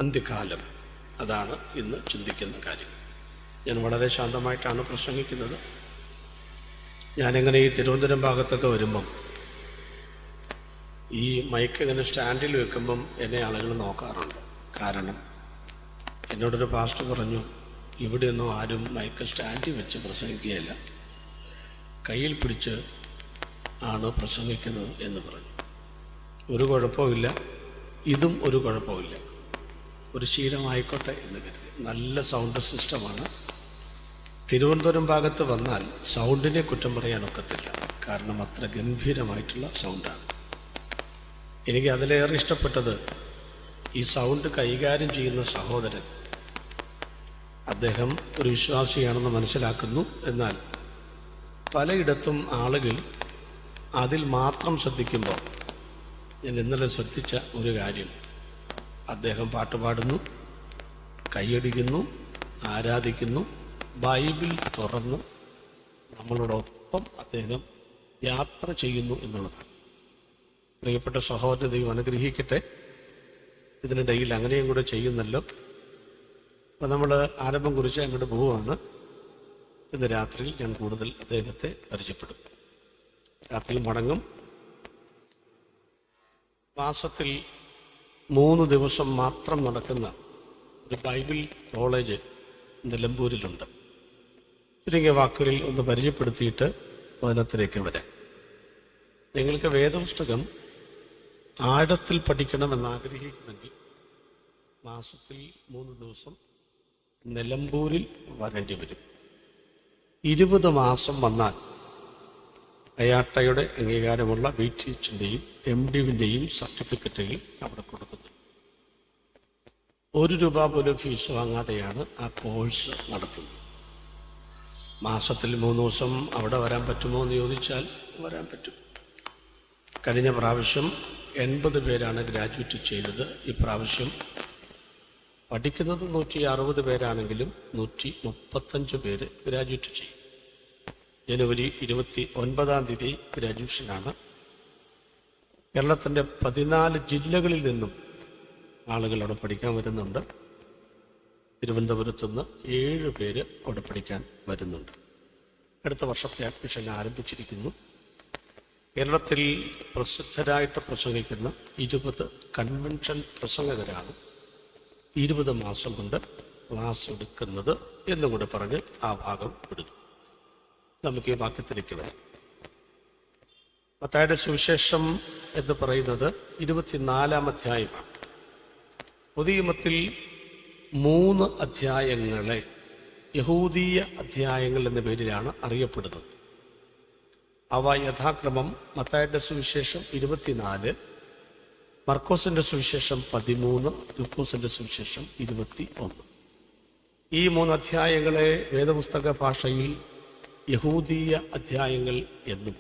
അന്ത്യകാലം. അതാണ് ഇന്ന് ചിന്തിക്കുന്ന കാര്യം. ഞാൻ വളരെ ശാന്തമായിട്ടാണ് പ്രസംഗിക്കുന്നത്. ഞാനെങ്ങനെ ഈ തിരുവനന്തപുരം ഭാഗത്തൊക്കെ വരുമ്പം ഈ മൈക്ക് ഇങ്ങനെ സ്റ്റാൻഡിൽ വെക്കുമ്പം എന്നെ ആളുകൾ നോക്കാറുണ്ട്. കാരണം എന്നോടൊരു പാസ്റ്റർ പറഞ്ഞു, ഇവിടെയൊന്നും ആരും മൈക്ക് സ്റ്റാൻഡിൽ വെച്ച് പ്രസംഗിക്കുകയില്ല, കയ്യിൽ പിടിച്ച് ആണ് പ്രസംഗിക്കുന്നത് എന്ന് പറഞ്ഞു. ഒരു കുഴപ്പമില്ല, ഇതും ഒരു കുഴപ്പമില്ല, ഒരു ശീലമായിക്കോട്ടെ എന്ന് കരുതി. നല്ല സൗണ്ട് സിസ്റ്റമാണ്. തിരുവനന്തപുരം ഭാഗത്ത് വന്നാൽ സൗണ്ടിനെ കുറ്റം പറയാനൊക്കത്തില്ല, കാരണം അത്ര ഗംഭീരമായിട്ടുള്ള സൗണ്ടാണ്. എനിക്ക് അതിലേറെ ഇഷ്ടപ്പെട്ടത് ഈ സൗണ്ട് കൈകാര്യം ചെയ്യുന്ന സഹോദരൻ. അദ്ദേഹം ഒരു വിശ്വാസിയാണെന്ന് മനസ്സിലാക്കുന്നു. എന്നാൽ പലയിടത്തും ആളുകൾ അതിൽ മാത്രം ശ്രദ്ധിക്കുമ്പോൾ ഞാൻ ഇന്നലെ ശ്രദ്ധിച്ച ഒരു കാര്യം, അദ്ദേഹം പാട്ടുപാടുന്നു, കൈയടിക്കുന്നു, ആരാധിക്കുന്നു, ബൈബിൾ തുറന്ന് നമ്മളോടൊപ്പം അദ്ദേഹം യാത്ര ചെയ്യുന്നു എന്നുള്ളതാണ്. പ്രിയപ്പെട്ട സഹോദര, ദൈവം അനുഗ്രഹിക്കട്ടെ. ഇതിനിടയിൽ അങ്ങനെയും കൂടെ ചെയ്യുന്നല്ലോ. അപ്പം നമ്മൾ ആരംഭം കുറിച്ച് അങ്ങോട്ട് പോവുകയാണ്. ഇന്ന് രാത്രിയിൽ ഞാൻ കൂടുതൽ അദ്ദേഹത്തെ പരിചയപ്പെടും. രാത്രി മടങ്ങും. മാസത്തിൽ 3 ദിവസം മാത്രം നടക്കുന്ന ഒരു ബൈബിൾ കോളേജ് നിലമ്പൂരിലുണ്ട്. ചുരുങ്ങിയ വാക്കുകളിൽ ഒന്ന് പരിചയപ്പെടുത്തിയിട്ട് വചനത്തിലേക്ക് വരാം. നിങ്ങൾക്ക് വേദപുസ്തകം ആഴത്തിൽ പഠിക്കണമെന്ന് ആഗ്രഹിക്കുന്നെങ്കിൽ മാസത്തിൽ 3 ദിവസം നിലമ്പൂരിൽ വരേണ്ടി വരും. 20 മാസം വന്നാൽ അയാട്ടയുടെ അംഗീകാരമുള്ള BTHൻ്റെയും MDവിൻ്റെയും സർട്ടിഫിക്കറ്റുകൾ അവിടെ കൊടുക്കുന്നു. 1 രൂപ പോലും ഫീസ് വാങ്ങാതെയാണ് ആ കോഴ്സ് നടത്തുന്നത്. മാസത്തിൽ 3 ദിവസം അവിടെ വരാൻ പറ്റുമോ എന്ന് ചോദിച്ചാൽ വരാൻ പറ്റും. കഴിഞ്ഞ പ്രാവശ്യം 80 പേരാണ് ഗ്രാജുവേറ്റ് ചെയ്തത്. ഈ പ്രാവശ്യം പഠിക്കുന്നത് 160 പേരാണെങ്കിലും 135 പേര് ഗ്രാജുവേറ്റ് ചെയ്യും. ജനുവരി 29-ാം തീയതി ഗ്രാജുവേഷനാണ്. കേരളത്തിൻ്റെ 14 ജില്ലകളിൽ നിന്നും ആളുകൾ അവിടെ പഠിക്കാൻ വരുന്നുണ്ട്. തിരുവനന്തപുരത്തുനിന്ന് 7 പേര് അവിടെ പഠിക്കാൻ വരുന്നുണ്ട്. അടുത്ത വർഷത്തെ അഡ്മിഷൻ ആരംഭിച്ചിരിക്കുന്നു. കേരളത്തിൽ പ്രസിദ്ധരായിട്ട് പ്രസംഗിക്കുന്ന 20 കൺവെൻഷൻ പ്രസംഗകരാണ് 20 മാസം കൊണ്ട് ക്ലാസ് എടുക്കുന്നത് എന്നും കൂടെ പറഞ്ഞ് ആ ഭാഗം വിടുന്നു. നമുക്ക് ഈ വാക്യത്തിലേക്ക് വരാം. മത്തായിയുടെ സുവിശേഷം എന്ന് പറയുന്നത് 24-ാം അധ്യായമാണ്. പുതിയ നിയമത്തിൽ 3 അധ്യായങ്ങളെ യഹൂദീയ അധ്യായങ്ങൾ എന്ന പേരിലാണ് അറിയപ്പെടുന്നത്. അവ യഥാക്രമം മത്തായിയുടെ സുവിശേഷം 24, മർക്കോസിൻ്റെ സുവിശേഷം 13, ലൂക്കോസിൻ്റെ സുവിശേഷം 21. ഈ 3 അധ്യായങ്ങളെ വേദപുസ്തക ഭാഷയിൽ യഹൂദീയ അധ്യായങ്ങൾ എന്നും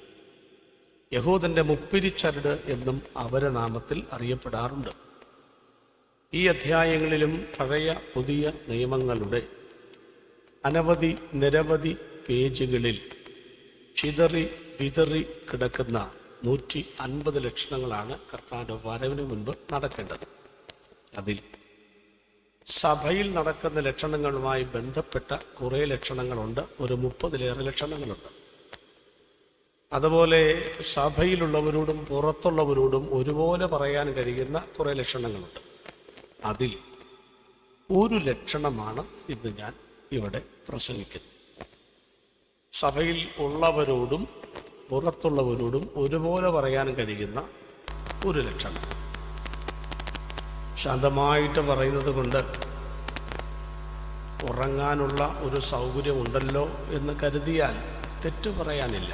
യഹൂദൻ്റെ മുപ്പിരിച്ചരട് എന്നും അപരനാമത്തിൽ അറിയപ്പെടാറുണ്ട്. ഈ അധ്യായങ്ങളിലും പഴയ പുതിയ നിയമങ്ങളുടെ നിരവധി പേജുകളിൽ ചിതറി വിതറി കിടക്കുന്ന 150 ലക്ഷണങ്ങളാണ് കർത്താവിൻ്റെ വരവിന് മുൻപ് നടക്കേണ്ടത്. അതിൽ സഭയിൽ നടക്കുന്ന ലക്ഷണങ്ങളുമായി ബന്ധപ്പെട്ട കുറേ ലക്ഷണങ്ങളുണ്ട്. ഒരു 30-ലേറെ ലക്ഷണങ്ങളുണ്ട്. അതുപോലെ സഭയിലുള്ളവരോടും പുറത്തുള്ളവരോടും ഒരുപോലെ പറയാൻ കഴിയുന്ന കുറേ ലക്ഷണങ്ങളുണ്ട്. അതിൽ ഒരു ലക്ഷണമാണ് ഇന്ന് ഞാൻ ഇവിടെ പ്രസംഗിക്കുന്നത്. സഭയിൽ ഉള്ളവരോടും പുറത്തുള്ളവരോടും ഒരുപോലെ പറയാൻ കഴിയുന്ന ഒരു ലക്ഷണം. ശാന്തമായിട്ട് പറയുന്നത് കൊണ്ട് ഉറങ്ങാനുള്ള ഒരു സൗകര്യമുണ്ടല്ലോ എന്ന് കരുതിയാൽ തെറ്റു പറയാനില്ല.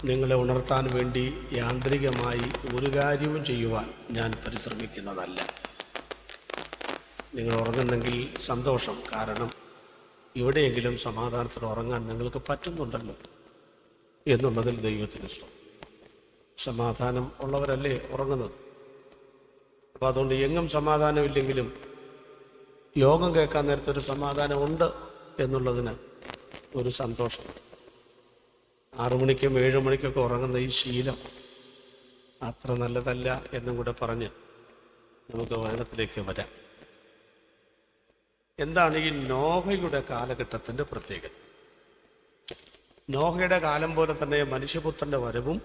നിങ്ങളെ ഉണർത്താൻ വേണ്ടി യാന്ത്രികമായി ഒരു കാര്യവും ചെയ്യുവാൻ ഞാൻ പരിശ്രമിക്കുന്നതല്ല. നിങ്ങൾ ഉറങ്ങുന്നെങ്കിൽ സന്തോഷം, കാരണം എവിടെയെങ്കിലും സമാധാനത്തോടെ ഉറങ്ങാൻ നിങ്ങൾക്ക് പറ്റുന്നുണ്ടല്ലോ എന്നുള്ളതിൽ ദൈവത്തിന് ഇഷ്ടം. സമാധാനം ഉള്ളവരല്ലേ ഉറങ്ങുന്നത്. അപ്പോൾ അതുകൊണ്ട് എങ്ങും സമാധാനമില്ലെങ്കിലും യോഗം കേൾക്കാൻ നേരത്തൊരു സമാധാനം ഉണ്ട് എന്നുള്ളതിന് ഒരു സന്തോഷം. 6 മണിക്കും 7 മണിക്കൊക്കെ ഉറങ്ങുന്ന ഈ ശീലം അത്ര നല്ലതല്ല എന്നും കൂടെ പറഞ്ഞ് നമുക്ക് വചനത്തിലേക്ക് വരാം. എന്താണ് ഈ നോഹയുടെ കാലഘട്ടത്തിൻ്റെ പ്രത്യേകത? നോഹയുടെ കാലം പോലെ തന്നെ മനുഷ്യപുത്രൻ്റെ വരവും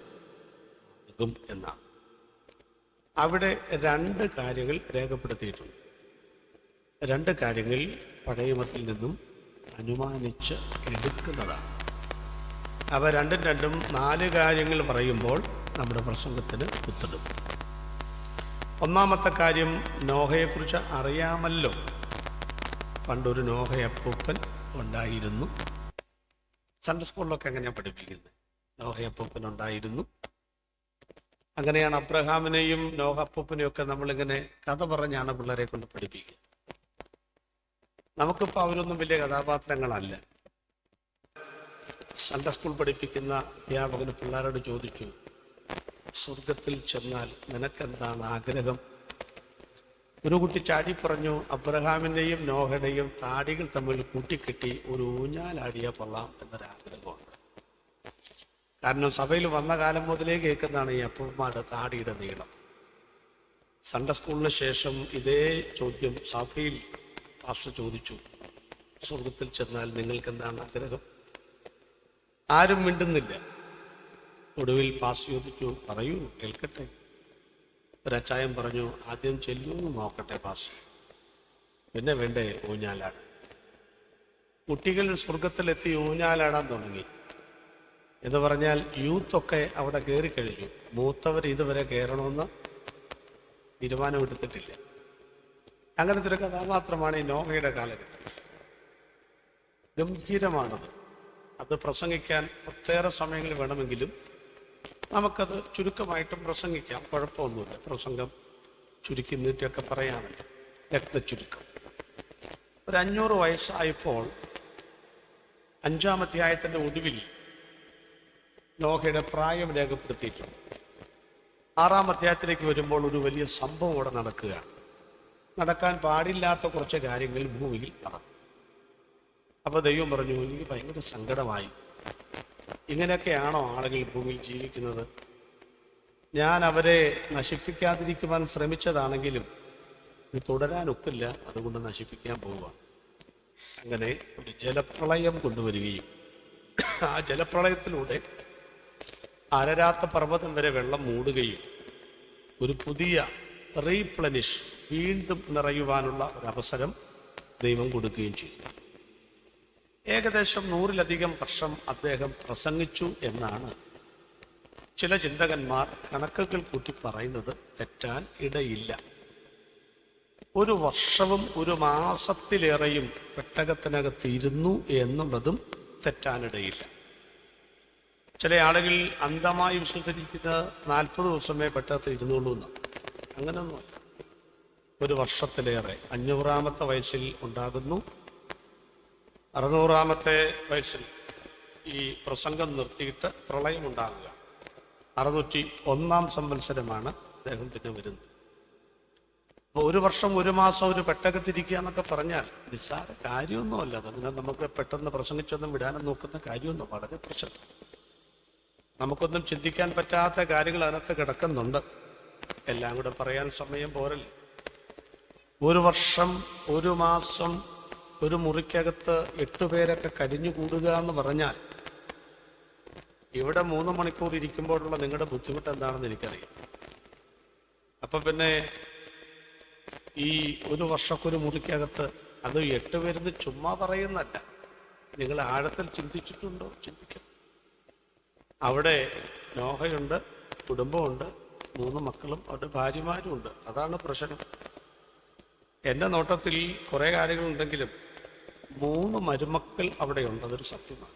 അതും എന്നാണ്. അവിടെ രണ്ട് കാര്യങ്ങൾ രേഖപ്പെടുത്തിയിട്ടുണ്ട്. രണ്ട് കാര്യങ്ങൾ പഴയമത്തിൽ നിന്നും അനുമാനിച്ച് എടുക്കുന്നതാണ്. അവ രണ്ടും 4 കാര്യങ്ങൾ പറയുമ്പോൾ നമ്മുടെ പ്രസംഗത്തിന് കുത്തിടും. ഒന്നാമത്തെ കാര്യം, നോഹയെക്കുറിച്ച് അറിയാമല്ലോ. പണ്ടൊരു നോഹയപ്പൂപ്പൻ ഉണ്ടായിരുന്നു. സൺഡേ സ്കൂളിലൊക്കെ എങ്ങനെയാണ് പഠിപ്പിക്കുന്നത്? നോഹയപ്പൂപ്പൻ ഉണ്ടായിരുന്നു. അങ്ങനെയാണ് അബ്രഹാമിനെയും നോഹ അപ്പൂപ്പനെയും ഒക്കെ നമ്മളിങ്ങനെ കഥ പറഞ്ഞാണ് പിള്ളേരെ കൊണ്ട് പഠിപ്പിക്കുക. നമുക്കിപ്പോൾ അവരൊന്നും വലിയ കഥാപാത്രങ്ങളല്ല. സൺഡേ സ്കൂൾ പഠിപ്പിക്കുന്ന അധ്യാപകന് പിള്ളേരോട് ചോദിച്ചു, സ്വർഗത്തിൽ ചെന്നാൽ നിനക്കെന്താണ് ആഗ്രഹം? ഒരു കുട്ടി ചാടി പറഞ്ഞു, അബ്രഹാമിൻ്റെയും നോഹയുടെയും താടികൾ തമ്മിൽ കൂട്ടിക്കെട്ടി ഒരു ഊഞ്ഞാലാടിയാൽ കൊള്ളാം എന്നൊരാഗ്രഹമുണ്ട്. കാരണം സഭയിൽ വന്ന കാലം മുതലേ കേൾക്കുന്നതാണ് ഈ അപ്പന്മാരുടെ താടിയുടെ നീളം. സൺഡേ സ്കൂളിന് ശേഷം ഇതേ ചോദ്യം സഭയിൽ പാസ്റ്റർ ചോദിച്ചു, സ്വർഗത്തിൽ ചെന്നാൽ നിങ്ങൾക്ക് എന്താണ് ആഗ്രഹം? ആരും മിണ്ടുന്നില്ല. ഒടുവിൽ പാസ്റ്റർ ചോദിച്ചു, പറയൂ കേൾക്കട്ടെ. ഒരച്ചായൻ പറഞ്ഞു, ആദ്യം ചെല്ലൂന്ന് നോക്കട്ടെ പാസ്റ്റർ, പിന്നെ വേണ്ടേ ഊഞ്ഞാലാട്. കുട്ടികൾ സ്വർഗത്തിലെത്തി ഊഞ്ഞാലാടാൻ തുടങ്ങി. എന്ന് പറഞ്ഞാൽ യൂത്തൊക്കെ അവിടെ കയറിക്കഴിഞ്ഞു. മൂത്തവർ ഇതുവരെ കയറണമെന്ന് തീരുമാനമെടുത്തിട്ടില്ല. അങ്ങനത്തെ ഒരു കഥാപാത്രമാണ് ഈ നോഹയുടെ കാലഘട്ടം. ഗംഭീരമാണത്. അത് പ്രസംഗിക്കാൻ ഒട്ടേറെ സമയങ്ങൾ വേണമെങ്കിലും നമുക്കത് ചുരുക്കമായിട്ടും പ്രസംഗിക്കാം, കുഴപ്പമൊന്നുമില്ല. പ്രസംഗം ചുരുക്കി നീട്ടിയൊക്കെ പറയാമല്ലോ. രക്തചുരുക്കം. ഒരു 500 വയസ്സായപ്പോൾ 5-ാം അധ്യായത്തിൻ്റെ ഒടുവിൽ നോഹയുടെ പ്രായം രേഖപ്പെടുത്തിയിട്ടുണ്ട്. 6-ാം അധ്യായത്തിലേക്ക് വരുമ്പോൾ ഒരു വലിയ സംഭവം ഇവിടെ നടക്കുകയാണ്. നടക്കാൻ പാടില്ലാത്ത കുറച്ച് കാര്യങ്ങൾ ഭൂമിയിൽ നടന്നു. അപ്പോൾ ദൈവം പറഞ്ഞു, എനിക്ക് ഭയങ്കര സങ്കടമായി. ഇങ്ങനെയൊക്കെയാണോ ആളുകൾ ഭൂമിയിൽ ജീവിക്കുന്നത്? ഞാൻ അവരെ നശിപ്പിക്കാതിരിക്കുവാൻ ശ്രമിച്ചതാണെങ്കിലും ഇത് തുടരാനൊക്കില്ല, അതുകൊണ്ട് നശിപ്പിക്കാൻ പോവുകയാണ്. അങ്ങനെ ഒരു ജലപ്രളയം കൊണ്ടുവരികയും ആ ജലപ്രളയത്തിലൂടെ അരരാത്ത പർവ്വതം വരെ വെള്ളം മൂടുകയും ഒരു പുതിയ റീപ്ലനിഷ്, വീണ്ടും നിറയുവാനുള്ള ഒരവസരം ദൈവം കൊടുക്കുകയും ചെയ്തു. ഏകദേശം 100-ലധികം വർഷം അദ്ദേഹം പ്രസംഗിച്ചു എന്നാണ് ചില ചിന്തകന്മാർ കണക്കുകൾ കൂട്ടി പറയുന്നത്. തെറ്റാൻ ഇടയില്ല. 1 വർഷവും 1 മാസത്തിലേറെയും പെട്ടകത്തിനകത്ത് ഇരുന്നു എന്നുള്ളതും തെറ്റാനിടയില്ല. ചില ആളുകൾ അന്ധമായി വിശ്വസിക്കുന്നത് 40 ദിവസമേ പെട്ടകത്ത് ഇരുന്നുള്ളൂ എന്ന്. അങ്ങനെയൊന്നുമല്ല. 1 വർഷത്തിലേറെ. 500-ാമത്തെ വയസ്സിൽ ഉണ്ടാകുന്നു. 600-ാമത്തെ വയസ്സിൽ ഈ പ്രസംഗം നിർത്തിയിട്ട് പ്രളയമുണ്ടാകുക. 601-ാം സംവത്സരമാണ് അദ്ദേഹം പിന്നെ വരുന്നത്. അപ്പോൾ 1 വർഷം 1 മാസം ഒരു പെട്ടകത്തിരിക്കുക എന്നൊക്കെ പറഞ്ഞാൽ നിസ്സാര കാര്യമൊന്നുമല്ല. അതിനെ നമുക്ക് പെട്ടെന്ന് പ്രസംഗിച്ചൊന്നും വിടാനും നോക്കുന്ന കാര്യമൊന്നും വളരെ പ്രശ്നം. നമുക്കൊന്നും ചിന്തിക്കാൻ പറ്റാത്ത കാര്യങ്ങൾ അതിനകത്ത് കിടക്കുന്നുണ്ട്. എല്ലാം കൂടെ പറയാൻ സമയം പോരല്ലേ. 1 വർഷം 1 മാസം ഒരു മുറിക്കകത്ത് 8 പേരൊക്കെ കഴിഞ്ഞുകൂടുക എന്ന് പറഞ്ഞാൽ ഇവിടെ 3 മണിക്കൂർ ഇരിക്കുമ്പോഴുള്ള നിങ്ങളുടെ ബുദ്ധിമുട്ട് എന്താണെന്ന് എനിക്കറിയാം. അപ്പൊ പിന്നെ ഈ 1 വർഷക്കൊരു മുറിക്കകത്ത് അത് 8 പേരെന്ന് ചുമ്മാ പറയുന്നല്ല. നിങ്ങൾ ആഴത്തിൽ ചിന്തിച്ചിട്ടുണ്ടോ? ചിന്തിക്കണം. അവിടെ നോഹയുണ്ട്, കുടുംബമുണ്ട്, 3 മക്കളും അവരുടെ ഭാര്യമാരും ഉണ്ട്. അതാണ് പ്രശ്നം. എൻ്റെ നോട്ടത്തിൽ കുറേ കാര്യങ്ങളുണ്ടെങ്കിലും 3 മരുമക്കൾ അവിടെയുണ്ട്. അതൊരു സത്യമാണ്.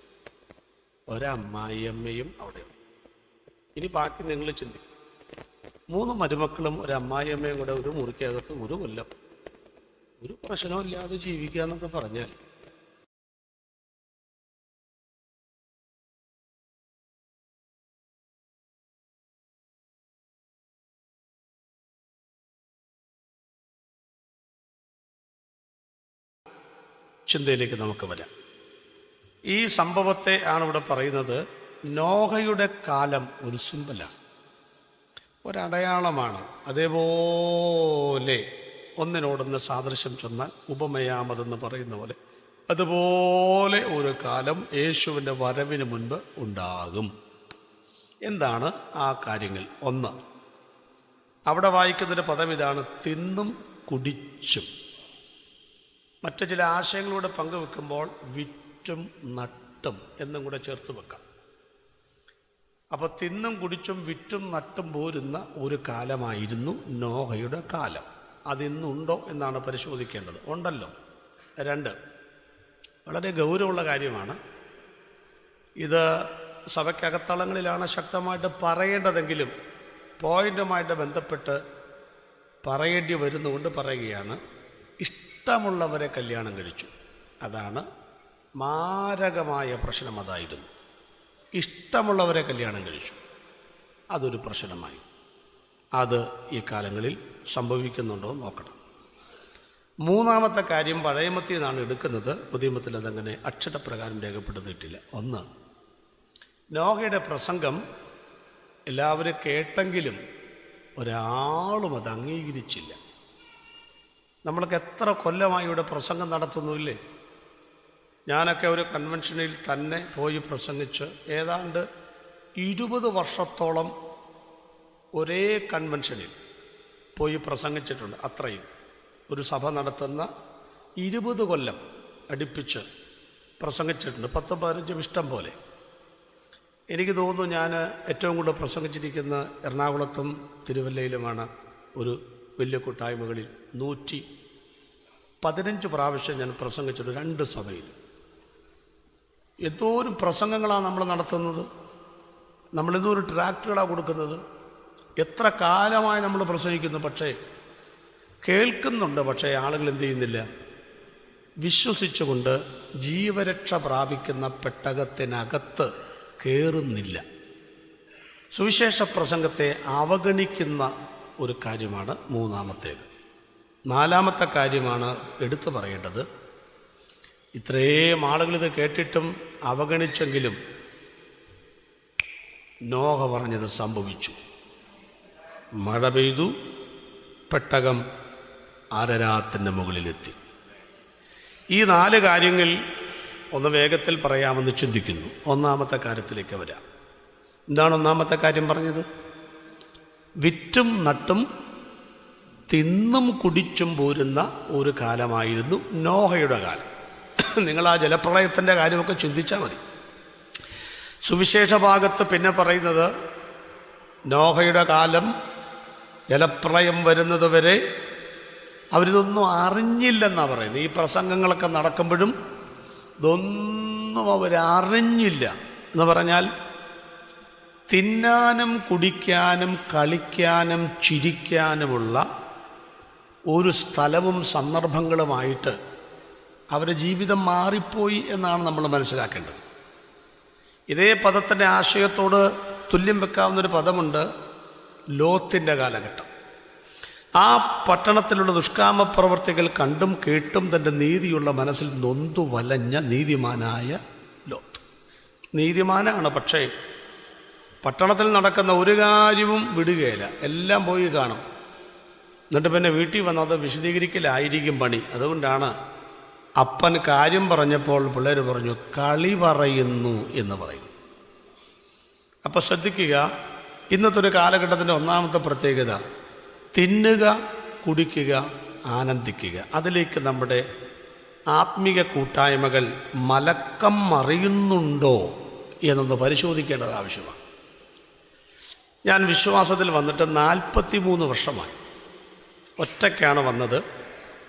ഒരമ്മായിയമ്മയും അവിടെയുണ്ട്. ഇനി ബാക്കി നിങ്ങൾ ചിന്തിക്കും. 3 മരുമക്കളും ഒരമ്മായിയമ്മയും കൂടെ ഒരു മുറിക്കകത്ത് 1 കൊല്ലം ഒരു പ്രശ്നമില്ലാതെ ജീവിക്കുക എന്നൊക്കെ പറഞ്ഞാൽ ചിന്തയിലേക്ക് നമുക്ക് വരാം. ഈ സംഭവത്തെ ആണ് ഇവിടെ പറയുന്നത്. നോഹയുടെ കാലം ഒരു സിമ്പലാണ്. ഒരടയാളമാണ്. അതേപോലെ ഒന്നിനോടൊന്ന് സാദൃശ്യം ചൊന്നാൽ ഉപമയാമതെന്ന് പറയുന്ന പോലെ അതുപോലെ ഒരു കാലം യേശുവിൻ്റെ വരവിന് മുൻപ് ഉണ്ടാകും. എന്താണ് ആ കാര്യങ്ങൾ? ഒന്ന്, അവിടെ വായിക്കുന്നൊരു പദം ഇതാണ്, തിന്നും കുടിച്ചും. മറ്റു ചില ആശയങ്ങളൂടെ പങ്കുവെക്കുമ്പോൾ വിറ്റും നട്ടും എന്നും കൂടെ ചേർത്ത് വെക്കാം. അപ്പോൾ തിന്നും കുടിച്ചും വിറ്റും നട്ടും പോരുന്ന ഒരു കാലമായിരുന്നു നോഹയുടെ കാലം. അതിന്നുണ്ടോ എന്നാണ് പരിശോധിക്കേണ്ടത്. ഉണ്ടല്ലോ. രണ്ട്, വളരെ ഗൗരവമുള്ള കാര്യമാണ്. ഇത് സഭയ്ക്കകത്തളങ്ങളിലാണ് ശക്തമായിട്ട് പറയേണ്ടതെങ്കിലും പോയിന്റുമായിട്ട് ബന്ധപ്പെട്ട് പറയേണ്ടി വരുന്നുകൊണ്ട് പറയുകയാണ്. ഇഷ്ടമുള്ളവരെ കല്യാണം കഴിച്ചു. അതാണ് മാരകമായ പ്രശ്നം. അതായിരുന്നു, ഇഷ്ടമുള്ളവരെ കല്യാണം കഴിച്ചു. അതൊരു പ്രശ്നമായി. അത് ഈ കാലങ്ങളിൽ സംഭവിക്കുന്നുണ്ടോ എന്ന് നോക്കണം. മൂന്നാമത്തെ കാര്യം പഴയമത്തിൽ നിന്നാണ് എടുക്കുന്നത്. പുതിയമത്തിൽ അതങ്ങനെ അക്ഷരപ്രകാരം രേഖപ്പെടുത്തിയിട്ടില്ല. ഒന്ന്, നോഹയുടെ പ്രസംഗം എല്ലാവരും കേട്ടെങ്കിലും ഒരാളും അത് അംഗീകരിച്ചില്ല. നമ്മൾക്ക് എത്ര കൊല്ലമായി ഇവിടെ പ്രസംഗം നടത്തുന്നില്ലേ? ഞാനൊക്കെ ഒരു കൺവെൻഷനിൽ തന്നെ പോയി പ്രസംഗിച്ച് ഏതാണ്ട് 20 വർഷത്തോളം ഒരേ കൺവെൻഷനിൽ പോയി പ്രസംഗിച്ചിട്ടുണ്ട്. അത്രയും ഒരു സഭ നടത്തുന്ന 20 കൊല്ലം അടുപ്പിച്ച് പ്രസംഗിച്ചിട്ടുണ്ട്. 10-15 ഇഷ്ടം പോലെ. എനിക്ക് തോന്നുന്നു ഞാൻ ഏറ്റവും കൂടുതൽ പ്രസംഗിച്ചിരിക്കുന്ന എറണാകുളത്തും തിരുവല്ലയിലുമാണ്. ഒരു വലിയ കൂട്ടായ്മകളിൽ 115 പ്രാവശ്യം ഞാൻ പ്രസംഗിച്ചിട്ടുണ്ട്, 2 സഭയിൽ. എന്തോരം പ്രസംഗങ്ങളാണ് നമ്മൾ നടത്തുന്നത്. നമ്മളെന്തോരം ട്രാക്റ്റുകളാണ് കൊടുക്കുന്നത്. എത്ര കാലമായി നമ്മൾ പ്രസംഗിക്കുന്നു. പക്ഷേ കേൾക്കുന്നുണ്ട്, പക്ഷേ ആളുകൾ എന്ത് ചെയ്യുന്നില്ല? വിശ്വസിച്ചുകൊണ്ട് ജീവരക്ഷ പ്രാപിക്കുന്ന പെട്ടകത്തിനകത്ത് കയറുന്നില്ല. സുവിശേഷ പ്രസംഗത്തെ അവഗണിക്കുന്ന ഒരു കാര്യമാണ് മൂന്നാമത്തേത്. നാലാമത്തെ കാര്യമാണ് എടുത്തു പറയേണ്ടത്. ഇത്രയും ആളുകളിത് കേട്ടിട്ടും അവഗണിച്ചെങ്കിലും നോഹ പറഞ്ഞത് സംഭവിച്ചു. മഴ പെയ്തു, പെട്ടകം അരരാത്തിൻ്റെ മുകളിലെത്തി. ഈ 4 കാര്യങ്ങൾ ഒന്ന് വേഗത്തിൽ പറയാമെന്ന് ചിന്തിക്കുന്നു. ഒന്നാമത്തെ കാര്യത്തിലേക്ക് വരാം. എന്താണ് ഒന്നാമത്തെ കാര്യം പറഞ്ഞത്? വിറ്റും നട്ടും തിന്നും കുടിച്ചും പോരുന്ന ഒരു കാലമായിരുന്നു നോഹയുടെ കാലം. നിങ്ങൾ ആ ജലപ്രളയത്തിൻ്റെ കാര്യമൊക്കെ ചിന്തിച്ചാൽ മതി. സുവിശേഷ ഭാഗത്ത് പിന്നെ പറയുന്നത് നോഹയുടെ കാലം ജലപ്രളയം വരുന്നത് വരെ അവരിതൊന്നും അറിഞ്ഞില്ലെന്നാണ് പറയുന്നത്. ഈ പ്രസംഗങ്ങളൊക്കെ നടക്കുമ്പോഴും ഇതൊന്നും അവരറിഞ്ഞില്ല എന്ന് പറഞ്ഞാൽ തിന്നാനും കുടിക്കാനും കളിക്കാനും ചിരിക്കാനുമുള്ള ഒരു സ്ഥലവും സന്ദർഭങ്ങളുമായിട്ട് അവരുടെ ജീവിതം മാറിപ്പോയി എന്നാണ് നമ്മൾ മനസ്സിലാക്കേണ്ടത്. ഇതേ പദത്തിൻ്റെ ആശയത്തോട് തുല്യം വെക്കാവുന്നൊരു പദമുണ്ട്, ലോത്തിൻ്റെ കാലഘട്ടം. ആ പട്ടണത്തിലുള്ള ദുഷ്കാമ പ്രവർത്തികൾ കണ്ടും കേട്ടും തൻ്റെ നീതിയുള്ള മനസ്സിൽ നൊന്തു വലഞ്ഞ നീതിമാനായ ലോത്ത്. നീതിമാനാണ്, പക്ഷേ പട്ടണത്തിൽ നടക്കുന്ന ഒരു കാര്യവും വിടുകയില്ല. എല്ലാം പോയി കാണും. എന്നിട്ട് പിന്നെ വീട്ടിൽ വന്നത് വിശദീകരിക്കലായിരിക്കും പണി. അതുകൊണ്ടാണ് അപ്പൻ കാര്യം പറഞ്ഞപ്പോൾ പിള്ളേർ പറഞ്ഞു കളി പറയുന്നു എന്ന് പറയും. അപ്പോൾ ശ്രദ്ധിക്കുക, ഇന്നത്തെ ഒരു കാലഘട്ടത്തിൻ്റെ ഒന്നാമത്തെ പ്രത്യേകത തിന്നുക, കുടിക്കുക, ആനന്ദിക്കുക. അതിലേക്ക് നമ്മുടെ ആത്മീക കൂട്ടായ്മകൾ മലക്കം മറിയുന്നുണ്ടോ എന്നൊന്ന് പരിശോധിക്കേണ്ടത് ആവശ്യമാണ്. ഞാൻ വിശ്വാസത്തിൽ വന്നിട്ട് 43 വർഷമായി. ഒറ്റയ്ക്കാണ് വന്നത്.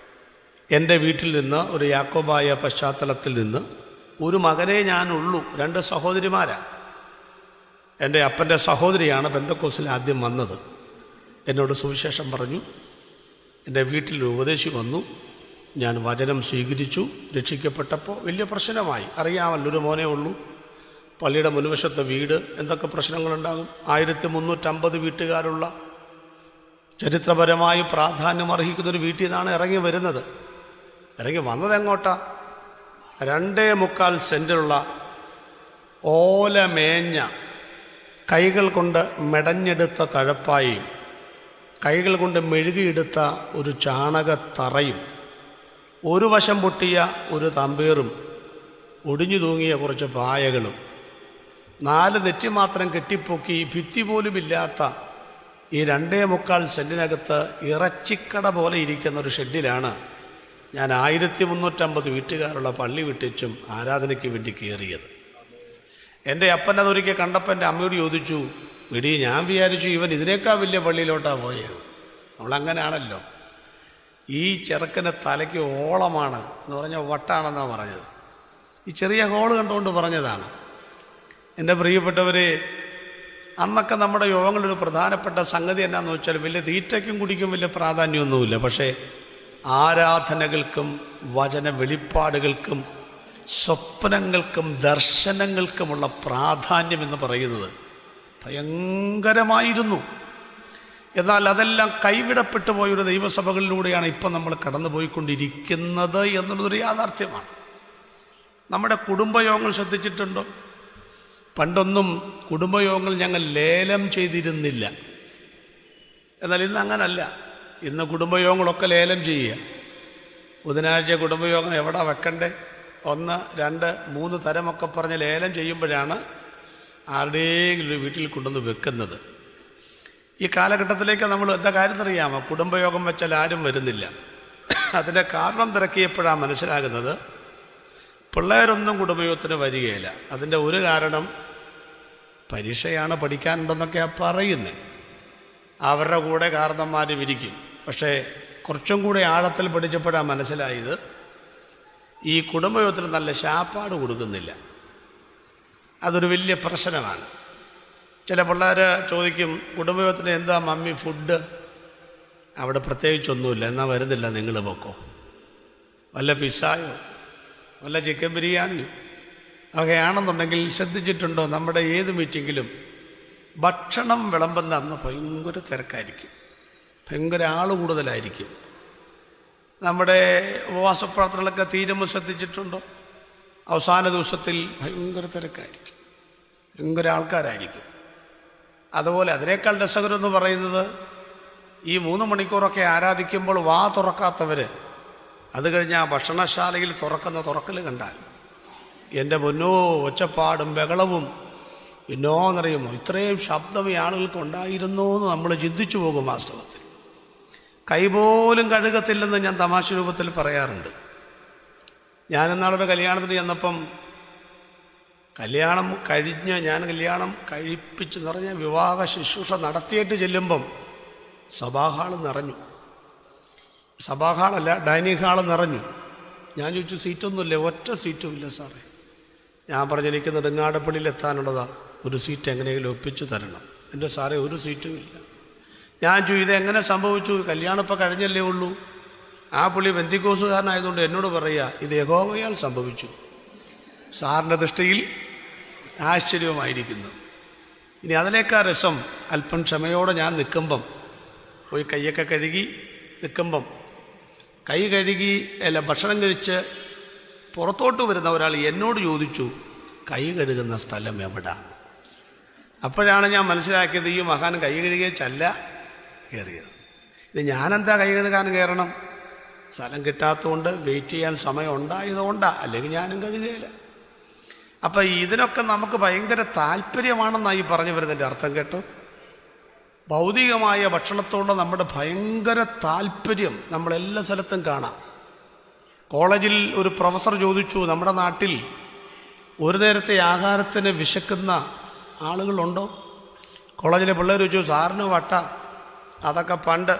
എൻ്റെ വീട്ടിൽ നിന്ന്, ഒരു യാക്കോബായ പശ്ചാത്തലത്തിൽ നിന്ന് ഒരു മകനേ ഞാനുള്ളൂ. 2 സഹോദരിമാരാണ്. എൻ്റെ അപ്പൻ്റെ സഹോദരിയാണ് പെന്തക്കോസ്തിൽ ആദ്യം വന്നത്. എന്നോട് സുവിശേഷം പറഞ്ഞു. എൻ്റെ വീട്ടിൽ ഉപദേശി വന്നു. ഞാൻ വചനം സ്വീകരിച്ചു. രക്ഷിക്കപ്പെട്ടപ്പോൾ വലിയ പ്രശ്നമായി. അറിയാമല്ലോ, ഒരു മോനേ ഉള്ളൂ. പള്ളിയുടെ മുൻവശത്തെ വീട്, എന്തൊക്കെ പ്രശ്നങ്ങളുണ്ടാകും. 1350 വീട്ടുകാരുള്ള ചരിത്രപരമായി പ്രാധാന്യം അർഹിക്കുന്നൊരു വീട്ടിൽ നിന്നാണ് ഇറങ്ങി വരുന്നത്. ഇറങ്ങി വന്നത് എങ്ങോട്ടാ? 2.25 സെൻറ്റിലുള്ള ഓല മേഞ്ഞ കൈകൾ കൊണ്ട് മെടഞ്ഞെടുത്ത തഴപ്പായും കൈകൾ കൊണ്ട് മെഴുകിയെടുത്ത ഒരു ചാണകത്തറയും ഒരു വശം പൊട്ടിയ ഒരു തമ്പേറും ഒടിഞ്ഞു തൂങ്ങിയ കുറച്ച് പായകളും 4 നെറ്റി മാത്രം കെട്ടിപ്പൊക്കി ഭിത്തി പോലുമില്ലാത്ത ഈ 2.25 സെൻറ്റിനകത്ത് ഇറച്ചിക്കട പോലെ ഇരിക്കുന്ന ഒരു ഷെഡിലാണ് ഞാൻ 1350 വീട്ടുകാരുള്ള പള്ളി വിട്ടിച്ചും ആരാധനയ്ക്ക് വേണ്ടി കയറിയത്. എൻ്റെ അപ്പൻ അതൊരിക്കൽ കണ്ടപ്പോൾ എൻ്റെ അമ്മയോട് ചോദിച്ചു, വിടി ഞാൻ വിചാരിച്ചു ഇവൻ ഇതിനേക്കാൾ വലിയ പള്ളിയിലോട്ടാണ് പോയത്. നമ്മളങ്ങനെയാണല്ലോ. ഈ ചെറുക്കൻ്റെ തലയ്ക്ക് ഓളമാണ് എന്ന് പറഞ്ഞാൽ വട്ടാണെന്നാണ് പറഞ്ഞത്. ഈ ചെറിയ ഹോള് കണ്ടുകൊണ്ട് പറഞ്ഞതാണ്. എൻ്റെ പ്രിയപ്പെട്ടവരെ, അന്നൊക്കെ നമ്മുടെ യോഗങ്ങളൊരു പ്രധാനപ്പെട്ട സംഗതി എന്നാന്ന് വെച്ചാൽ വലിയ തീറ്റയ്ക്കും കുടിക്കും വലിയ പ്രാധാന്യമൊന്നുമില്ല. പക്ഷേ ആരാധനകൾക്കും വചന വെളിപ്പാടുകൾക്കും സ്വപ്നങ്ങൾക്കും ദർശനങ്ങൾക്കുമുള്ള പ്രാധാന്യം എന്ന് പറയുന്നത് ഭയങ്കരമായിരുന്നു. എന്നാൽ അതെല്ലാം കൈവിടപ്പെട്ടു പോയൊരു ദൈവസഭകളിലൂടെയാണ് ഇപ്പം നമ്മൾ കടന്നു പോയിക്കൊണ്ടിരിക്കുന്നത് എന്നുള്ളതൊരു യാഥാർത്ഥ്യമാണ്. നമ്മുടെ കുടുംബയോഗങ്ങൾ ശ്രദ്ധിച്ചിട്ടുണ്ടോ? പണ്ടൊന്നും കുടുംബയോഗങ്ങൾ ഞങ്ങൾ ലേലം ചെയ്തിരുന്നില്ല. എന്നാൽ ഇന്ന് അങ്ങനല്ല. ഇന്ന് കുടുംബയോഗങ്ങളൊക്കെ ലേലം ചെയ്യുക. ബുധനാഴ്ച കുടുംബയോഗം എവിടെ വെക്കണ്ടേ, 1, 2, 3 തരമൊക്കെ പറഞ്ഞ് ലേലം ചെയ്യുമ്പോഴാണ് ആരുടെയെങ്കിലും ഒരു വീട്ടിൽ കൊണ്ടുവന്ന് വെക്കുന്നത്. ഈ കാലഘട്ടത്തിലേക്ക് നമ്മൾ എന്താ കാര്യം അറിയാമോ? കുടുംബയോഗം വെച്ചാൽ ആരും വരുന്നില്ല. അതിൻ്റെ കാരണം തിരക്കിയപ്പോഴാണ് മനസ്സിലാകുന്നത് പിള്ളേരൊന്നും കുടുംബയോഗത്തിന് വരികയില്ല. അതിൻ്റെ ഒരു കാരണം പരീക്ഷയാണ്, പഠിക്കാനുണ്ടെന്നൊക്കെയാണ് പറയുന്നത്. അവരുടെ കൂടെ കാരണന്മാരും ഇരിക്കും. പക്ഷേ കുറച്ചും കൂടെ ആഴത്തിൽ പഠിച്ചപ്പോഴാണ് മനസ്സിലായത് ഈ കുടുംബയോഗത്തിന് നല്ല ശാപ്പാട് കൊടുക്കുന്നില്ല. അതൊരു വലിയ പ്രശ്നമാണ്. ചില പിള്ളേർ ചോദിക്കും, കുടുംബയോഗത്തിന് എന്താ മമ്മി ഫുഡ്? അവിടെ പ്രത്യേകിച്ചൊന്നുമില്ല. എന്നാൽ വരുന്നില്ല, നിങ്ങൾ പൊക്കോ. വല്ല പിസ്സായോ വല്ല ചിക്കൻ ബിരിയാണിയോ ഒക്കെയാണെന്നുണ്ടെങ്കിൽ ശ്രദ്ധിച്ചിട്ടുണ്ടോ, നമ്മുടെ ഏത് മീറ്റിങ്ങിലും ഭക്ഷണം വിളമ്പുന്ന അന്ന് ഭയങ്കര തിരക്കായിരിക്കും, ഭയങ്കര ആൾ കൂടുതലായിരിക്കും. നമ്മുടെ ഉപവാസ പ്രാർത്ഥനകളൊക്കെ തീരുമ്പോൾ ശ്രദ്ധിച്ചിട്ടുണ്ടോ, അവസാന ദിവസത്തിൽ ഭയങ്കര തിരക്കായിരിക്കും, ഭയങ്കര ആൾക്കാരായിരിക്കും. അതുപോലെ അതിനേക്കാൾ രസകരമെന്ന് പറയുന്നത് ഈ 3 മണിക്കൂറൊക്കെ ആരാധിക്കുമ്പോൾ വാ തുറക്കാത്തവർ അത് കഴിഞ്ഞ് ആ ഭക്ഷണശാലയിൽ തുറക്കൽ കണ്ടാൽ എൻ്റെ പൊന്നോ, ഒച്ചപ്പാടും ബഹളവും എന്നോന്നറിയുമോ, ഇത്രയും ശബ്ദം ഈ ആളുകൾക്ക് ഉണ്ടായിരുന്നോ എന്ന് നമ്മൾ ചിന്തിച്ചു പോകും. വാസ്തവത്തിൽ കൈപോലും കഴുകത്തില്ലെന്ന് ഞാൻ തമാശ രൂപത്തിൽ പറയാറുണ്ട്. ഞാനെന്നാളൊരു കല്യാണത്തിന് ചെന്നപ്പം കല്യാണം കഴിഞ്ഞ് ഞാൻ കല്യാണം കഴിപ്പിച്ച് നിറഞ്ഞ വിവാഹ ശുശ്രൂഷ നടത്തിയിട്ട് ചെല്ലുമ്പം സഭാഹാൾ നിറഞ്ഞു. സഭാഹാളല്ല, ഡൈനിങ് ഹാൾ നിറഞ്ഞു. ഞാൻ ചോദിച്ചു, സീറ്റൊന്നുമില്ലേ? ഒറ്റ സീറ്റും ഇല്ല സാറേ. ഞാൻ പറഞ്ഞു, എനിക്ക് നെടുങ്ങാടപ്പള്ളിയിൽ എത്താനുള്ളതാ, ഒരു സീറ്റ് എങ്ങനെയെങ്കിലും ഒപ്പിച്ചു തരണം. എൻ്റെ സാറേ ഒരു സീറ്റും ഇല്ല. ഞാൻ ചോദിച്ചു, ഇതെങ്ങനെ സംഭവിച്ചു? കല്യാണം ഇപ്പോൾ കഴിഞ്ഞല്ലേ ഉള്ളൂ. ആ പുള്ളി പെന്തിക്കോസുകാരനായതുകൊണ്ട് എന്നോട് പറയുക, ഇത് യഹോവയാൽ സംഭവിച്ചു. സാറിൻ്റെ ദൃഷ്ടിയിൽ ആശ്ചര്യമായിരിക്കുന്നു. ഇനി അതിലേക്കാ രസം, അല്പം ക്ഷമയോടെ ഞാൻ നിൽക്കുമ്പം പോയി കൈയൊക്കെ കഴുകി നിൽക്കുമ്പം കൈ കഴുകി ഭക്ഷണം കഴിച്ച് പുറത്തോട്ട് വരുന്ന ഒരാൾ എന്നോട് ചോദിച്ചു, കൈ കഴുകുന്ന സ്ഥലം എവിടാ? അപ്പോഴാണ് ഞാൻ മനസ്സിലാക്കിയത് ഈ മഹാൻ കൈ കഴുകിയല്ല കയറിയത്. ഇത് ഞാനെന്താ കൈ കഴുകാൻ കയറണം? സ്ഥലം കിട്ടാത്തതുകൊണ്ട്, വെയിറ്റ് ചെയ്യാൻ സമയം ഉണ്ടായതുകൊണ്ടാണ്, അല്ലെങ്കിൽ ഞാനും കഴുകുകയില്ല. അപ്പം ഇതിനൊക്കെ നമുക്ക് ഭയങ്കര താല്പര്യമാണെന്നാണ് ഈ പറഞ്ഞു വരുന്നതിൻ്റെ അർത്ഥം. കേട്ടോ, ഭൗതികമായ ഭക്ഷണത്തോട് നമ്മുടെ ഭയങ്കര താല്പര്യം നമ്മളെല്ലാ സ്ഥലത്തും കാണാം. കോളേജിൽ ഒരു പ്രൊഫസർ ചോദിച്ചു, നമ്മുടെ നാട്ടിൽ ഒരു നേരത്തെ ആഹാരത്തിന് വിശക്കുന്ന ആളുകളുണ്ടോ? കോളേജിലെ പിള്ളേർ ചോദിച്ചു, സാറിന് വട്ട, അതൊക്കെ പണ്ട്.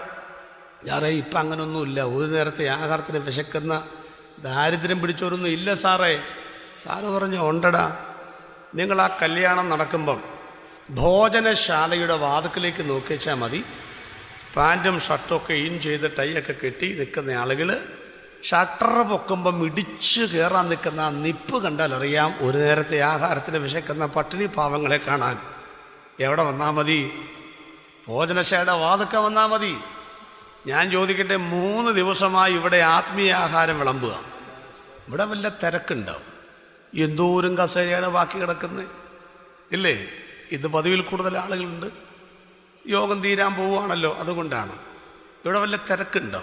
സാറേ ഇപ്പം അങ്ങനൊന്നുമില്ല, ഒരു നേരത്തെ ആഹാരത്തിന് വിശക്കുന്ന ദാരിദ്ര്യം പിടിച്ചവരൊന്നും ഇല്ല സാറേ. സാറ് പറഞ്ഞു, ഉണ്ടടാ. നിങ്ങൾ ആ കല്യാണം നടക്കുമ്പം ഭോജനശാലയുടെ വാതിക്കലേക്ക് നോക്കിച്ചാൽ മതി. പാൻറ്റും ഷർട്ടൊക്കെ ഇൻ ചെയ്ത് ടൈയൊക്കെ കെട്ടി നിൽക്കുന്ന ആളുകൾ ഷട്ടർ പൊക്കുമ്പം ഇടിച്ച് കയറാൻ നിൽക്കുന്ന ആ നിപ്പ് കണ്ടാൽ അറിയാം ഒരു നേരത്തെ ആഹാരത്തിന് വിശക്കുന്ന പട്ടിണി പാവങ്ങളെ കാണാൻ. എവിടെ വന്നാൽ മതി? ഭോജനശാലയുടെ വാതിക്ക വന്നാൽ മതി. ഞാൻ ചോദിക്കട്ടെ, 3 ദിവസമായി ഇവിടെ ആത്മീയ ആഹാരം വിളമ്പുക. ഇവിടെ വല്ല തിരക്കുണ്ടാവും. എന്തോരം കസേരയാണ് ബാക്കി കിടക്കുന്നത് ഇല്ലേ? ഇത് പതിവിൽ കൂടുതൽ ആളുകളുണ്ട്. യോഗം തീരാൻ പോവുകയാണല്ലോ, അതുകൊണ്ടാണ്. ഇവിടെ വല്ല തിരക്കുണ്ടോ?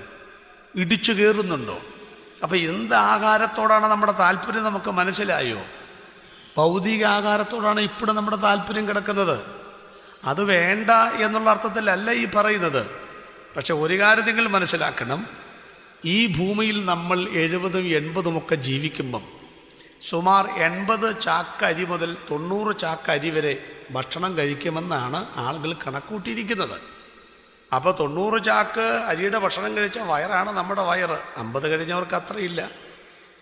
ഇടിച്ചു കയറുന്നുണ്ടോ? അപ്പം എന്ത് ആഹാരത്തോടാണ് നമ്മുടെ താല്പര്യം നമുക്ക് മനസ്സിലായോ? ഭൗതിക ആഹാരത്തോടാണ് ഇപ്പോഴും നമ്മുടെ താല്പര്യം കിടക്കുന്നത്. അത് വേണ്ട എന്നുള്ള അർത്ഥത്തിലല്ല ഈ പറയുന്നത്. പക്ഷെ ഒരു കാര്യം നിങ്ങൾ മനസ്സിലാക്കണം, ഈ ഭൂമിയിൽ നമ്മൾ 70ഉം 80ഉം ഒക്കെ ജീവിക്കുമ്പം സുമാർ 80 ചാക്ക് അരി മുതൽ 90 ചാക്ക് അരി വരെ ഭക്ഷണം കഴിക്കുമെന്നാണ് ആളുകൾ കണക്കൂട്ടിയിരിക്കുന്നത്. അപ്പോൾ 90 ചാക്ക് അരിയുടെ ഭക്ഷണം കഴിച്ച വയറാണ് നമ്മുടെ വയറ്. 50 കഴിഞ്ഞവർക്ക് അത്രയില്ല,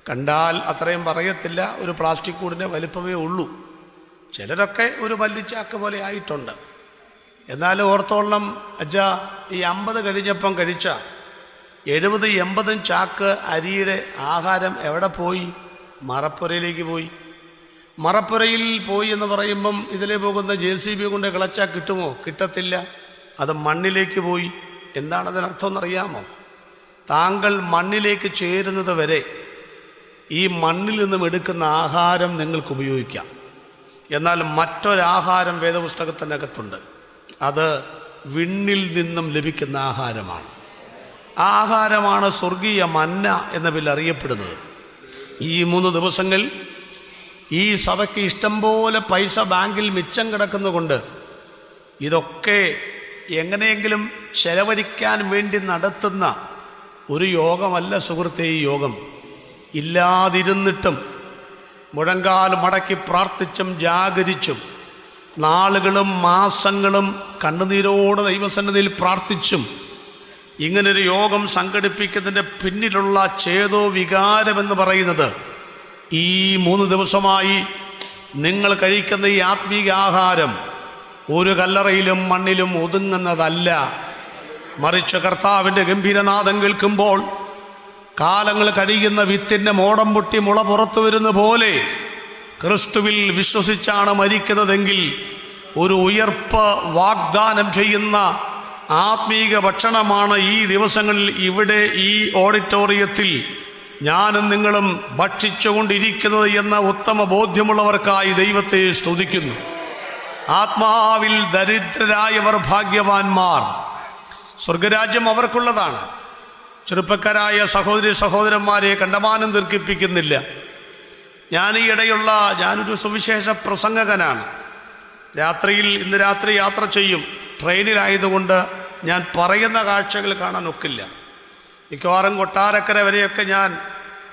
കണ്ടാൽ അത്രയും പറയത്തില്ല. ഒരു പ്ലാസ്റ്റിക് കൂടിൻ്റെ വലിപ്പമേ ഉള്ളൂ. ചിലരൊക്കെ ഒരു മല്ലിച്ചാക്ക് പോലെ ആയിട്ടുണ്ട്. എന്നാലും ഓർത്തോളം അച്ഛാ, ഈ 50 കഴിഞ്ഞപ്പം കഴിച്ച 70 80 ചാക്ക് അരിയുടെ ആഹാരം എവിടെ പോയി? മറപ്പുരയിലേക്ക് പോയി. മറപ്പുരയിൽ പോയി എന്ന് പറയുമ്പം ഇതിലേ പോകുന്ന JCB കൊണ്ട് കിളച്ചാൽ കിട്ടുമോ? കിട്ടത്തില്ല. അത് മണ്ണിലേക്ക് പോയി. എന്താണ് അതിനർത്ഥം എന്നറിയാമോ? താങ്കൾ മണ്ണിലേക്ക് ചേരുന്നത് വരെ ഈ മണ്ണിൽ നിന്നും എടുക്കുന്ന ആഹാരം നിങ്ങൾക്ക് ഉപയോഗിക്കാം. എന്നാൽ മറ്റൊരാഹാരം വേദപുസ്തകത്തിനകത്തുണ്ട്. അത് വിണ്ണിൽ നിന്നും ലഭിക്കുന്ന ആഹാരമാണ്. ആ ആഹാരമാണ് സ്വർഗീയ മന്ന എന്ന പേരിൽ അറിയപ്പെടുന്നത്. ഈ 3 ദിവസങ്ങൾ ഈ സഭയ്ക്ക് ഇഷ്ടം പോലെ പൈസ ബാങ്കിൽ മിച്ചം കിടക്കുന്നതുകൊണ്ട് ഇതൊക്കെ എങ്ങനെയെങ്കിലും ചെലവഴിക്കാൻ വേണ്ടി നടത്തുന്ന ഒരു യോഗമല്ല സുഹൃത്തേ. ഈ യോഗം ഇല്ലാതിരുന്നിട്ടും മുഴങ്കാൽ മടക്കി പ്രാർത്ഥിച്ചും ജാഗരിച്ചും നാളുകളും മാസങ്ങളും കണ്ണുനീരോടെ ദൈവസന്നിധിയിൽ പ്രാർത്ഥിച്ചും ഇങ്ങനൊരു യോഗം സംഘടിപ്പിക്കുന്നതിൻ്റെ പിന്നിലുള്ള ചേതോ വികാരമെന്ന് പറയുന്നത് ഈ 3 ദിവസമായി നിങ്ങൾ കഴിക്കുന്ന ഈ ആത്മീക ആഹാരം ഒരു കല്ലറയിലും മണ്ണിലും ഒതുങ്ങുന്നതല്ല. മറിച്ച് കർത്താവിൻ്റെ ഗംഭീരനാദം കേൾക്കുമ്പോൾ കാലങ്ങൾ കഴിയുന്ന വിത്തിൻ്റെ മോടം പൊട്ടി മുള പുറത്തു വരുന്ന പോലെ ക്രിസ്തുവിൽ വിശ്വസിച്ചാണ് മരിക്കുന്നതെങ്കിൽ ഒരു ഉയർപ്പ് വാഗ്ദാനം ചെയ്യുന്ന ആത്മീക ഭക്ഷണമാണ് ഈ ദിവസങ്ങളിൽ ഇവിടെ ഈ ഓഡിറ്റോറിയത്തിൽ ഞാനും നിങ്ങളും ഭക്ഷിച്ചുകൊണ്ടിരിക്കുന്നത് എന്ന ഉത്തമ ബോധ്യമുള്ളവർക്കായി ദൈവത്തെ സ്തുതിക്കുന്നു. ആത്മാവിൽ ദരിദ്രരായവർ ഭാഗ്യവാന്മാർ, സ്വർഗരാജ്യം അവർക്കുള്ളതാണ്. ചെറുപ്പക്കാരായ സഹോദരി സഹോദരന്മാരെ കണ്ടമാനം ദീർഘിപ്പിക്കുന്നില്ല. ഞാനൊരു സുവിശേഷ പ്രസംഗകനാണ്. ഇന്ന് രാത്രി യാത്ര ചെയ്യും. ട്രെയിനിലായതുകൊണ്ട് ഞാൻ പറയുന്ന കാഴ്ചകൾ കാണാൻ ഒക്കില്ല. മിക്കവാറും കൊട്ടാരക്കര വരെയൊക്കെ ഞാൻ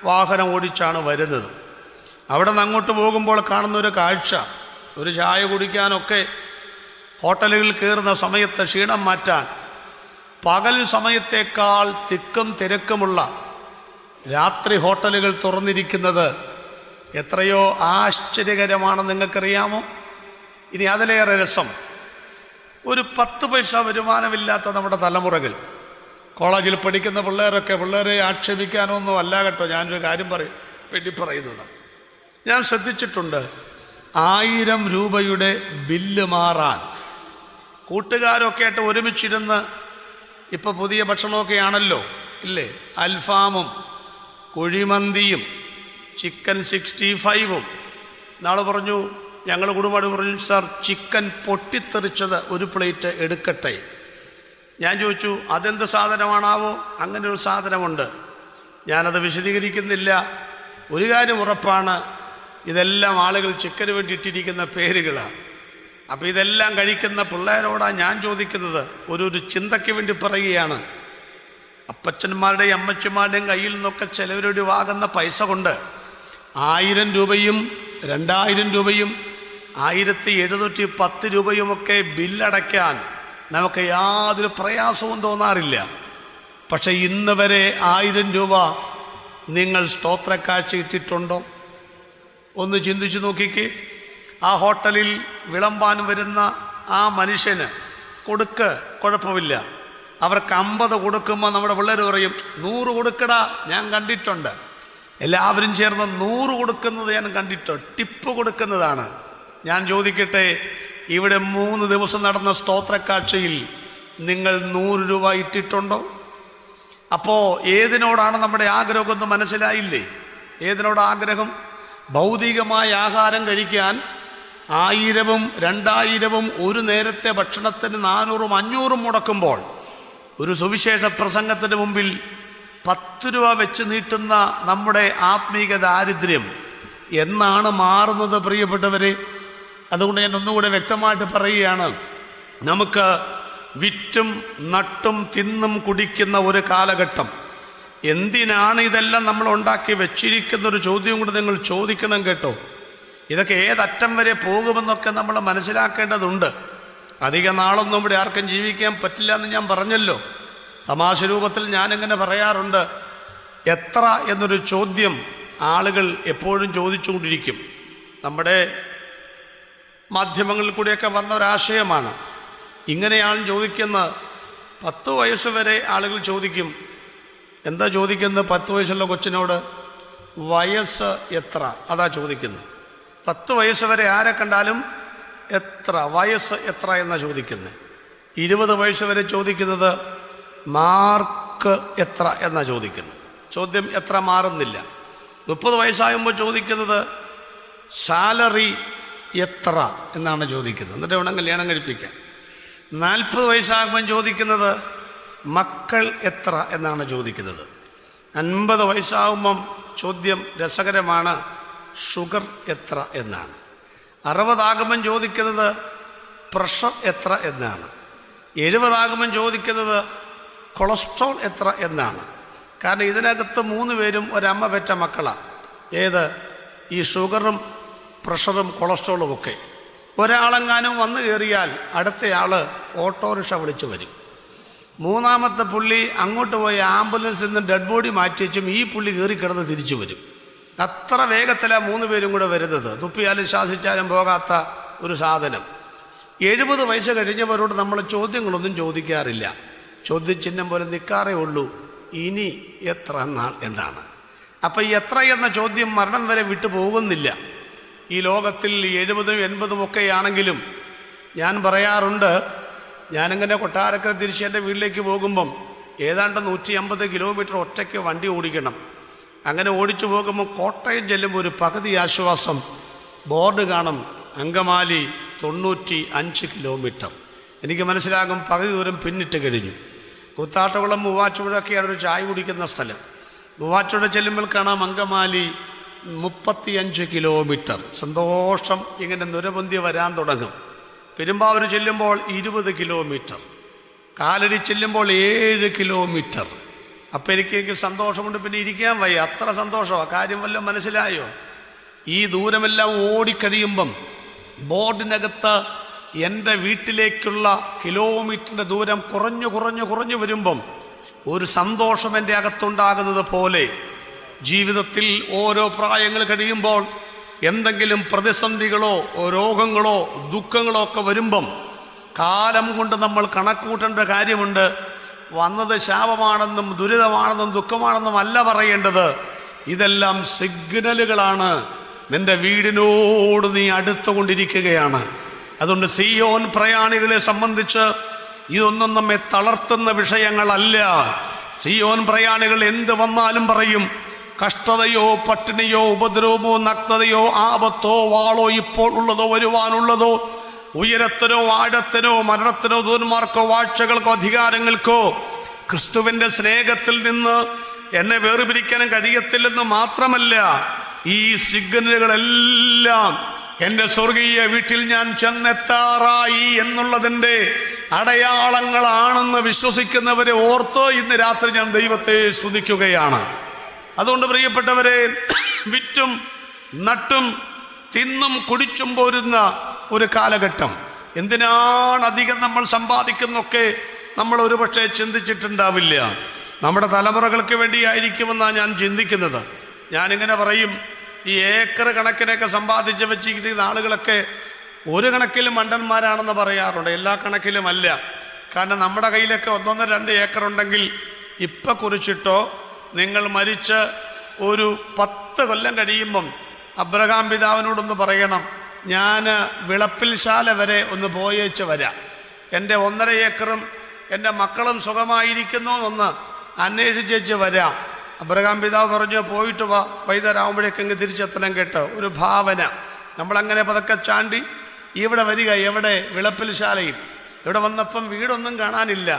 വാഹനം ഓടിച്ചാണ് വരുന്നത്. അവിടെ നിന്ന് അങ്ങോട്ട് പോകുമ്പോൾ കാണുന്ന ഒരു കാഴ്ച, ഒരു ചായ കുടിക്കാനൊക്കെ ഹോട്ടലുകളിൽ കയറുന്ന സമയത്ത് ക്ഷീണം മാറ്റാൻ പകൽ സമയത്തേക്കാൾ തിക്കും തിരക്കുമുള്ള രാത്രി ഹോട്ടലുകൾ തുറന്നിരിക്കുന്നത് എത്രയോ ആശ്ചര്യകരമാണെന്ന് നിങ്ങൾക്കറിയാമോ? ഇനി അതിലേറെ രസം, ഒരു 10 പൈസ വരുമാനമില്ലാത്ത നമ്മുടെ തലമുറകൾ, കോളേജിൽ പഠിക്കുന്ന പിള്ളേരെ ആക്ഷേപിക്കാനൊന്നും അല്ല കേട്ടോ, ഞാനൊരു കാര്യം വേണ്ടി പറയുന്നത്. ഞാൻ ശ്രദ്ധിച്ചിട്ടുണ്ട്, 1000 രൂപയുടെ ബില്ല് മാറാൻ കൂട്ടുകാരൊക്കെ ആയിട്ട് ഒരുമിച്ചിരുന്ന്, ഇപ്പോൾ പുതിയ ഭക്ഷണമൊക്കെ ആണല്ലോ ഇല്ലേ, അൽഫാമും കുഴിമന്തിയും ചിക്കൻ 65ഉം. നാളെ പറഞ്ഞു, ഞങ്ങൾ കുടുംബമായിട്ട് പറഞ്ഞു, സാർ ചിക്കൻ പൊട്ടിത്തെറിച്ചത് ഒരു പ്ലേറ്റ് എടുക്കട്ടെ. ഞാൻ ചോദിച്ചു, അതെന്ത് സാധനമാണാവോ? അങ്ങനെ ഒരു സാധനമുണ്ട്. ഞാനത് വിശദീകരിക്കുന്നില്ല. ഒരു കാര്യം ഉറപ്പാണ്, ഇതെല്ലാം ആളുകൾ ചിക്കന് വേണ്ടി ഇട്ടിരിക്കുന്ന പേരുകളാണ്. അപ്പം ഇതെല്ലാം കഴിക്കുന്ന പിള്ളേരോടാണ് ഞാൻ ചോദിക്കുന്നത്, ഒരു ചിന്തയ്ക്ക് വേണ്ടി പറയുകയാണ്. അപ്പച്ചന്മാരുടെയും അമ്മച്ചിമാരുടെയും കയ്യിൽ നിന്നൊക്കെ ചിലവരോട് വാങ്ങുന്ന പൈസ കൊണ്ട് 1000 രൂപയും 2000 രൂപയും 1710 രൂപയുമൊക്കെ ബില്ലടയ്ക്കാൻ നമുക്ക് യാതൊരു പ്രയാസവും തോന്നാറില്ല. പക്ഷെ ഇന്ന് വരെ 1000 രൂപ നിങ്ങൾ സ്തോത്രക്കാഴ്ച ഇട്ടിട്ടുണ്ടോ? ഒന്ന് ചിന്തിച്ചു നോക്കിക്കേ. ആ ഹോട്ടലിൽ വിളമ്പാൻ വരുന്ന ആ മനുഷ്യന് കുഴപ്പമില്ല. അവർക്ക് 50 കൊടുക്കുമ്പോൾ നമ്മുടെ പിള്ളേർ പറയും 100 കൊടുക്കടാ, ഞാൻ കണ്ടിട്ടുണ്ട്. എല്ലാവരും ചേർന്ന് 100 കൊടുക്കുന്നത് ഞാൻ കണ്ടിട്ടുണ്ട്, ടിപ്പ് കൊടുക്കുന്നതാണ്. ഞാൻ ചോദിക്കട്ടെ, ഇവിടെ 3 ദിവസം നടന്ന സ്തോത്രക്കാഴ്ചയിൽ നിങ്ങൾ 100 രൂപ ഇട്ടിട്ടുണ്ടോ? അപ്പോൾ ഏതിനോടാണ് നമ്മുടെ ആഗ്രഹം എന്ന് മനസ്സിലായില്ലേ? ഏതിനോട് ആഗ്രഹം? ഭൗതികമായ ആഹാരം കഴിക്കാൻ 1000-ഉം 2000-ഉം ഒരു നേരത്തെ ഭക്ഷണത്തിന് 400-ഉം 500-ഉം മുടക്കുമ്പോൾ ഒരു സുവിശേഷ പ്രസംഗത്തിന് മുമ്പിൽ 10 രൂപ വെച്ച് നീട്ടുന്ന നമ്മുടെ ആത്മീക ദാരിദ്ര്യം എന്നാണ് മാറുന്നത് പ്രിയപ്പെട്ടവരെ? അതുകൊണ്ട് ഞാൻ ഒന്നുകൂടെ വ്യക്തമായിട്ട് പറയുകയാണ്, നമുക്ക് വിറ്റും നട്ടും തിന്നും കുടിക്കുന്ന ഒരു കാലഘട്ടം. എന്തിനാണ് ഇതെല്ലാം നമ്മൾ ഉണ്ടാക്കി വെച്ചിരിക്കുന്നൊരു ചോദ്യം കൂടെ നിങ്ങൾ ചോദിക്കണം കേട്ടോ. ഇതൊക്കെ ഏതറ്റം വരെ പോകുമെന്നൊക്കെ നമ്മൾ മനസ്സിലാക്കേണ്ടതുണ്ട്. അധിക നാളൊന്നും ഇവിടെ ആർക്കും ജീവിക്കാൻ പറ്റില്ല എന്ന് ഞാൻ പറഞ്ഞല്ലോ. തമാശ രൂപത്തിൽ ഞാനിങ്ങനെ പറയാറുണ്ട്, എത്ര എന്നൊരു ചോദ്യം ആളുകൾ എപ്പോഴും ചോദിച്ചുകൊണ്ടിരിക്കും. നമ്മുടെ മാധ്യമങ്ങളിൽ കൂടിയൊക്കെ വന്ന ഒരാശയമാണ്. ഇങ്ങനെയാണ് ചോദിക്കുന്നത്. 10 വയസ്സ് വരെ ആളുകൾ ചോദിക്കും. എന്താ ചോദിക്കുന്നത്? 10 വയസ്സുള്ള കൊച്ചിനോട് വയസ്സ് എത്ര, അതാ ചോദിക്കുന്നത്. 10 വയസ്സ് വരെ ആരെ കണ്ടാലും എത്ര, വയസ്സ് എത്ര എന്നാ ചോദിക്കുന്നത്. 20 വയസ്സ് വരെ ചോദിക്കുന്നത് മാർക്ക് എത്ര എന്നാ ചോദിക്കുന്നത്. ചോദ്യം എത്ര മാറുന്നില്ല. 30 വയസ്സാകുമ്പോൾ ചോദിക്കുന്നത് സാലറി എത്ര എന്നാണ് ചോദിക്കുന്നത്. എന്നിട്ട് വേണം കല്യാണം കഴിപ്പിക്കാൻ. 40 വയസ്സാകുമ്പോൾ ചോദിക്കുന്നത് മക്കൾ എത്ര എന്നാണ് ചോദിക്കുന്നത്. 50 വയസ്സാകുമ്പം ചോദ്യം രസകരമാണ്, ഷുഗർ എത്ര എന്നാണ്. 60 ആകുമ്പം ചോദിക്കുന്നത് പ്രഷർ എത്ര എന്നാണ്. 70 ആകുമ്പം ചോദിക്കുന്നത് കൊളസ്ട്രോൾ എത്ര എന്നാണ്. കാരണം ഇതിനകത്ത് 3 പേരും ഒരമ്മ പെറ്റ മക്കളാണ്. ഏത്? ഈ ഷുഗറും പ്രഷറും കൊളസ്ട്രോളും ഒക്കെ. ഒരാളെങ്ങാനും വന്നു കയറിയാൽ അടുത്തയാൾ ഓട്ടോറിക്ഷ വിളിച്ചു വരും. 3-മത്തെ പുള്ളി അങ്ങോട്ട് പോയി ആംബുലൻസിൽ നിന്ന് ഡെഡ് ബോഡി മാറ്റി വെച്ചും ഈ പുള്ളി കയറി കിടന്ന് തിരിച്ചു വരും. അത്ര വേഗത്തിലാണ് 3 പേരും കൂടെ വരുന്നത്. തുപ്പിയാലും ശ്വാസിച്ചാലും പോകാത്ത ഒരു സാധനം. 70 വയസ്സ് കഴിഞ്ഞവരോട് നമ്മൾ ചോദ്യങ്ങളൊന്നും ചോദിക്കാറില്ല. ചോദ്യചിഹ്നം പോലെ നിൽക്കാറേ ഉള്ളൂ. ഇനി എത്ര നാൾ എന്നാണ്. അപ്പം ഈ എത്ര എന്ന ചോദ്യം മരണം വരെ വിട്ടു പോകുന്നില്ല. ഈ ലോകത്തിൽ 70-ഉം 80-ഉം ഒക്കെ ആണെങ്കിലും ഞാൻ പറയാറുണ്ട്, ഞാനിങ്ങനെ കൊട്ടാരക്കര തിരിച്ച് എൻ്റെ വീട്ടിലേക്ക് പോകുമ്പം ഏതാണ്ട് 150 കിലോമീറ്റർ ഒറ്റയ്ക്ക് വണ്ടി ഓടിക്കണം. അങ്ങനെ ഓടിച്ചു പോകുമ്പോൾ കോട്ടയം ചെല്ലുമ്പോൾ ഒരു പകുതി ആശ്വാസം ബോർഡ് കാണും, അങ്കമാലി 95 കിലോമീറ്റർ. എനിക്ക് മനസ്സിലാകും പകുതി ദൂരം പിന്നിട്ട് കഴിഞ്ഞു. കൂത്താട്ടുകുളം മൂവാറ്റുപുഴയൊക്കെയാണ് ഒരു ചായ കുടിക്കുന്ന സ്ഥലം. മൂവാറ്റുപുഴ ചെല്ലുമ്പോൾ കാണാം അങ്കമാലി 35 കിലോമീറ്റർ. സന്തോഷം ഇങ്ങനെ നുരപൊന്തി വരാൻ തുടങ്ങും. പെരുമ്പാവൂർ ചെല്ലുമ്പോൾ 20 കിലോമീറ്റർ, കാലടി ചെല്ലുമ്പോൾ 7 കിലോമീറ്റർ. അപ്പം എനിക്ക് സന്തോഷമുണ്ട്, പിന്നെ ഇരിക്കാൻ വയ്യ, അത്ര സന്തോഷമാണ്. കാര്യം വല്ലതും മനസ്സിലായോ? ഈ ദൂരമെല്ലാം ഓടിക്കഴിയുമ്പം ബോർഡിനകത്ത് എൻ്റെ വീട്ടിലേക്കുള്ള കിലോമീറ്ററിൻ്റെ ദൂരം കുറഞ്ഞു കുറഞ്ഞു കുറഞ്ഞു വരുമ്പം ഒരു സന്തോഷം എൻ്റെ അകത്തുണ്ടാകുന്നത് പോലെ ജീവിതത്തിൽ ഓരോ പ്രായങ്ങൾ കഴിയുമ്പോൾ എന്തെങ്കിലും പ്രതിസന്ധികളോ രോഗങ്ങളോ ദുഃഖങ്ങളോ ഒക്കെ വരുമ്പം കാലം കൊണ്ട് നമ്മൾ കണക്കൂട്ടേണ്ട കാര്യമുണ്ട്. വന്നത് ശാപമാണെന്നും ദുരിതമാണെന്നും ദുഃഖമാണെന്നും അല്ല പറയേണ്ടത്. ഇതെല്ലാം സിഗ്നലുകളാണ്. നിന്റെ വീടിനോട് നീ അടുത്തുകൊണ്ടിരിക്കുകയാണ്. അതുകൊണ്ട് സിയോൻ പ്രയാണികളെ സംബന്ധിച്ച് ഇതൊന്നും നമ്മെ തളർത്തുന്ന വിഷയങ്ങളല്ല. സിയോൻ പ്രയാണികൾ എന്ത് വന്നാലും പറയും, കഷ്ടതയോ പട്ടിണിയോ ഉപദ്രവമോ നഗ്നതയോ ആപത്തോ വാളോ ഇപ്പോൾ ഉള്ളതോ വരുവാനുള്ളതോ ഉയരത്തിനോ ആഴത്തിനോ മരണത്തിനോ ദൂരന്മാർക്കോ വാഴ്ചകൾക്കോ അധികാരങ്ങൾക്കോ ക്രിസ്തുവിൻ്റെ സ്നേഹത്തിൽ നിന്ന് എന്നെ വേർപിരിക്കാനും കഴിയത്തില്ലെന്ന് മാത്രമല്ല, ഈ സിഗ്നലുകളെല്ലാം എൻ്റെ സ്വർഗീയ വീട്ടിൽ ഞാൻ ചെന്നെത്താറായി എന്നുള്ളതിൻ്റെ അടയാളങ്ങളാണെന്ന് വിശ്വസിക്കുന്നവരെ ഓർത്ത് ഇന്ന് രാത്രി ഞാൻ ദൈവത്തെ സ്തുതിക്കുകയാണ്. അതുകൊണ്ട് പ്രിയപ്പെട്ടവരെ, വിറ്റും നട്ടും തിന്നും കുടിച്ചും പോരുന്ന ഒരു കാലഘട്ടം. എന്തിനാണ് അധികം നമ്മൾ സമ്പാദിക്കുന്നൊക്കെ നമ്മൾ ഒരുപക്ഷെ ചിന്തിച്ചിട്ടുണ്ടാവില്ല. നമ്മുടെ തലമുറകൾക്ക് വേണ്ടിയായിരിക്കുമെന്നാണ് ഞാൻ ചിന്തിക്കുന്നത്. ഞാനിങ്ങനെ പറയും, ഈ ഏക്കർ കണക്കിനൊക്കെ സമ്പാദിച്ച് വെച്ചിരിക്കുന്ന ആളുകളൊക്കെ ഒരു കണക്കിലും മണ്ടന്മാരാണെന്ന് പറയാറുണ്ട്. എല്ലാ കണക്കിലും അല്ല. കാരണം നമ്മുടെ കയ്യിലൊക്കെ 1-2 ഏക്കർ ഉണ്ടെങ്കിൽ ഇപ്പം കുറിച്ചിട്ടോ നിങ്ങൾ മരിച്ച് ഒരു 10 കൊല്ലം കഴിയുമ്പം അബ്രഹാം പിതാവിനോടൊന്ന് പറയണം, ഞാൻ വിളപ്പിൽശാല വരെ ഒന്ന് പോയേച്ച് വരാം, എൻ്റെ 1.5 ഏക്കറും എൻ്റെ മക്കളും സുഖമായിരിക്കുന്നോ എന്നൊന്ന് അന്വേഷിച്ചേച്ച് വരാം. അബ്രഹാം പിതാവ് പറഞ്ഞു, പോയിട്ട് വാ, വൈകുന്നേരമാകുമ്പോഴേക്കെങ്കിൽ തിരിച്ചെത്തണം കേട്ടോ. ഒരു ഭാവന. നമ്മളങ്ങനെ പതുക്കെ ചാണ്ടി ഇവിടെ വരിക. എവിടെ? വിളപ്പിൽ ശാലയിൽ. ഇവിടെ വന്നപ്പം വീടൊന്നും കാണാനില്ല,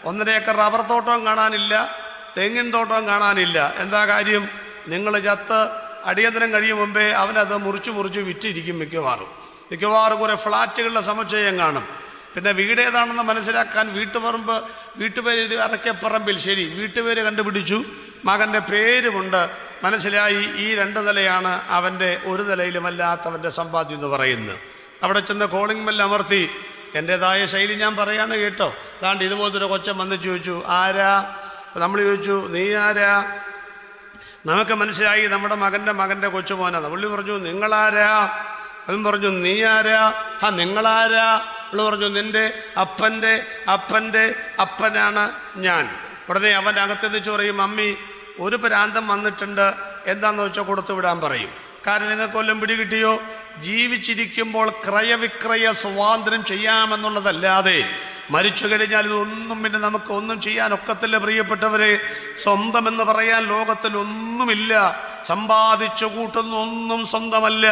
1.5 ഏക്കർ റബ്ബർ തോട്ടവും കാണാനില്ല, തെങ്ങിൻ തോട്ടവും കാണാനില്ല. എന്താ കാര്യം? നിങ്ങൾ ചത്ത് അടിയന്തരം കഴിയും മുമ്പേ അവനത് മുറിച്ച് വിറ്റിരിക്കും. മിക്കവാറും കുറെ ഫ്ലാറ്റുകളുടെ സമുച്ചയം കാണും. പിന്നെ വീട് ഏതാണെന്ന് മനസ്സിലാക്കാൻ വീട്ടുപേര് എഴുതി അറക്കപ്പറമ്പിൽ. ശരി, വീട്ടുപേര് കണ്ടുപിടിച്ചു, മകൻ്റെ പേരുമുണ്ട്, മനസ്സിലായി. ഈ 2 നിലയാണ് അവൻ്റെ, 1 നിലയിലുമല്ലാത്തവൻ്റെ സമ്പാദ്യം എന്ന് പറയുന്നത്. അവിടെ ചെന്ന് കോളിംഗ് ബെൽ അമർത്തി. എൻ്റെതായ ശൈലി ഞാൻ പറയാണ് കേട്ടോ. അതാണ്ട് ഇതുപോലത്തെ ഒരു കൊച്ചൻ വന്ന് ചോദിച്ചു, ആരാ? നമ്മൾ ചോദിച്ചു, നീ ആരാ? നമുക്ക് മനസ്സിലായി നമ്മുടെ മകൻ്റെ കൊച്ചുമോനാണ്. പുള്ളി പറഞ്ഞു, നിങ്ങളാരാ? അതും പറഞ്ഞു, നീ ആരാ? നിങ്ങളാരാ? പുള്ളി പറഞ്ഞു, നിന്റെ അപ്പൻ്റെ അപ്പനാണ് ഞാൻ. ഉടനെ അവൻ്റെ അകത്തെന്ന് പറയും, മമ്മി ഒരു പ്രാന്തം വന്നിട്ടുണ്ട്, എന്താന്ന് വെച്ചാൽ കൊടുത്തു വിടാൻ പറയും. കാരണം നിങ്ങൾക്ക് കൊല്ലം പിടികിട്ടിയോ? ജീവിച്ചിരിക്കുമ്പോൾ ക്രയവിക്രയ സ്വാതന്ത്ര്യം ചെയ്യാമെന്നുള്ളതല്ലാതെ മരിച്ചു കഴിഞ്ഞാൽ ഇതൊന്നും പിന്നെ നമുക്ക് ഒന്നും ചെയ്യാൻ ഒക്കത്തില്ല. പ്രിയപ്പെട്ടവരെ, സ്വന്തം എന്ന് പറയാൻ ലോകത്തിൽ ഒന്നുമില്ല. സമ്പാദിച്ചു കൂട്ടുന്ന ഒന്നും സ്വന്തമല്ല.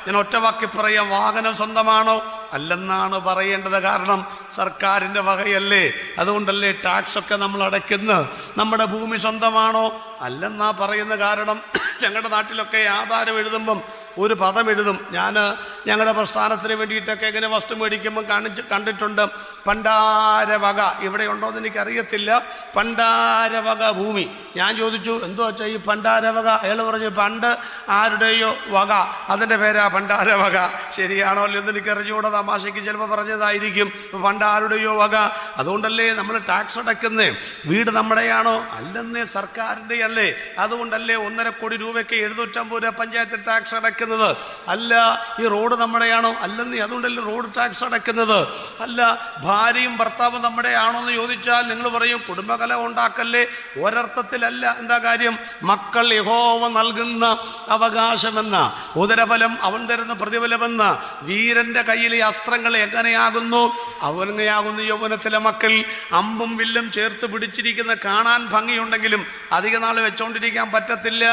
ഞാൻ ഒറ്റവാക്കി പറയാം, വാഹനം സ്വന്തമാണോ? അല്ലെന്നാണ് പറയേണ്ടത്. കാരണം സർക്കാരിൻ്റെ വകയല്ലേ, അതുകൊണ്ടല്ലേ ടാക്സൊക്കെ നമ്മൾ അടയ്ക്കുന്നത്. നമ്മുടെ ഭൂമി സ്വന്തമാണോ? അല്ലെന്നാ പറയുന്ന. കാരണം ഞങ്ങളുടെ നാട്ടിലൊക്കെ ആധാരം എഴുതുമ്പം ഒരു പദം എഴുതും. ഞാൻ ഞങ്ങളുടെ പ്രസ്ഥാനത്തിന് വേണ്ടിയിട്ടൊക്കെ ഇങ്ങനെ വസ്തു മേടിക്കുമ്പം കണ്ടിട്ടുണ്ട്, പണ്ടാരവക. ഇവിടെ ഉണ്ടോയെന്ന് എനിക്കറിയത്തില്ല. പണ്ടാരവക ഭൂമി. ഞാൻ ചോദിച്ചു, എന്തോ വെച്ചാൽ ഈ പണ്ടാരവക? അയാൾ പറഞ്ഞു, പണ്ട് ആരുടെയോ വക, അതിൻ്റെ പേരാ പണ്ടാരവക. ശരിയാണോ അല്ലെന്ന് എനിക്കറിഞ്ഞുകൂടെ, തമാശയ്ക്ക് ചിലപ്പോൾ പറഞ്ഞതായിരിക്കും. പണ്ടാരുടെയോ വക. അതുകൊണ്ടല്ലേ നമ്മൾ ടാക്സ് അടയ്ക്കുന്നേ. വീട് നമ്മുടെയാണോ? അല്ലെന്നേ, സർക്കാരിൻ്റെ അല്ലേ. അതുകൊണ്ടല്ലേ 1.5 കോടി രൂപയ്ക്ക് 750 രൂപ പഞ്ചായത്ത് ടാക്സ് അടയ്ക്കുന്നത്. അല്ല, ഈ റോഡ് നമ്മുടെയാണോ? അല്ലെന്നേ, അതുകൊണ്ടല്ലേ റോഡ് ടാക്സ് അടയ്ക്കുന്നത്. അല്ല, ഭാര്യയും ഭർത്താവും നമ്മുടെ ആണോ എന്ന് ചോദിച്ചാൽ നിങ്ങൾ പറയും, കുടുംബകലഹം ഉണ്ടാക്കല്ലേ. ഒരർത്ഥത്തിലല്ല. എന്താ കാര്യം? മക്കൾ യഹോവ നൽകുന്ന അവകാശമെന്ന, ഉദരഫലം അവൻ തരുന്ന പ്രതിഫലമെന്ന. വീരന്റെ കയ്യിലെ അസ്ത്രങ്ങൾ എങ്ങനെയാകുന്നു? അവനെയാകുന്നു യൗവനത്തിലെ മക്കൾ. അമ്പും വില്ലും ചേർത്ത് പിടിച്ചിരിക്കുന്ന കാണാൻ ഭംഗിയുണ്ടെങ്കിലും അധിക നാൾ വെച്ചോണ്ടിരിക്കാൻ പറ്റത്തില്ല.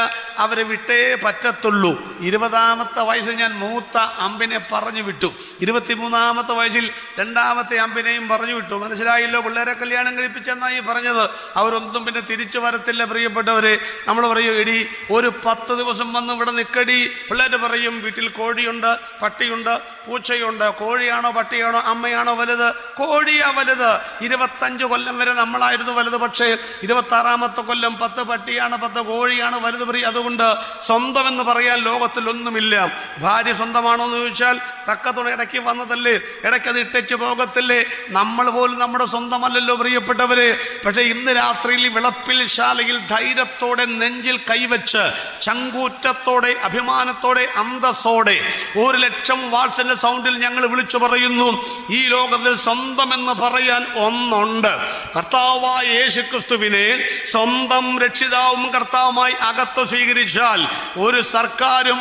അവരെ വിട്ടേ പറ്റത്തുള്ളൂ. 20-ാമത്തെ വയസ്സിൽ ഞാൻ മൂത്ത അമ്പിനെ പറഞ്ഞു വിട്ടു. 23-ാമത്തെ വയസ്സിൽ 2-ാമത്തെ അമ്പിനെയും പറഞ്ഞു വിട്ടു. മനസ്സിലായല്ലോ? പിള്ളേരെ കല്യാണം കഴിപ്പിച്ചെന്നായി പറഞ്ഞത്. അവരൊന്നും പിന്നെ തിരിച്ചു വരത്തില്ല. പ്രിയപ്പെട്ടവരെ, നമ്മൾ പറയും, എടി ഒരു 10 ദിവസം വന്ന് ഇവിടെ നിൽക്കടി. പിള്ളേർ പറയും, വീട്ടിൽ കോഴിയുണ്ട്, പട്ടിയുണ്ട്, പൂച്ചയുണ്ട്. കോഴിയാണോ പട്ടിയാണോ അമ്മയാണോ വലുത്? കോഴിയാ വലുത്. 25 കൊല്ലം വരെ നമ്മളായിരുന്നു വലുത്. പക്ഷേ 26-ാമത്തെ കൊല്ലം 10 പട്ടിയാണ്, 10 കോഴിയാണ് വലുത്. അതുകൊണ്ട് സ്വന്തം എന്ന് പറയാൻ ലോകത്തിൽ ഒന്നുമില്ല. ഭാര്യ സ്വന്തമാണോ എന്ന് ചോദിച്ചാൽ തക്കത്തോടെ ഇടയ്ക്ക് വന്നതല്ലേ, ഇടയ്ക്കത് ഇട്ടച്ച് പോകത്തില്ലേ. നമ്മൾ പോലും നമ്മുടെ സ്വന്തമല്ലല്ലോ പ്രിയപ്പെട്ടവരെ. പക്ഷെ ഇന്ന് രാത്രിയിൽ വിളപ്പിൽ ശാലയിൽ ധൈര്യത്തോടെ നെഞ്ചിൽ കൈവച്ച് ചങ്കൂറ്റത്തോടെ അഭിമാനത്തോടെ അന്തസ്സോടെ 1,00,000 വാട്സിന്റെ സൗണ്ടിൽ ഞങ്ങൾ വിളിച്ചു പറയുന്നു, ഈ ലോകത്തിൽ സ്വന്തം എന്ന് പറയാൻ ഒന്നുണ്ട്. കർത്താവായ യേശുക്രിസ്തുവിനെ സ്വന്തം രക്ഷിതാവും കർത്താവുമായി അകത്ത് സ്വീകരിച്ചാൽ ഒരു സർക്കാരും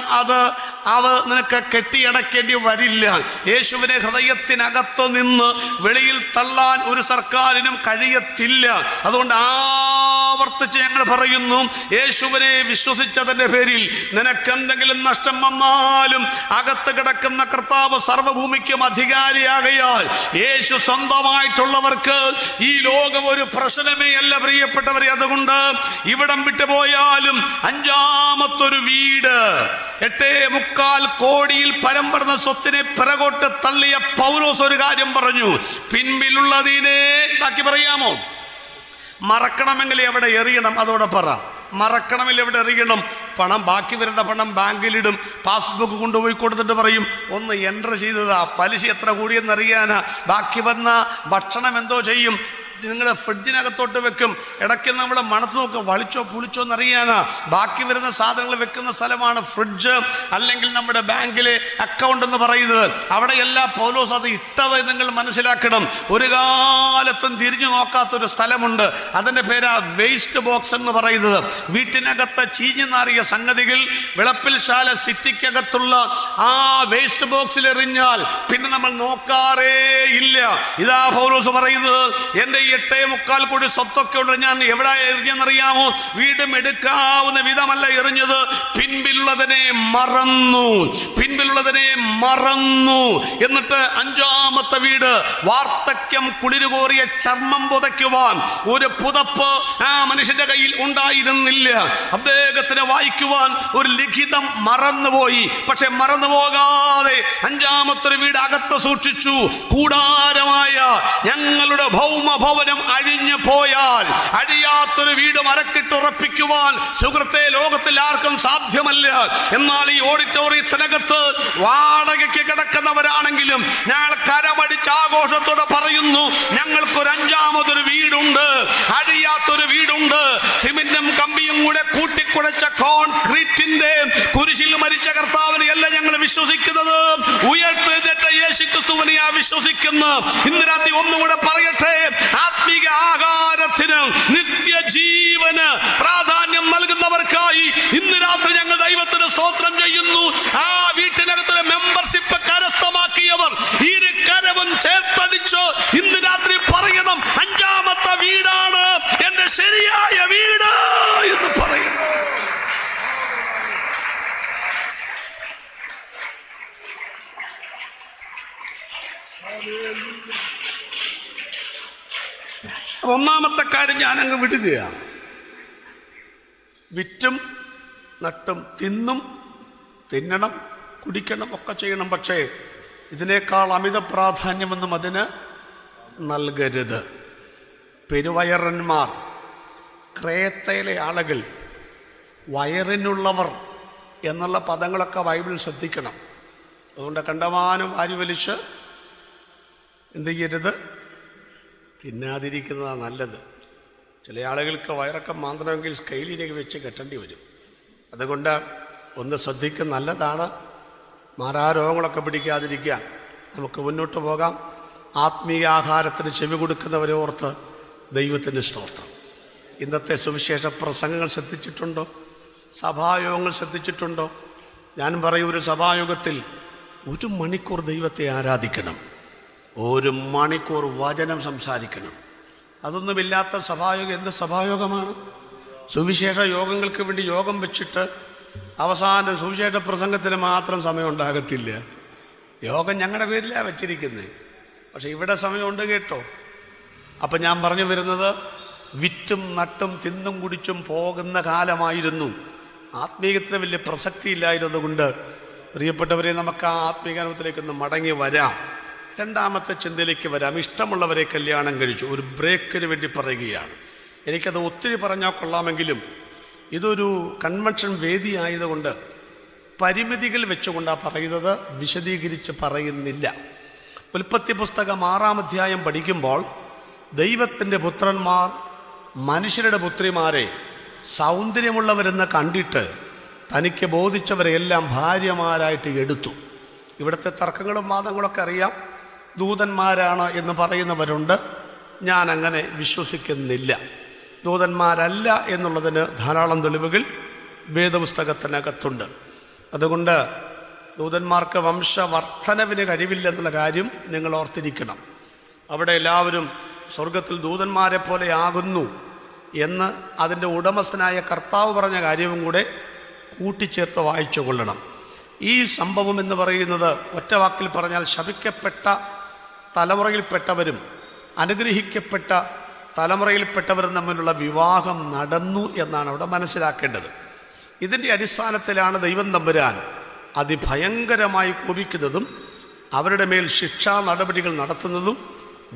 അത് നിനക്ക് കെട്ടിയടക്കേണ്ടി വരില്ല. യേശുവിനെ ഹൃദയത്തിനകത്ത് നിന്ന് വെളിയിൽ തള്ളാൻ ഒരു സർക്കാരിനും കഴിയത്തില്ല. അതുകൊണ്ട് ആവർത്തിച്ച് ഞങ്ങൾ പറയുന്നു, യേശുവിനെ വിശ്വസിച്ചതിന്റെ പേരിൽ നിനക്കെന്തെങ്കിലും നഷ്ടം വന്നാലും അകത്ത് കിടക്കുന്ന കർത്താവ് സർവ്വഭൂമിക്കും അധികാരിയാകയാൽ യേശു സ്വന്തമായിട്ടുള്ളവർക്ക് ഈ ലോകം ഒരു പ്രശ്നമേ അല്ല പ്രിയപ്പെട്ടവരെ. അതുകൊണ്ട് ഇവിടം വിട്ടുപോയാലും 5-ാമത്തൊരു വീട് 8.25 കോടിയിൽ പരം പറഞ്ഞ സ്വത്തിനെ പിറകോട്ട് തള്ളിയ പൗലോസ് ഒരു കാര്യം പറഞ്ഞു, പിൻപിലുള്ളതിനെ ബാക്കി പറയാമോ? മറക്കണമെങ്കിൽ എവിടെ എറിയണം? അതോടെ പറ. മറക്കണമെങ്കിൽ എവിടെ എറിയണം? പണം, ബാക്കി വരുന്ന പണം ബാങ്കിലിടും. പാസ്ബുക്ക് കൊണ്ടുപോയി കൊടുത്തിട്ട് പറയും, ഒന്ന് എൻ്റർ ചെയ്തതാ, പലിശ എത്ര കൂടിയെന്നറിയാനാ. ബാക്കി വന്ന ഭക്ഷണം എന്തോ ചെയ്യും? നിങ്ങളുടെ ഫ്രിഡ്ജിനകത്തോട്ട് വെക്കും. ഇടയ്ക്ക് നമ്മൾ മണത്ത് നോക്കും, വളിച്ചോ പുളിച്ചോ എന്നറിയാനാ. ബാക്കി വരുന്ന സാധനങ്ങൾ വെക്കുന്ന സ്ഥലമാണ് ഫ്രിഡ്ജ്, അല്ലെങ്കിൽ നമ്മുടെ ബാങ്കിലെ അക്കൗണ്ട് എന്ന് പറയുന്നത്. അവിടെയല്ല പൗലോസ് അത് ഇട്ടത് നിങ്ങൾ മനസ്സിലാക്കണം. ഒരു കാലത്തും തിരിഞ്ഞു നോക്കാത്തൊരു സ്ഥലമുണ്ട്. അതിൻ്റെ പേരാ വേസ്റ്റ് ബോക്സ് എന്ന് പറയുന്നത്. വീട്ടിനകത്ത് ചീഞ്ഞു നാറിയ സംഗതികൾ വിളപ്പിൽ ശാല സിറ്റിക്കകത്തുള്ള ആ വേസ്റ്റ് ബോക്സിൽ എറിഞ്ഞാൽ പിന്നെ നമ്മൾ നോക്കാറേ ഇല്ല. ഇതാ പൗലോസ് പറയുന്നത്, എൻ്റെ 8.25 സ്വത്തൊക്കെ ഉണ്ട്. ഞാൻ എവിടെ എറിഞ്ഞെന്നറിയാമോ? വീടും എടുക്കാവുന്ന വിധമല്ല എറിഞ്ഞത്, പിൻപിലുള്ളതിനെ മറന്നു. എന്നിട്ട് 5-ാമത്തെ വീട്, വാർദ്ധക്യം കുളിരുകോറിയ ചർമ്മം പുതയ്ക്കുവാൻ ഒരു പുതപ്പ് ആ മനുഷ്യന്റെ കയ്യിൽ ഉണ്ടായിരുന്നില്ല. അദ്ദേഹത്തിന് വായിക്കുവാൻ ഒരു ലിഖിതം മറന്നുപോയി. പക്ഷെ മറന്നുപോകാതെ 5-ാമത്തെ വീട് അകത്ത് സൂക്ഷിച്ചു. കൂടാരമായ ഞങ്ങളുടെ ഭൗമഭവനം അഴിഞ്ഞു പോയാൽ അഴിയാത്തൊരു വീട് മരക്കിട്ടുറപ്പിക്കുവാൻ സുഹൃത്തെ ലോകത്തിൽ ആർക്കും സാധ്യമല്ല. എന്നാൽ ഈ ഓഡിറ്റോറിയത്തിനകത്ത് വാടകയ്ക്ക് കിടക്കുന്നവരാണെങ്കിലും ഞങ്ങൾ കരമടിച്ച് ആഘോഷത്തോടെ പറയുന്നു, ഞങ്ങൾക്കൊരു 5-ാമതൊരു വീടുണ്ട്, അഴിയാത്തൊരു വീടുണ്ട്. സിമെന്റും കമ്പിയും കൂടെ കൂട്ടിക്കുഴച്ച കോൺക്രീറ്റിന്റെ കുരിശിൽ മരിച്ച കർത്താവിനെ അല്ല ഞങ്ങൾ വിശ്വസിക്കുന്നത്, ഉയർത്തെഴുന്നേറ്റ യേശുക്രിസ്തുവിനെയാ വിശ്വസിക്കുന്നത്. ഇന്ന് രാത്രി ഒന്നുകൂടെ പറയട്ടെ, ആത്മീക ആഹാരത്തിന്, നിത്യജീവന് പ്രാധാന്യം നൽകുന്നവർക്കായി ഇന്ന് രാത്രി ഞങ്ങൾ ദൈവത്തിന് സ്തോത്രം ചെയ്യുന്നു. ആ വീട്ടിനകത്തൊരു മെമ്പർഷിപ്പ് കരസ്ഥമാക്കിയവർ ഇരുകരവും ചേർത്തടിച്ച് ഇന്ന് രാത്രി പറയണം, 5-ാമത്തെ വീടാണ് എന്റെ ശരിയായ വീട് എന്ന് പറയണം. ഒന്നാമത്തെ കാര്യം ഞാനങ്ങ് വിടുകയാണ്. വിറ്റും നട്ടും തിന്നും, തിന്നണം, കുടിക്കണം, ഒക്കെ ചെയ്യണം. പക്ഷേ ഇതിനേക്കാൾ അമിത പ്രാധാന്യമൊന്നും അതിന് നൽകരുത്. പെരുവയറന്മാർ, ക്രേത്തയിലെ ആളുകൾ, വയറിനുള്ളവർ എന്നുള്ള പദങ്ങളൊക്കെ ബൈബിളിൽ ശ്രദ്ധിക്കണം. അതുകൊണ്ട് കണ്ടമാനം വാരിവലിച്ച് എന്ത് ചെയ്യരുത്, തിന്നാതിരിക്കുന്നതാണ് നല്ലത്. ചില ആളുകൾക്ക് വയറൊക്കെ മാന്തണമെങ്കിൽ സ്കെയിലിലേക്ക് വെച്ച് കെട്ടേണ്ടി വരും. അതുകൊണ്ട് ഒന്ന് ശ്രദ്ധിക്കുന്ന നല്ലതാണ്. മാറാരോഗങ്ങളൊക്കെ പിടിക്കാതിരിക്കുക. നമുക്ക് മുന്നോട്ട് പോകാം. ആത്മീയ ആഹാരത്തിന് ചെവി കൊടുക്കുന്നവരെ ഓർത്ത് ദൈവത്തിൻ്റെ സ്തോത്രം. ഇന്നത്തെ സുവിശേഷ പ്രസംഗങ്ങൾ ശ്രദ്ധിച്ചിട്ടുണ്ടോ? സഭായോഗങ്ങൾ ശ്രദ്ധിച്ചിട്ടുണ്ടോ? ഞാൻ പറയും, ഒരു സഭായോഗത്തിൽ 1 മണിക്കൂർ ദൈവത്തെ ആരാധിക്കണം, 1 മണിക്കൂർ വചനം സംസാരിക്കണം. അതൊന്നുമില്ലാത്ത സഭായോഗം എന്ത് സഭായോഗമാണ്? സുവിശേഷ യോഗങ്ങൾക്ക് വേണ്ടി യോഗം വെച്ചിട്ട് അവസാന സുവിശേഷ പ്രസംഗത്തിന് മാത്രം സമയം ഉണ്ടാകത്തില്ല. യോഗം ഞങ്ങളുടെ പേരിലാണ് വെച്ചിരിക്കുന്നത്. പക്ഷെ ഇവിടെ സമയമുണ്ട് കേട്ടോ. അപ്പം ഞാൻ പറഞ്ഞു വരുന്നത്, വിറ്റും നട്ടും തിന്നും കുടിച്ചും പോകുന്ന കാലമായിരുന്നു. ആത്മീയത്തിന് വലിയ പ്രസക്തി ഇല്ലായിരുന്നതുകൊണ്ട് പ്രിയപ്പെട്ടവരെ, നമുക്ക് ആ ആത്മീകാനുഭവത്തിലേക്കൊന്ന് മടങ്ങി വരാം. 2-ാമത്തെ ചിന്തയിലേക്ക് വരാം. ഇഷ്ടമുള്ളവരെ കല്യാണം കഴിച്ചു. ഒരു ബ്രേക്കിന് വേണ്ടി പറയുകയാണ്. എനിക്കത് ഒത്തിരി പറഞ്ഞാൽ കൊള്ളാമെങ്കിലും ഇതൊരു കൺവെൻഷൻ വേദി ആയതുകൊണ്ട് പരിമിതികൾ വെച്ചുകൊണ്ടാണ് പറയുന്നത്, വിശദീകരിച്ച് പറയുന്നില്ല. ഉൽപ്പത്തി പുസ്തകം 6-ാം അധ്യായം പഠിക്കുമ്പോൾ ദൈവത്തിൻ്റെ പുത്രന്മാർ മനുഷ്യരുടെ പുത്രിമാരെ സൗന്ദര്യമുള്ളവരെന്ന് കണ്ടിട്ട് തനിക്ക് ബോധിച്ചവരെയെല്ലാം ഭാര്യമാരായിട്ട് എടുത്തു. ഇവിടുത്തെ തർക്കങ്ങളും വാദങ്ങളൊക്കെ അറിയാം. ദൂതന്മാരാണ് എന്ന് പറയുന്നവരുണ്ട്. ഞാൻ അങ്ങനെ വിശ്വസിക്കുന്നില്ല. ദൂതന്മാരല്ല എന്നുള്ളതിന് ധാരാളം തെളിവുകൾ വേദപുസ്തകത്തിനകത്തുണ്ട്. അതുകൊണ്ട് ദൂതന്മാർക്ക് വംശവർദ്ധനവിന് കഴിവില്ലെന്നുള്ള കാര്യം നിങ്ങൾ ഓർത്തിരിക്കണം. അവിടെ എല്ലാവരും സ്വർഗത്തിൽ ദൂതന്മാരെ പോലെ ആകുന്നു എന്ന് അതിൻ്റെ ഉടമസ്ഥനായ കർത്താവ് പറഞ്ഞ കാര്യവും കൂടെ കൂട്ടിച്ചേർത്ത് വായിച്ചു കൊള്ളണം. ഈ സംഭവം എന്ന് പറയുന്നത് ഒറ്റ വാക്കിൽ പറഞ്ഞാൽ ശപിക്കപ്പെട്ട തലമുറയിൽപ്പെട്ടവരും അനുഗ്രഹിക്കപ്പെട്ട തലമുറയിൽപ്പെട്ടവരും തമ്മിലുള്ള വിവാഹം നടന്നു എന്നാണ് അവിടെ മനസ്സിലാക്കേണ്ടത്. ഇതിൻ്റെ അടിസ്ഥാനത്തിലാണ് ദൈവം തമ്പുരാൻ അതിഭയങ്കരമായി കോപിക്കുന്നതും അവരുടെ മേൽ ശിക്ഷാ നടപടികൾ നടത്തുന്നതും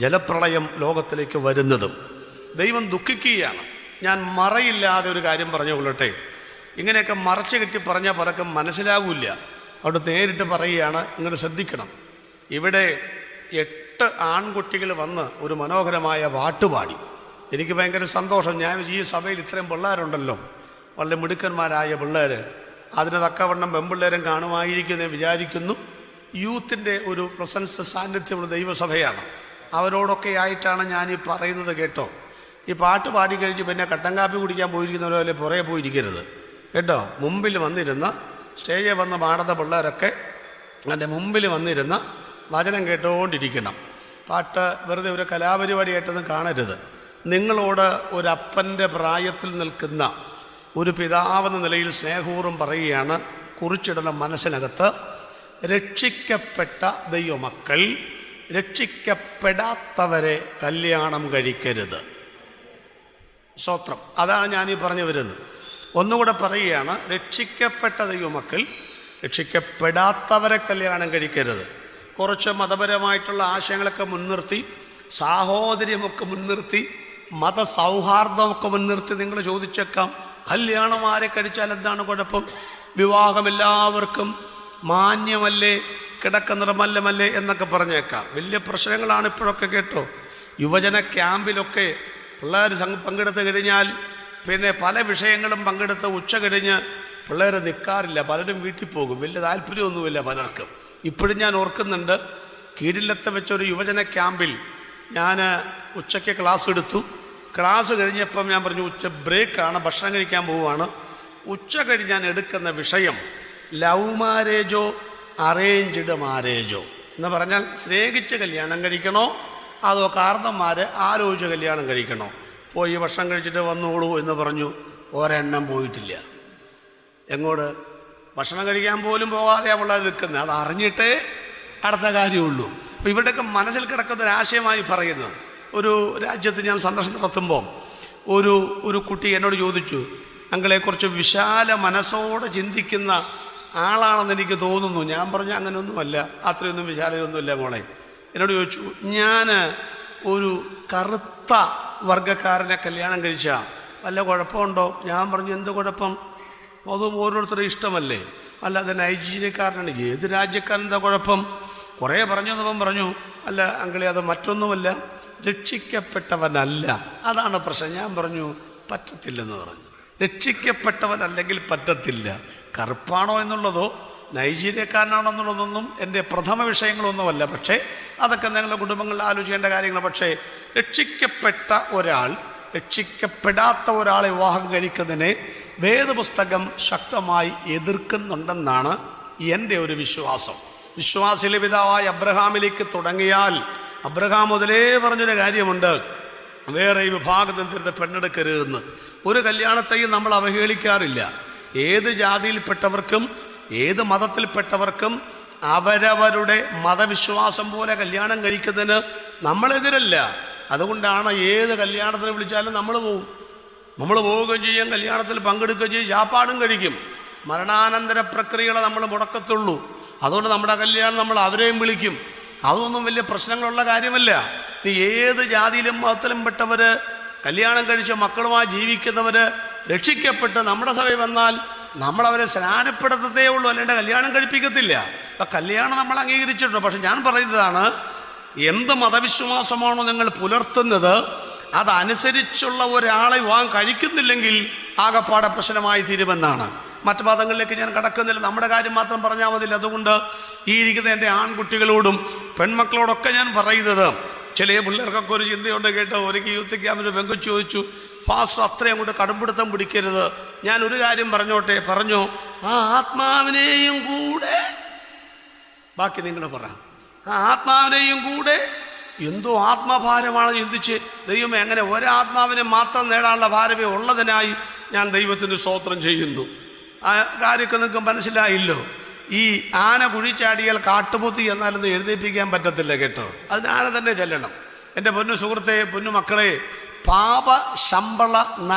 ജലപ്രളയം ലോകത്തിലേക്ക് വരുന്നതും. ദൈവം ദുഃഖിക്കുകയാണ്. ഞാൻ മറയില്ലാതെ ഒരു കാര്യം പറഞ്ഞു കൊള്ളട്ടെ. ഇങ്ങനെയൊക്കെ മറച്ചു കെട്ടി പറഞ്ഞാൽ പലർക്കും മനസ്സിലാകില്ല. അവിടെ നേരിട്ട് പറയുകയാണ്, ഇങ്ങനെ ശ്രദ്ധിക്കണം. ഇവിടെ 8 ആൺകുട്ടികൾ വന്ന് ഒരു മനോഹരമായ പാട്ടുപാടി. എനിക്ക് ഭയങ്കര സന്തോഷം. ഞാൻ ഈ സഭയിൽ ഇത്രയും പിള്ളേരുണ്ടല്ലോ, വളരെ മിടുക്കന്മാരായ പിള്ളേർ. അതിന് തക്കവണ്ണം പെൺപിള്ളേരും കാണുമായിരിക്കുമെന്ന് വിചാരിക്കുന്നു. യൂത്തിൻ്റെ ഒരു പ്രസൻസ്, സാന്നിധ്യമുള്ള ദൈവസഭയാണ്. അവരോടൊക്കെ ആയിട്ടാണ് ഞാനീ പറയുന്നത് കേട്ടോ. ഈ പാട്ട് പാടിക്കഴിഞ്ഞ് പിന്നെ കട്ടൻ കാപ്പി കുടിക്കാൻ പോയിരിക്കുന്നവരോ അല്ലെ പുറകെ പോയിരിക്കരുത് കേട്ടോ. മുമ്പിൽ വന്നിരുന്ന് സ്റ്റേജിൽ വന്ന് പാടുന്ന പിള്ളേരൊക്കെ എൻ്റെ മുമ്പിൽ വന്നിരുന്ന് വചനം കേട്ടുകൊണ്ടിരിക്കണം. പാട്ട് വെറുതെ ഒരു കലാപരിപാടിയായിട്ടൊന്നും കാണരുത്. നിങ്ങളോട് ഒരപ്പൻ്റെ പ്രായത്തിൽ നിൽക്കുന്ന ഒരു പിതാവെന്ന നിലയിൽ സ്നേഹപൂർവ്വം പറയുകയാണ്, കുറിച്ചിടണം മനസ്സിനകത്ത്, രക്ഷിക്കപ്പെട്ട ദൈവമക്കൾ രക്ഷിക്കപ്പെടാത്തവരെ കല്യാണം കഴിക്കരുത്. സ്തോത്രം. അതാണ് ഞാനീ പറഞ്ഞു വരുന്നത്. ഒന്നുകൂടെ പറയുകയാണ്, രക്ഷിക്കപ്പെട്ട ദൈവമക്കൾ രക്ഷിക്കപ്പെടാത്തവരെ കല്യാണം കഴിക്കരുത്. കുറച്ച് മതപരമായിട്ടുള്ള ആശയങ്ങളൊക്കെ മുൻനിർത്തി, സാഹോദര്യമൊക്കെ മുൻനിർത്തി, മതസൗഹാർദ്ദമൊക്കെ മുൻനിർത്തി നിങ്ങൾ ചോദിച്ചേക്കാം, കല്യാണം ആരെ കഴിച്ചാൽ എന്താണ് കുഴപ്പം? വിവാഹം എല്ലാവർക്കും മാന്യമല്ലേ, കിടക്ക നിർമ്മലമല്ലേ എന്നൊക്കെ പറഞ്ഞേക്കാം. വലിയ പ്രശ്നങ്ങളാണ് ഇപ്പോഴൊക്കെ കേട്ടോ. യുവജന ക്യാമ്പിലൊക്കെ പിള്ളേർ പങ്കെടുത്ത് കഴിഞ്ഞാൽ പിന്നെ പല വിഷയങ്ങളും പങ്കെടുത്ത് ഉച്ച കഴിഞ്ഞ് പിള്ളേർ നിൽക്കാറില്ല, പലരും വീട്ടിൽ പോകും. വലിയ താല്പര്യമൊന്നുമില്ല പലർക്കും. ഇപ്പോഴും ഞാൻ ഓർക്കുന്നുണ്ട്, കീഴിലത്തെ വെച്ചൊരു യുവജന ക്യാമ്പിൽ ഞാൻ ഉച്ചയ്ക്ക് ക്ലാസ് എടുത്തു. ക്ലാസ് കഴിഞ്ഞപ്പം ഞാൻ പറഞ്ഞു, ഉച്ച ബ്രേക്കാണ്, ഭക്ഷണം കഴിക്കാൻ പോവുകയാണ്. ഉച്ച കഴിഞ്ഞ് ഞാൻ എടുക്കുന്ന വിഷയം ലവ് മാരേജോ അറേഞ്ച്ഡ് മാരേജോ എന്ന് പറഞ്ഞാൽ, സ്നേഹിച്ച് കല്യാണം കഴിക്കണോ അതോ കാർന്നന്മാർ ആലോചിച്ച് കല്യാണം കഴിക്കണോ? പോയി ഭക്ഷണം കഴിച്ചിട്ട് വന്നോളൂ എന്ന് പറഞ്ഞു. ഒരെണ്ണം പോയിട്ടില്ല. എങ്ങോട്ട്? ഭക്ഷണം കഴിക്കാൻ പോലും പോകാതെ അവളത് നിൽക്കുന്നത്. അത് അറിഞ്ഞിട്ടേ അടുത്ത കാര്യമുള്ളൂ. അപ്പോൾ ഇവരുടെയൊക്കെ മനസ്സിൽ കിടക്കുന്ന ഒരാശയമായി പറയുന്നത്, ഒരു രാജ്യത്ത് ഞാൻ സന്ദർശനം നടത്തുമ്പോൾ ഒരു കുട്ടി എന്നോട് ചോദിച്ചു, അങ്ങളെക്കുറിച്ച് വിശാല മനസ്സോടെ ചിന്തിക്കുന്ന ആളാണെന്ന് എനിക്ക് തോന്നുന്നു. ഞാൻ പറഞ്ഞു, അങ്ങനെയൊന്നുമല്ല, അത്രയൊന്നും വിശാലതൊന്നുമില്ല മോളെ. എന്നോട് ചോദിച്ചു, ഞാൻ ഒരു കറുത്ത വർഗക്കാരനെ കല്യാണം കഴിച്ചാൽ വല്ല കുഴപ്പമുണ്ടോ? ഞാൻ പറഞ്ഞു, എന്ത് കുഴപ്പം? അതും ഓരോരുത്തരും ഇഷ്ടമല്ലേ. അല്ലാതെ നൈജീരിയക്കാരനാണ്, ഏത് രാജ്യക്കാരനെന്താ കുഴപ്പം? കുറേ പറഞ്ഞപ്പം പറഞ്ഞു, അല്ല അങ്കിളെ, അത് മറ്റൊന്നുമല്ല, രക്ഷിക്കപ്പെട്ടവനല്ല, അതാണ് പ്രശ്നം. ഞാൻ പറഞ്ഞു, പറ്റത്തില്ലെന്ന് പറഞ്ഞു. രക്ഷിക്കപ്പെട്ടവനല്ലെങ്കിൽ പറ്റത്തില്ല. കറുപ്പാണോ എന്നുള്ളതോ നൈജീരിയക്കാരനാണോ എന്നുള്ളതൊന്നും എൻ്റെ പ്രഥമ വിഷയങ്ങളൊന്നുമല്ല. പക്ഷേ അതൊക്കെ ഞങ്ങളുടെ കുടുംബങ്ങളിൽ ആലോചിക്കേണ്ട കാര്യങ്ങൾ. പക്ഷേ രക്ഷിക്കപ്പെട്ട ഒരാൾ രക്ഷിക്കപ്പെടാത്ത ഒരാളെ വിവാഹം കഴിക്കുന്നതിനെ വേദപുസ്തകം ശക്തമായി എതിർക്കുന്നുണ്ടെന്നാണ് എൻ്റെ ഒരു വിശ്വാസം. വിശ്വാസിലെ പിതാവായ അബ്രഹാമിലേക്ക് തുടങ്ങിയാൽ, അബ്രഹാം മുതലേ പറഞ്ഞൊരു കാര്യമുണ്ട്, വേറെ വിഭാഗത്തിൽ തീർത്ത് പെണ്ണെടുക്കരുതെന്ന്. ഒരു കല്യാണത്തെയും നമ്മൾ അവഹേളിക്കാറില്ല. ഏത് ജാതിയിൽപ്പെട്ടവർക്കും ഏത് മതത്തിൽപ്പെട്ടവർക്കും അവരവരുടെ മതവിശ്വാസം പോലെ കല്യാണം കഴിക്കുന്നതിന് നമ്മളെതിരല്ല. അതുകൊണ്ടാണ് ഏത് കല്യാണത്തിന് വിളിച്ചാലും നമ്മൾ പോകും. നമ്മൾ പോവുകയും ചെയ്യും, കല്യാണത്തിൽ പങ്കെടുക്കുകയും ചെയ്യും, ചാപ്പാടും കഴിക്കും. മരണാനന്തര പ്രക്രിയകളെ നമ്മൾ മുടക്കത്തുള്ളൂ. അതുകൊണ്ട് നമ്മുടെ കല്യാണം നമ്മൾ അവരെയും വിളിക്കും. അതൊന്നും വലിയ പ്രശ്നങ്ങളുള്ള കാര്യമല്ല. നീ ഏത് ജാതിയിലും മതത്തിലും പെട്ടവർ കല്യാണം കഴിച്ച മക്കളുമായി ജീവിക്കുന്നവർ രക്ഷിക്കപ്പെട്ട് നമ്മുടെ സഭയിൽ വന്നാൽ നമ്മളവരെ സ്നാനപ്പെടുത്തത്തേ ഉള്ളൂ, അല്ലാണ്ട് കല്യാണം കഴിപ്പിക്കത്തില്ല. അപ്പം കല്യാണം നമ്മൾ അംഗീകരിച്ചിട്ടുണ്ട്. പക്ഷെ ഞാൻ പറയുന്നതാണ്, എന്ത് മതവിശ്വാസമാണോ നിങ്ങൾ പുലർത്തുന്നത് അതനുസരിച്ചുള്ള ഒരാളെ വിവാഹം കഴിക്കുന്നില്ലെങ്കിൽ ആകപ്പാടെ പ്രശ്നമായി തീരുമെന്നാണ്. മറ്റു മതങ്ങളിലേക്ക് ഞാൻ കടക്കുന്നില്ല, നമ്മുടെ കാര്യം മാത്രം പറഞ്ഞാൽ മതില്ല. അതുകൊണ്ട് ഈ ഇരിക്കുന്ന എൻ്റെ ആൺകുട്ടികളോടും പെൺമക്കളോടൊക്കെ ഞാൻ പറയുന്നത്, ചില പിള്ളേർക്കൊക്കെ ഒരു ചിന്തയുണ്ട് കേട്ടോ. ഒരിക്കൽ യൂത്ത് ക്യാമ്പിന് പെങ്കൊച്ചു ചോദിച്ചു, ഫാസ്റ്റ് അത്രയും അങ്ങോട്ട് കടുംപിടുത്തം പിടിക്കരുത്, ഞാൻ ഒരു കാര്യം പറഞ്ഞോട്ടെ. പറഞ്ഞു, ആ ആത്മാവിനെയും കൂടെ, ബാക്കി നിങ്ങൾ പറ, ആ ആത്മാവിനെയും കൂടെ. എന്തോ ആത്മഭാരമാണ് ചിന്തിച്ച്, ദൈവമേ എങ്ങനെ ഒരാത്മാവിനെ മാത്രം നേടാനുള്ള ഭാരമേ ഉള്ളതിനായി ഞാൻ ദൈവത്തിന് സ്തോത്രം ചെയ്യുന്നു. ആ കാര്യമൊക്കെ നിങ്ങൾക്ക് മനസ്സിലായില്ലോ. ഈ ആന കുഴിച്ചാടിയാൽ കാട്ടുപോത്തി എന്നാലൊന്നും എഴുന്നേൽപ്പിക്കാൻ പറ്റത്തില്ല കേട്ടോ. അതിന് ആന തന്നെ ചെല്ലണം. എൻ്റെ പൊന്നു സുഹൃത്തെ, പൊന്നു മക്കളെ, പാപ ശമ്പള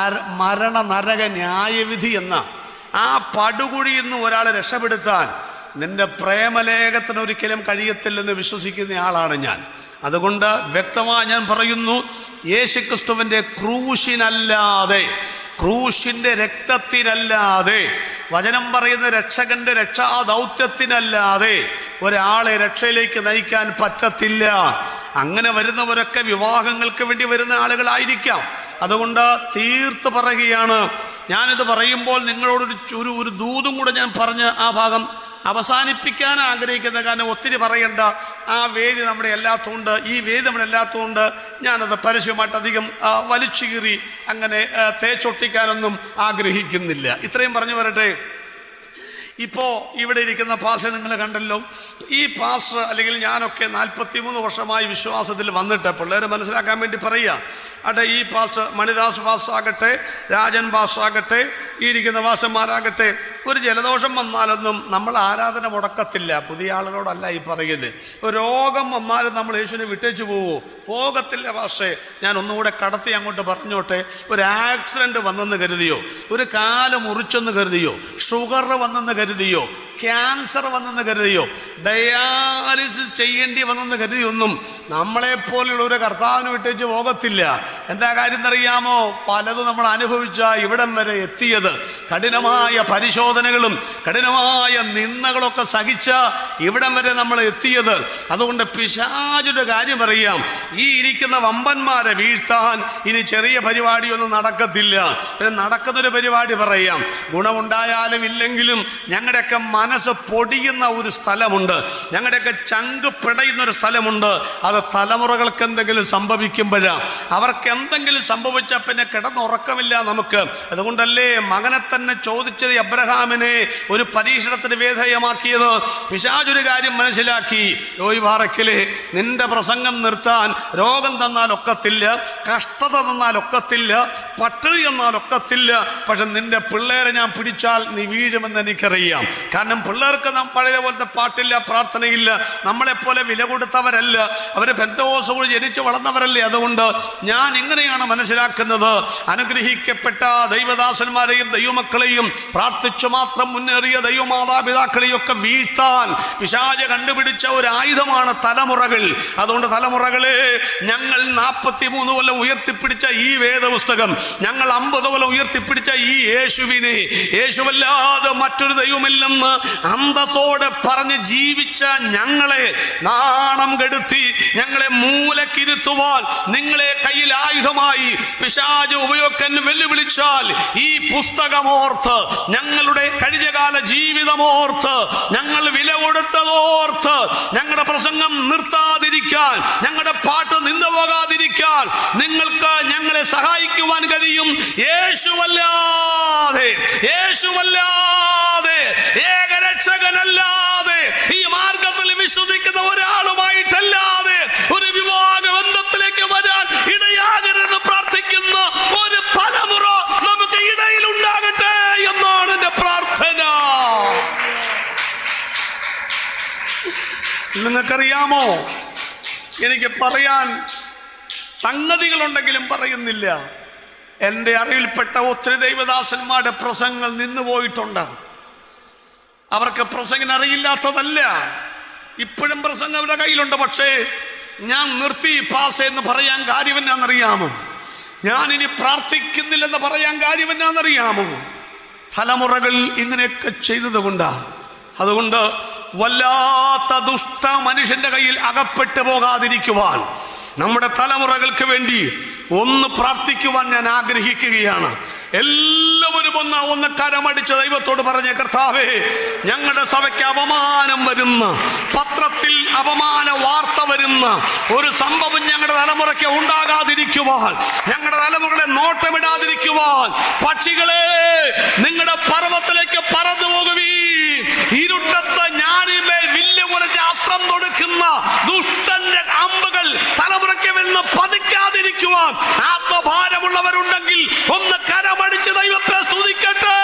മരണ നരക ന്യായവിധി എന്ന ആ പടുകുഴിയിൽ നിന്ന് ഒരാളെ രക്ഷപ്പെടുത്താൻ നിന്റെ പ്രേമലേഖത്തിന് ഒരിക്കലും കഴിയത്തില്ലെന്ന് വിശ്വസിക്കുന്ന ആളാണ് ഞാൻ. അതുകൊണ്ട് വ്യക്തമായി ഞാൻ പറയുന്നു, യേശുക്രിസ്തുവിൻ്റെ ക്രൂശിനല്ലാതെ, ക്രൂശിൻ്റെ രക്തത്തിനല്ലാതെ, വചനം പറയുന്ന രക്ഷകന്റെ രക്ഷാ ദൗത്യത്തിനല്ലാതെ ഒരാളെ രക്ഷയിലേക്ക് നയിക്കാൻ പറ്റത്തില്ല. അങ്ങനെ വരുന്നവരൊക്കെ വിവാഹങ്ങൾക്ക് വേണ്ടി വരുന്ന ആളുകളായിരിക്കാം. അതുകൊണ്ട് തീർത്ത് പറയുകയാണ്, ഞാനിത് പറയുമ്പോൾ നിങ്ങളോടൊരു ഒരു ദൂതും കൂടെ ഞാൻ പറഞ്ഞ് ആ ഭാഗം അവസാനിപ്പിക്കാൻ ആഗ്രഹിക്കുന്ന. കാരണം ഒത്തിരി പറയേണ്ട ആ വേദി നമ്മുടെ എല്ലാത്തുകൊണ്ട്, ഈ വേദി നമ്മുടെ എല്ലാത്തുകൊണ്ട് ഞാനത് പരസ്യമായിട്ട് അധികം വലിച്ചു കീറി അങ്ങനെ തേച്ചൊട്ടിക്കാനൊന്നും ആഗ്രഹിക്കുന്നില്ല. ഇത്രയും പറഞ്ഞു വരട്ടെ. ഇപ്പോൾ ഇവിടെ ഇരിക്കുന്ന പാസ്റ്റർ നിങ്ങൾ കണ്ടല്ലോ. ഈ പാസ്റ്റർ അല്ലെങ്കിൽ ഞാനൊക്കെ 43 വർഷമായി വിശ്വാസത്തിൽ വന്നിട്ട് പിള്ളേർ മനസ്സിലാക്കാൻ വേണ്ടി പറയുക. അടെ ഈ പാസ്റ്റർ മണിദാസ് പാസ്റ്റർ ആകട്ടെ, രാജൻ പാസ്റ്റർ ആകട്ടെ, ഈ ഇരിക്കുന്ന വാസന്മാരാകട്ടെ, ഒരു ജലദോഷം വന്നാലൊന്നും നമ്മൾ ആരാധന മുടക്കത്തില്ല. പുതിയ ആളുകളോടല്ല ഈ പറയുന്നത്. ഒരു രോഗം വന്നാലും നമ്മൾ യേശുവിനെ വിട്ടേച്ചു പോവോ? പോകത്തില്ല പാസ്റ്റേ. ഞാൻ ഒന്നുകൂടെ കടത്തി അങ്ങോട്ട് പറഞ്ഞോട്ടെ. ഒരു ആക്സിഡന്റ് വന്നെന്ന് കരുതിയോ, ഒരു കാല് മുറിച്ചെന്ന് കരുതിയോ, ഷുഗർ വന്നെന്ന് കരുതിയോ, ക്യാൻസർ വന്നെന്ന് കരുതിയോ, ഡയാലിസിസ് ചെയ്യേണ്ടി വന്നെന്ന് കരുതിയൊന്നും നമ്മളെപ്പോലുള്ള ഒരു കർത്താവിന് വിട്ടേച്ച് പോകത്തില്ല. എന്താ കാര്യം എന്നറിയാമോ? പലതും നമ്മൾ അനുഭവിച്ച ഇവിടം വരെ എത്തിയത്, കഠിനമായ പരിശോധനകളും കഠിനമായ നിന്ദകളൊക്കെ സഹിച്ച ഇവിടം വരെ നമ്മൾ എത്തിയത്. അതുകൊണ്ട് പിശാചുടെ കാര്യം അറിയാം. ഈ ഇരിക്കുന്ന വമ്പന്മാരെ വീഴ്ത്താൻ ഇനി ചെറിയ പരിപാടിയൊന്നും നടക്കത്തില്ല. നടക്കുന്നൊരു പരിപാടി പറയാം. ഗുണമുണ്ടായാലും ഇല്ലെങ്കിലും ഞങ്ങളുടെയൊക്കെ മനസ്സ് പൊടിയുന്ന ഒരു സ്ഥലമുണ്ട്, ഞങ്ങളുടെയൊക്കെ ചങ്ക് പിടയുന്ന ഒരു സ്ഥലമുണ്ട്. അത് തലമുറകൾക്ക് എന്തെങ്കിലും സംഭവിക്കുമ്പോഴാണ്. അവർക്ക് എന്തെങ്കിലും സംഭവിച്ച പിന്നെ കിടന്നുറക്കമില്ല നമുക്ക്. അതുകൊണ്ടല്ലേ മകനെ തന്നെ ചോദിച്ചത് അബ്രഹാമിനെ ഒരു പരീക്ഷണത്തിന് വിധേയമാക്കിയത്. പിശാചൊരു കാര്യം മനസ്സിലാക്കി, യോയ് ബാറക്കിലെ നിന്റെ പ്രസംഗം നിർത്താൻ രോഗം തന്നാൽ ഒക്കത്തില്ല, കഷ്ടത തന്നാൽ ഒക്കത്തില്ല, പട്ടിണി തന്നാൽ ഒക്കത്തില്ല. പക്ഷെ നിന്റെ പിള്ളേരെ ഞാൻ പിടിച്ചാൽ നീ വീഴുമെന്ന് എനിക്കറിയാം. കാരണം പിള്ളേർക്ക് നാം പഴയ പോലത്തെ പാട്ടില്ല, പ്രാർത്ഥനയില്ല, നമ്മളെപ്പോലെ വില കൊടുത്തവരല്ല, അവര് പെന്തക്കോസ്ത് ജനിച്ചു വളർന്നവരല്ലേ. അതുകൊണ്ട് ഞാൻ ഇങ്ങനെയാണ് മനസ്സിലാക്കുന്നത്, അനുഗ്രഹിക്കപ്പെട്ട ദൈവദാസന്മാരെയും ദൈവമക്കളെയും പ്രാർത്ഥിച്ചു മാത്രം മുന്നേറിയ ദൈവമാതാപിതാക്കളെയും ഒക്കെ വീഴ്ത്താൻ പിശാച് കണ്ടുപിടിച്ച ഒരു ആയുധമാണ് തലമുറകൾ. അതുകൊണ്ട് തലമുറകളെ, ഞങ്ങൾ 43 കൊല്ലം ഉയർത്തിപ്പിടിച്ച ഈ വേദപുസ്തകം, ഞങ്ങൾ 50 കൊല്ലം ഉയർത്തിപ്പിടിച്ച ഈ യേശുവിനെ, യേശുവല്ലാതെ മറ്റൊരു ദൈവമില്ലെന്ന് അന്തസ്സോടെ പറഞ്ഞ് ജീവിച്ച ഞങ്ങളെ നാണം കെടുത്തി ഞങ്ങളെ മൂലക്കിരുത്തുവാൻ നിങ്ങളെ കയ്യിൽ ആയുധമായി പിശാച് ഉപയോഗിക്കാൻ വെല്ലുവിളിച്ചാൽ, ഈ പുസ്തകമോർത്ത്, ഞങ്ങളുടെ കഴിഞ്ഞകാല ജീവിതമോർത്ത്, ഞങ്ങൾ വില കൊടുത്തതോർത്ത്, ഞങ്ങളുടെ പ്രസംഗം നിർത്താതിരിക്കാൻ, ഞങ്ങളുടെ പാട്ട് നിന്നു പോകാതിരിക്കാൻ നിങ്ങൾക്ക് ഞങ്ങളെ സഹായിക്കുവാൻ കഴിയും. യേശുവല്ലാതെ, യേശുവല്ലാതെ, ഏകരക്ഷകനല്ലാതെ, ഈ മാർഗത്തിൽ വിശ്വസിക്കുന്ന ഒരാളുമായിട്ടല്ലാതെ ഒരു വിവാഹ ബന്ധത്തിലേക്ക് വരാൻ ഇടയാകരുതെന്ന് പ്രാർത്ഥിക്കുന്ന ഒരു തലമുറ നമുക്ക് ഇടയിൽ ഉണ്ടാകട്ടെ എന്നാണ് എന്റെ പ്രാർത്ഥന. നിങ്ങൾക്കറിയാമോ, എനിക്ക് പറയാൻ സംഗതികളുണ്ടെങ്കിലും പറയുന്നില്ല. എൻ്റെ അറിവിൽപ്പെട്ട ഒത്തിരി ദൈവദാസന്മാരുടെ പ്രസംഗങ്ങൾ നിന്നുപോയിട്ടുണ്ട്. അവർക്ക് പ്രസംഗം അറിയില്ലാത്തതല്ല, ഇപ്പോഴും പ്രസംഗം അവരുടെ കയ്യിലുണ്ട്. പക്ഷേ ഞാൻ നിർത്തി പാസ് എന്ന് പറയാൻ കാര്യം എന്നാണെന്നറിയാമോ? ഞാൻ ഇനി പ്രാർത്ഥിക്കുന്നില്ലെന്ന് പറയാൻ കാര്യം എന്നാണെന്നറിയാമോ? തലമുറകൾ ഇങ്ങനെയൊക്കെ ചെയ്തത് കൊണ്ടാ. അതുകൊണ്ട് വല്ലാത്ത ദുഷ്ട മനുഷ്യന്റെ കയ്യിൽ അകപ്പെട്ടു പോകാതിരിക്കുവാൻ നമ്മുടെ തലമുറകൾക്ക് വേണ്ടി ഒന്ന് പ്രാർത്ഥിക്കുവാൻ ഞാൻ ആഗ്രഹിക്കുകയാണ്. എല്ലാവരും ഒന്ന് കരമടിച്ച ദൈവത്തോട് പറഞ്ഞ, കർത്താവേ, ഞങ്ങളുടെ സഭയ്ക്ക് അപമാനം വരുന്ന, പത്രത്തിൽ അപമാന വാർത്ത വരുന്ന ഒരു സംഭവം ഞങ്ങളുടെ തലമുറയ്ക്ക് ഉണ്ടാകാതിരിക്കുവാൻ, ഞങ്ങളുടെ തലമുറകളെ നോട്ടമിടാതിരിക്കുവാൻ, പക്ഷികളെ നിങ്ങളുടെ പർവ്വതത്തിലേക്ക് പറന്നു പോകുവീൻ, ഇരുട്ടത്ത് ഞാനിന്മേൽ വില്ല് കുലച്ച് അസ്ത്രം തൊടുക്കുന്ന ദുഷ്ടന്റെ അമ്പുകൾ തലമുറയ്ക്ക് വരുന്ന പതിക്കാതിരിക്കുവാൻ ആത്മഭാരമുള്ളവരുണ്ടെങ്കിൽ ഒന്ന് കരമടിച്ച് ദൈവത്തെ സ്തുതിക്കട്ടെ.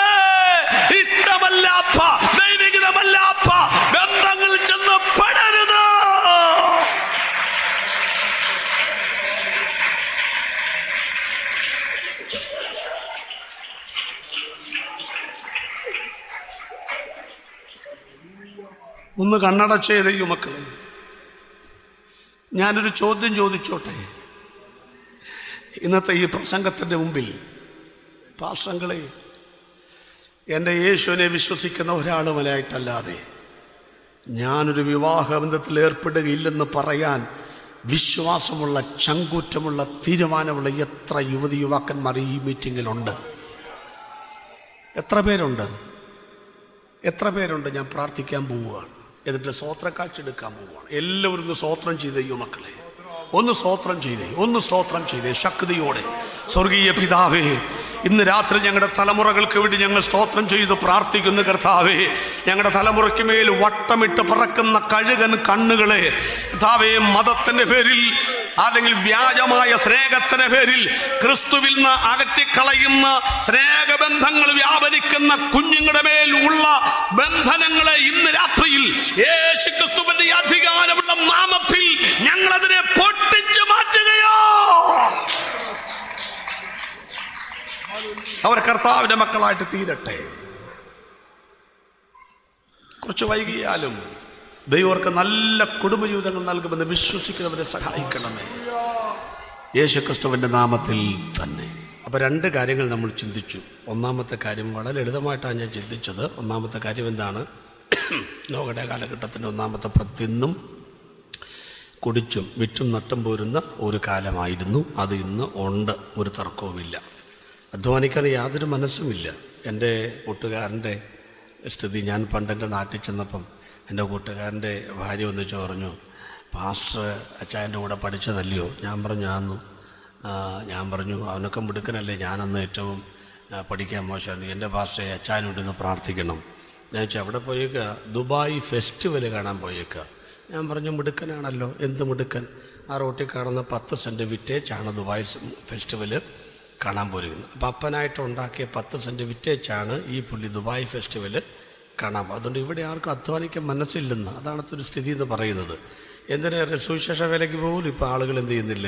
ഇഷ്ടമല്ലാത്ത, ദൈവികമല്ലാത്ത ബന്ധങ്ങളിൽ ചെന്ന് പെടരുത്. ഒന്ന് കണ്ണടച്ചേ ദൈവമക്കളെ. ഞാനൊരു ചോദ്യം ചോദിച്ചോട്ടെ ഇന്നത്തെ ഈ പ്രസംഗത്തിൻ്റെ മുമ്പിൽ. പാസ്റ്റങ്ങളെ, എൻ്റെ യേശുവിനെ വിശ്വസിക്കുന്ന ഒരാളുമലായിട്ടല്ലാതെ ഞാനൊരു വിവാഹബന്ധത്തിൽ ഏർപ്പെടുകയില്ലെന്ന് പറയാൻ വിശ്വാസമുള്ള, ചങ്കൂറ്റമുള്ള, തീരുമാനമുള്ള എത്ര യുവതി യുവാക്കന്മാർ ഈ മീറ്റിങ്ങിലുണ്ട്? എത്ര പേരുണ്ട്? എത്ര പേരുണ്ട്? ഞാൻ പ്രാർത്ഥിക്കാൻ പോവുകയാണ്, എന്നിട്ട് സ്തോത്രം കാഴ്ചെടുക്കാൻ പോവുകയാണ്. എല്ലാവരും ഒന്ന് സ്തോത്രം ചെയ്തേ മക്കളെ, ഒന്ന് സ്തോത്രം ചെയ്തേ, ഒന്ന് സ്തോത്രം ചെയ്തേ ശക്തിയോടെ. സ്വർഗീയ പിതാവേ, ഇന്ന് രാത്രി ഞങ്ങളുടെ തലമുറകൾക്ക് വേണ്ടി ഞങ്ങൾ സ്തോത്രം ചെയ്ത് പ്രാർത്ഥിക്കുന്നു. കർത്താവേ, ഞങ്ങളുടെ തലമുറയ്ക്ക് മേൽ വട്ടമിട്ട് പറക്കുന്ന കഴുകൻ കണ്ണുകളെ കർത്താവേ, മതത്തിൻ്റെ പേരിൽ അല്ലെങ്കിൽ വ്യാജമായ സ്നേഹത്തിൻ്റെ പേരിൽ ക്രിസ്തുവിൽ നിന്ന് അകറ്റിക്കളയുന്ന സ്നേഹബന്ധങ്ങൾ വ്യാപരിക്കുന്ന കുഞ്ഞുങ്ങളുടെ മേൽ ഉള്ള ബന്ധനങ്ങളെ ഇന്ന് രാത്രിയിൽ യേശു ക്രിസ്തുവിന്റെ അധികാരമുള്ള നാമത്തിൽ ഞങ്ങളതിനെ പൊട്ടിച്ചു മാറ്റുകയോ. അവർ കർത്താവിന്റെ മക്കളായിട്ട് തീരട്ടെ. കുറച്ച് വൈകിയാലും ദൈവർക്ക് നല്ല കുടുംബജീവിതങ്ങൾ നൽകുമെന്ന് വിശ്വസിക്കുന്നവരെ സഹായിക്കണമേ, യേശു ക്രിസ്തുവിന്റെ നാമത്തിൽ തന്നെ. അപ്പോൾ 2 കാര്യങ്ങൾ നമ്മൾ ചിന്തിച്ചു. ഒന്നാമത്തെ കാര്യം വളരെ ലളിതമായിട്ടാണ് ഞാൻ ചിന്തിച്ചത്. ഒന്നാമത്തെ കാര്യം എന്താണ്? നോഹയുടെ കാലഘട്ടത്തിൻ്റെ ഒന്നാമത്തെ തിന്നും കുടിച്ചും വിറ്റും നട്ടും പോരുന്ന ഒരു കാലമായിരുന്നു. അത് ഇന്ന് ഉണ്ട്, ഒരു തർക്കവുമില്ല. അധ്വാനിക്കാൻ യാതൊരു മനസ്സുമില്ല. എൻ്റെ കൂട്ടുകാരൻ്റെ സ്ഥിതി, ഞാൻ പണ്ടെൻ്റെ നാട്ടിൽ ചെന്നപ്പം എൻ്റെ കൂട്ടുകാരൻ്റെ ഭാര്യ ഒന്നിച്ച് പറഞ്ഞു, പാസ്റ്റർ അച്ചായൻ്റെ കൂടെ പഠിച്ചതല്ലയോ? ഞാൻ പറഞ്ഞു അവനൊക്കെ മിടുക്കനല്ലേ, ഞാനന്ന് ഏറ്റവും പഠിക്കാൻ മോശമായിരുന്നു. എൻ്റെ പാസ്റ്ററെ അച്ചായനോടൊന്ന് പ്രാർത്ഥിക്കണം. ഞാൻ ചോദിച്ചു, എവിടെ പോയേക്കുക? ദുബായ് ഫെസ്റ്റിവൽ കാണാൻ പോയേക്കുക. ഞാൻ പറഞ്ഞു, മിടുക്കനാണല്ലോ. എന്ത് മിടുക്കൻ? ആ റോട്ടിൽ കാണുന്ന 10 സെൻറ്റ് വിറ്റേച്ചാണ് ദുബായ് ഫെസ്റ്റിവൽ കാണാൻ പോയിരിക്കുന്നത്. അപ്പം അപ്പനായിട്ട് ഉണ്ടാക്കിയ 10 സെൻറ്റ് വിറ്റേച്ചാണ് ഈ പുള്ളി ദുബായ് ഫെസ്റ്റിവൽ കാണാൻ. അതുകൊണ്ട് ഇവിടെ ആർക്കും അധ്വാനിക്കാൻ മനസ്സില്ലെന്ന്, അതാണ് ഒരു സ്ഥിതി എന്ന് പറയുന്നത്. എന്തിനേറെ സുവിശേഷ വേലയ്ക്ക് പോലും ഇപ്പോൾ ആളുകൾ എന്ത് ചെയ്യുന്നില്ല,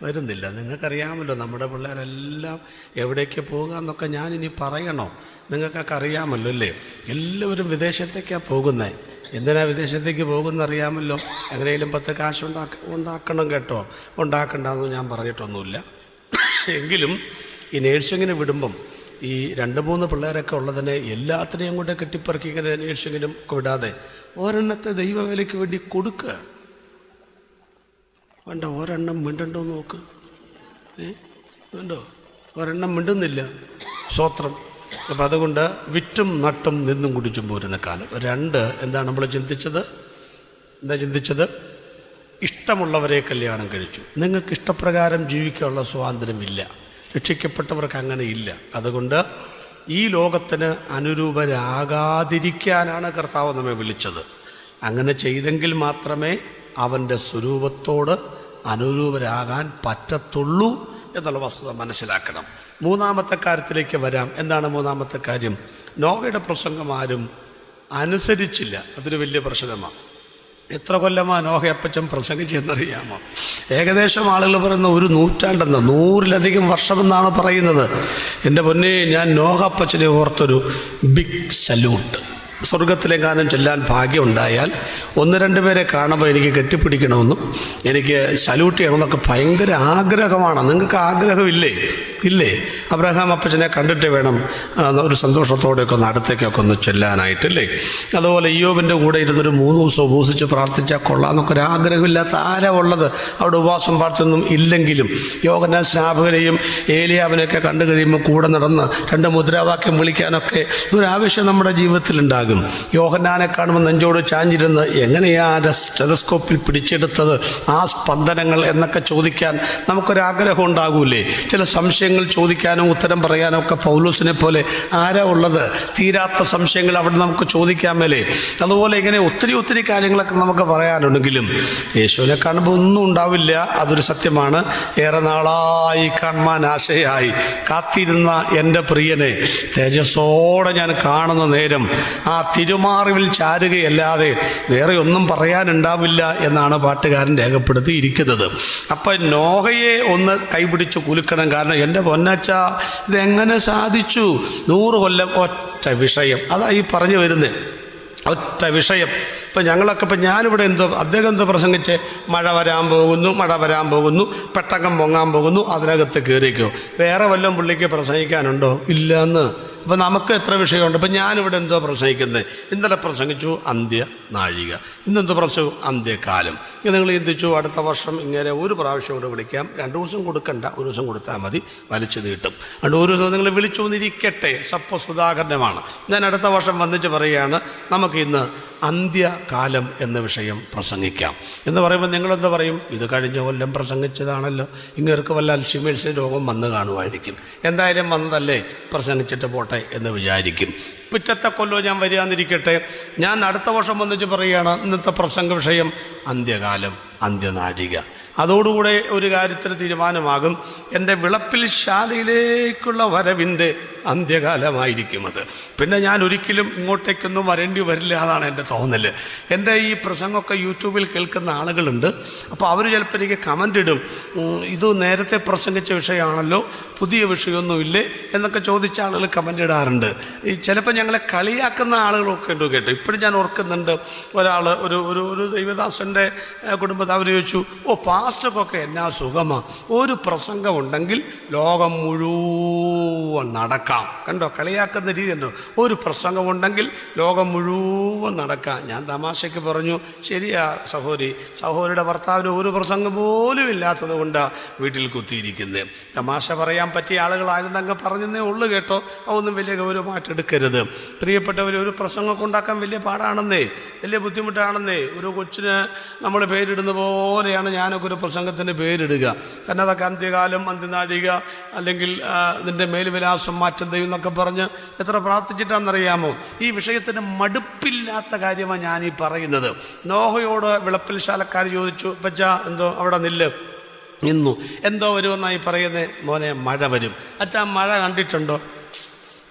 വരുന്നില്ല. നിങ്ങൾക്കറിയാമല്ലോ നമ്മുടെ പിള്ളേരെല്ലാം എവിടേക്ക് പോകുക എന്നൊക്കെ ഞാനിനി പറയണോ? നിങ്ങൾക്കൊക്കെ അറിയാമല്ലോ അല്ലേ? എല്ലാവരും വിദേശത്തേക്കാണ് പോകുന്നത്. എന്തിനാ വിദേശത്തേക്ക് പോകുന്നറിയാമല്ലോ? എങ്ങനെയും 10 കാശ് ഉണ്ടാക്കണം കേട്ടോ. ഉണ്ടാക്കണ്ടെന്ന് ഞാൻ പറഞ്ഞിട്ടൊന്നുമില്ല. എങ്കിലും ഈ നേഴ്സിങ്ങിന് വിടുമ്പം ഈ 2-3 പിള്ളേരൊക്കെ ഉള്ളതിനെ എല്ലാത്തിനെയും കൊണ്ട് കെട്ടിപ്പറക്കി ഇങ്ങനെ നേഴ്സിങ്ങിനും വിടാതെ ഒരെണ്ണത്തെ ദൈവവേലയ്ക്ക് വേണ്ടി കൊടുക്കുക. വേണ്ട, ഒരെണ്ണം മിണ്ടണ്ടോ നോക്ക്. വേണ്ടോ? ഒരെണ്ണം മിണ്ടുന്നില്ല. സ്വോത്രം. അപ്പം അതുകൊണ്ട് വിറ്റും നട്ടും നിന്നും കുടിച്ചും പോരുന്ന കാലം. 2, എന്താണ് നമ്മൾ ചിന്തിച്ചത്? ഇഷ്ടമുള്ളവരെ കല്യാണം കഴിച്ചു. നിങ്ങൾക്ക് ഇഷ്ടപ്രകാരം ജീവിക്കാനുള്ള സ്വാതന്ത്ര്യമില്ല. രക്ഷിക്കപ്പെട്ടവർക്ക് അങ്ങനെ ഇല്ല. അതുകൊണ്ട് ഈ ലോകത്തിന് അനുരൂപരാകാതിരിക്കാനാണ് കർത്താവ് നമ്മെ വിളിച്ചത്. അങ്ങനെ ചെയ്തെങ്കിൽ മാത്രമേ അവൻ്റെ സ്വരൂപത്തോട് അനുരൂപരാകാൻ പറ്റത്തുള്ളൂ എന്നുള്ള വസ്തുത മനസ്സിലാക്കണം. 3-ാമത്തെ കാര്യത്തിലേക്ക് വരാം. എന്താണ് 3-ാമത്തെ കാര്യം? നോഹയുടെ പ്രസംഗം ആരും അനുസരിച്ചില്ല. അതൊരു വലിയ പ്രശ്നമാണ്. എത്ര കൊല്ലമാണ് നോഹയപ്പച്ചൻ പ്രസംഗിച്ചെന്നറിയാമോ? ഏകദേശം ആളുകൾ പറയുന്ന 1 നൂറ്റാണ്ടെന്ന്, 100-ലധികം വർഷമെന്നാണ് പറയുന്നത്. എൻ്റെ പൊന്നേ, ഞാൻ നോഹപ്പച്ചനെ ഓർത്തൊരു ബിഗ് സല്യൂട്ട്. സ്വർഗത്തിലെങ്ങാനും ചെല്ലാൻ ഭാഗ്യമുണ്ടായാൽ 1-2 പേരെ കാണുമ്പോൾ എനിക്ക് കെട്ടിപ്പിടിക്കണമെന്നും എനിക്ക് സല്യൂട്ട് ചെയ്യണമെന്നൊക്കെ ഭയങ്കര ആഗ്രഹമാണ്. നിങ്ങൾക്ക് ആഗ്രഹമില്ലേ? അബ്രഹാം അപ്പച്ചനെ കണ്ടിട്ട് വേണം ഒരു സന്തോഷത്തോടെയൊക്കെ ഒന്ന് അടുത്തേക്കൊക്കെ ഒന്ന് ചെല്ലാനായിട്ടില്ലേ? അതുപോലെ ഇയ്യോബിൻ്റെ കൂടെ ഇരുന്നൊരു 3 ദിവസം ഉപവസിച്ച് പ്രാർത്ഥിച്ചാൽ കൊള്ളാമെന്നൊക്കെ ഒരു ആഗ്രഹമില്ലാത്ത ആരാ ഉള്ളത്? അവിടെ ഉപവാസം പ്രാർത്ഥനയൊന്നും ഇല്ലെങ്കിലും യോഹന്നാൻ സ്നാപകനെയും ഏലിയാവിനെയൊക്കെ കണ്ടു കഴിയുമ്പോൾ കൂടെ നടന്ന് 2 മുദ്രാവാക്യം വിളിക്കാനൊക്കെ ഒരു ആവശ്യം നമ്മുടെ ജീവിതത്തിലുണ്ടാകും. യോഹന്നാനെ കാണുമ്പോൾ നെഞ്ചോട് ചാഞ്ഞിരുന്ന് എങ്ങനെയാണ് സ്റ്റെതസ്കോപ്പിൽ പിടിച്ചെടുത്തത് ആ സ്പന്ദനങ്ങൾ എന്നൊക്കെ ചോദിക്കാൻ നമുക്കൊരാഗ്രഹം ഉണ്ടാകൂലേ? ചില സംശയങ്ങൾ ചോദിക്കാനും ഉത്തരം പറയാനും ഒക്കെ പൗലോസിനെ പോലെ ആരാ ഉള്ളത്? തീരാത്ത സംശയങ്ങൾ അവിടെ നമുക്ക് ചോദിക്കാൻ മേലേ. അതുപോലെ ഇങ്ങനെ ഒത്തിരി കാര്യങ്ങളൊക്കെ നമുക്ക് പറയാനുണ്ടെങ്കിലും യേശുവിനെ കാണുമ്പോൾ ഒന്നും ഉണ്ടാവില്ല. അതൊരു സത്യമാണ്. ഏറെ നാളായി കാണുവാൻ ആശയായി കാത്തിരുന്ന എൻ്റെ പ്രിയനെ തേജസ്സോടെ ഞാൻ കാണുന്ന നേരം ആ തിരുമാറിവിൽ ചാരുകയല്ലാതെ വേറെ ഒന്നും പറയാനുണ്ടാവില്ല എന്നാണ് പാട്ടുകാരൻ രേഖപ്പെടുത്തിയിരിക്കുന്നത്. അപ്പം നോഹയെ ഒന്ന് കൈപിടിച്ച് കുലുക്കണം. കാരണം എൻ്റെ പൊന്നച്ച, ഇതെങ്ങനെ സാധിച്ചു? 100 കൊല്ലം ഒറ്റ വിഷയം. അതാ ഈ പറഞ്ഞു വരുന്നത്, ഒറ്റ വിഷയം. ഇപ്പം ഞങ്ങളൊക്കെ ഞാനിവിടെ അദ്ദേഹം എന്തോ പ്രസംഗിച്ച് മഴ വരാൻ പോകുന്നു, പെട്ടകം പൊങ്ങാൻ പോകുന്നു, അതിനകത്ത് കയറിക്കോ. വേറെ വല്ലതും പുള്ളിക്ക് പ്രസംഗിക്കാനുണ്ടോ? ഇല്ലയെന്ന്. അപ്പം നമുക്ക് എത്ര വിഷയമുണ്ട്. അപ്പം ഞാനിവിടെ എന്തോ പ്രസംഗിക്കുന്നത്? ഇന്നലെ പ്രസംഗിച്ചു അന്ത്യ നാഴിക, ഇന്നെന്തോ പ്രസംഗിച്ചു അന്ത്യകാലം. നിങ്ങൾ ചിന്തിച്ചു അടുത്ത വർഷം ഇങ്ങനെ ഒരു പ്രാവശ്യം കൂടെ വിളിക്കാം. 2 ദിവസം കൊടുക്കണ്ട, 1 ദിവസം കൊടുത്താൽ മതി, വലിച്ചു നീട്ടും. അതുകൊണ്ട് 1 ദിവസം നിങ്ങൾ വിളിച്ചു വന്നിരിക്കട്ടെ. സപ്പോസ് ഉദാഹരണമാണ്. ഞാൻ അടുത്ത വർഷം വന്നിച്ച് പറയുകയാണ് നമുക്ക് ഇന്ന് അന്ത്യകാലം എന്ന വിഷയം പ്രസംഗിക്കാം. എന്ന് പറയുമ്പോൾ നിങ്ങളെന്താ പറയും? ഇത് കഴിഞ്ഞ കൊല്ലം പ്രസംഗിച്ചതാണല്ലോ, ഇങ്ങേർക്ക് വല്ല അൽഷിമേഴ്സിൻ്റെ രോഗം വന്ന് കാണുമായിരിക്കും. എന്തായാലും വന്നതല്ലേ, പ്രസംഗിച്ചിട്ട് പോട്ടെ എന്ന് വിചാരിക്കും. പിറ്റത്തെ കൊല്ലം ഞാൻ വരികയെന്നിരിക്കട്ടെ, ഞാൻ അടുത്ത വർഷം വന്നിട്ട് പറയുകയാണ് ഇന്നത്തെ പ്രസംഗ വിഷയം അന്ത്യകാലം, അന്ത്യനാഴിക. അതോടുകൂടെ ഒരു കാര്യത്തിന് തീരുമാനമാകും, എൻ്റെ വിളപ്പിൽ ശാലയിലേക്കുള്ള വരവിൻ്റെ അന്ത്യകാലമായിരിക്കും അത്. പിന്നെ ഞാൻ ഒരിക്കലും ഇങ്ങോട്ടേക്കൊന്നും വരേണ്ടി വരില്ല, അതാണ് എൻ്റെ തോന്നൽ. എൻ്റെ ഈ പ്രസംഗമൊക്കെ യൂട്യൂബിൽ കേൾക്കുന്ന ആളുകളുണ്ട്. അപ്പോൾ അവർ ചിലപ്പോൾ എനിക്ക് കമൻ്റ് ഇടും, ഇത് നേരത്തെ പ്രസംഗിച്ച വിഷയമാണല്ലോ, പുതിയ വിഷയമൊന്നുമില്ലേ എന്നൊക്കെ ചോദിച്ച ആളുകൾ കമൻ്റ് ഇടാറുണ്ട്. ഈ ചിലപ്പോൾ ഞങ്ങളെ കളിയാക്കുന്ന ആളുകളൊക്കെ ഉണ്ട് കേട്ടോ. ഇപ്പോഴും ഞാൻ ഓർക്കുന്നുണ്ട്, ഒരാൾ ഒരു ദൈവദാസൻ്റെ കുടുംബത്തിൽ അവർ ചോദിച്ചു, പാസ്റ്റർക്കൊക്കെ എന്നാ സുഖമാണ്, ഒരു പ്രസംഗം ഉണ്ടെങ്കിൽ ലോകം മുഴുവൻ നടക്കാം. കണ്ടോ, കളിയാക്കുന്ന രീതി ഉണ്ടോ? ഒരു പ്രസംഗമുണ്ടെങ്കിൽ ലോകം മുഴുവൻ നടക്കാം. ഞാൻ തമാശയ്ക്ക് പറഞ്ഞു, ശരിയാ സഹോദരിയുടെ ഭർത്താവിന് ഒരു പ്രസംഗം പോലും ഇല്ലാത്തത് കൊണ്ടാണ് വീട്ടിൽ കുത്തിയിരിക്കുന്നത്. തമാശ പറയാൻ പറ്റിയ ആളുകളായതുകൊണ്ട് പറഞ്ഞതേ ഉള്ളു കേട്ടോ, അതൊന്നും വലിയ ഗൗരവമായിട്ട് എടുക്കരുത്. പ്രിയപ്പെട്ടവർ, ഒരു പ്രസംഗമൊക്കെ ഉണ്ടാക്കാൻ വലിയ പാടാണെന്നേ, വലിയ ബുദ്ധിമുട്ടാണെന്നേ. ഒരു കൊച്ചിന് നമ്മൾ പേരിടുന്ന പോലെയാണ് ഞാനൊക്കെ ഒരു പ്രസംഗത്തിന് പേരിടുക. കാരണം അതൊക്കെ അന്ത്യകാലം, അന്ത്യനാഴിക, അല്ലെങ്കിൽ നിൻ്റെ മേൽവിലാസം മാറ്റം ദൈവം എന്നൊക്കെ പറഞ്ഞ് എത്ര പ്രാർത്ഥിച്ചിട്ടാണെന്നറിയാമോ? ഈ വിഷയത്തിന് മടുപ്പില്ലാത്ത കാര്യമാണ് ഞാൻ ഈ പറയുന്നത്. നോഹയോട് വിളപ്പിൽ ശാലക്കാർ ചോദിച്ചു, പച്ച എന്തോ അവിടെ നിന്നു എന്തോ വരുമെന്നായി പറയുന്നത്? മോനെ, മഴ വരും. അച്ഛാ, മഴ കണ്ടിട്ടുണ്ടോ?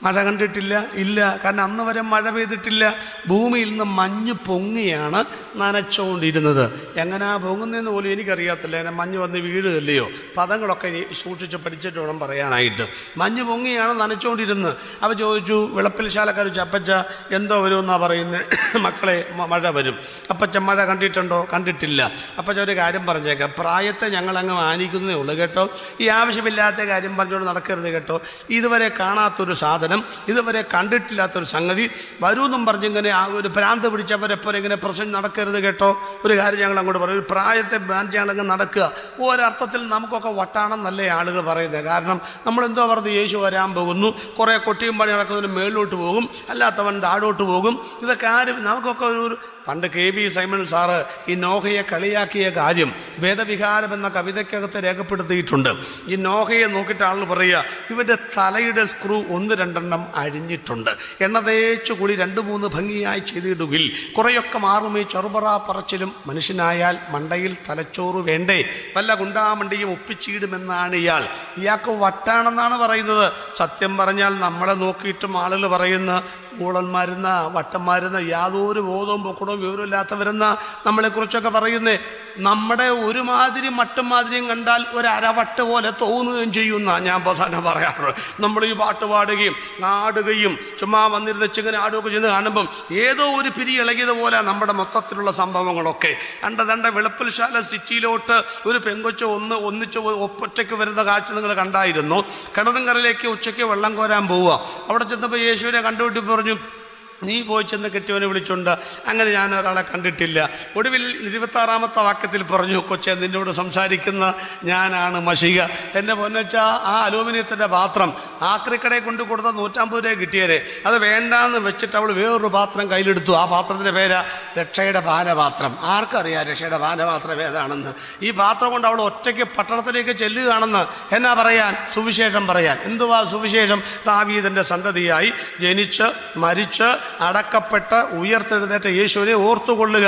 മഴ കണ്ടിട്ടില്ല. ഇല്ല, കാരണം അന്ന് വരെ മഴ പെയ്തിട്ടില്ല. ഭൂമിയിൽ നിന്ന് മഞ്ഞ് പൊങ്ങിയാണ് നനച്ചുകൊണ്ടിരുന്നത്. എങ്ങനെയാ പൊങ്ങുന്നതെന്ന് പോലും എനിക്കറിയാത്തില്ല. എന്നെ മഞ്ഞ് വന്ന് വീഴുകയല്ലയോ? പദങ്ങളൊക്കെ ഇനി സൂക്ഷിച്ച് പഠിച്ചിട്ട് വേണം പറയാനായിട്ട്. മഞ്ഞ് പൊങ്ങിയാണ് നനച്ചുകൊണ്ടിരുന്നത്. അപ്പോൾ ചോദിച്ചു, വിളപ്പിൽ ശാലക്കാർ ചോദിച്ചു, അപ്പച്ച എന്തോ വരുമെന്നാണ് പറയുന്നത്? മക്കളെ, മഴ വരും. അപ്പച്ച, മഴ കണ്ടിട്ടുണ്ടോ? കണ്ടിട്ടില്ല. അപ്പച്ച, ഒരു കാര്യം പറഞ്ഞേക്കാം, പ്രായത്തെ ഞങ്ങളങ്ങ് മാനിക്കുന്നതേ ഉള്ളൂ കേട്ടോ. ഈ ആവശ്യമില്ലാത്ത കാര്യം പറഞ്ഞുകൊണ്ട് നടക്കരുത് കേട്ടോ. ഇതുവരെ കാണാത്തൊരു സാധനം, ഇതുവരെ കണ്ടിട്ടില്ലാത്തൊരു സംഗതി വരൂന്നും പറഞ്ഞിങ്ങനെ ഒരു ഭ്രാന്ത് പിടിച്ചവരെപ്പോലെ ഇങ്ങനെ പ്രശ്നം നടക്കരുത് കേട്ടോ. ഒരു കാര്യം ഞങ്ങൾ അങ്ങോട്ട് പറയും, ഒരു പ്രായത്തെ ബാൻഡ് ഞങ്ങളങ്ങ് നടക്കുക. ഒരർത്ഥത്തിൽ നമുക്കൊക്കെ വട്ടാണെന്നല്ലേ ആളുകൾ പറയുന്നത്. കാരണം നമ്മളെന്തോ പറഞ്ഞത്, യേശു വരാൻ പോകുന്നു, കുറേ കൊട്ടിയും പണി നടക്കുന്നതിന് മേളിലോട്ട് പോകും, അല്ലാത്തവൻ താഴോട്ട് പോകും. ഇതൊക്കെ ആരും നമുക്കൊക്കെ ഒരു പണ്ട് KB സൈമൺ സാറ് ഈ നോഹയെ കളിയാക്കിയ കാര്യം വേദവിഹാരം എന്ന കവിതയ്ക്കകത്ത് രേഖപ്പെടുത്തിയിട്ടുണ്ട്. ഈ നോഹയെ നോക്കിയിട്ട് ആൾ പറയുക, ഇവൻ്റെ തലയുടെ സ്ക്രൂ 1-2 അഴിഞ്ഞിട്ടുണ്ട്, എണ്ണ തേച്ചു കൂടി 2-3 ഭംഗിയായി ചെയ്തിടുകിൽ കുറേയൊക്കെ മാറും ഈ ചെറുപറ പറച്ചിലും. മനുഷ്യനായാൽ മണ്ടയിൽ തലച്ചോറ് വേണ്ടേ, വല്ല ഗുണ്ടാമണ്ടിയും ഒപ്പിച്ചിടുമെന്നാണ് ഇയാൾക്ക് വട്ടാണെന്നാണ് പറയുന്നത്. സത്യം പറഞ്ഞാൽ നമ്മളെ നോക്കിയിട്ടും ആളുകൾ പറയുന്ന ഊളന്മാരുന്ന, വട്ടന്മാരുന്ന, യാതൊരു ബോധവും പൊക്കണവും വിവരമില്ലാത്തവരെന്ന നമ്മളെക്കുറിച്ചൊക്കെ പറയുന്നേ. നമ്മുടെ ഒരുമാതിരി മട്ടും മാതിരിയും കണ്ടാൽ ഒരവട്ട് പോലെ തോന്നുകയും ചെയ്യുന്ന ഞാൻ പ്രധാനം പറയാറ്. നമ്മൾ ഈ പാട്ട് പാടുകയും ആടുകയും ചുമ്മാ വന്നിരുന്ന് ചിങ്ങനെ ആടുകയൊക്കെ ചെയ്ത് കാണുമ്പം ഏതോ ഒരു പിരി ഇളകിയതുപോലെ നമ്മുടെ മൊത്തത്തിലുള്ള സംഭവങ്ങളൊക്കെ. രണ്ട് വിളപ്പിൽ ശാല സിറ്റിയിലോട്ട് ഒരു പെങ്കൊച്ച് ഒന്നിച്ച് ഒറ്റയ്ക്ക് വരുന്ന കാഴ്ച നിങ്ങൾ കണ്ടായിരുന്നു. കിണറുംകരയിലേക്ക് ഉച്ചയ്ക്ക് വെള്ളം കോരാൻ പോവുക. അവിടെ ചെന്നപ്പോൾ യേശുവിനെ കണ്ടുപിട്ടി പറഞ്ഞു, നീ പോയി ചെന്ന് കെട്ടിയവനെ വിളിച്ചുണ്ട്. അങ്ങനെ ഞാൻ ഒരാളെ കണ്ടിട്ടില്ല. ഒടുവിൽ 26-ാമത്തെ വാക്യത്തിൽ പറഞ്ഞു, കൊച്ചെ, നിന്നോട് സംസാരിക്കുന്ന ഞാനാണ് മശിക. എൻ്റെ പൊന്നച്ച, ആ അലൂമിനിയത്തിൻ്റെ പാത്രം ആക്രിക്കടയിൽ കൊണ്ടു കൊടുത്ത 150 രൂപ കിട്ടിയതേ, അത് വേണ്ടാന്ന് വെച്ചിട്ട് അവൾ വേറൊരു പാത്രം കയ്യിലെടുത്തു. ആ പാത്രത്തിൻ്റെ പേരാ രക്ഷയുടെ പാനപാത്രം. ആർക്കറിയാം രക്ഷയുടെ പാനപാത്രം ഏതാണെന്ന്? ഈ പാത്രം കൊണ്ട് അവൾ ഒറ്റയ്ക്ക് പട്ടണത്തിലേക്ക് ചെല്ലുകയാണെന്ന് എന്നാ പറയാൻ? സുവിശേഷം പറയാൻ. എന്തുവാ സുവിശേഷം? ദാവീദിൻ്റെ സന്തതിയായി ജനിച്ച് മരിച്ച് അടക്കപ്പെട്ട് ഉയർത്തെഴുന്നേറ്റ യേശുവിനെ ഓർത്തുകൊള്ളുക.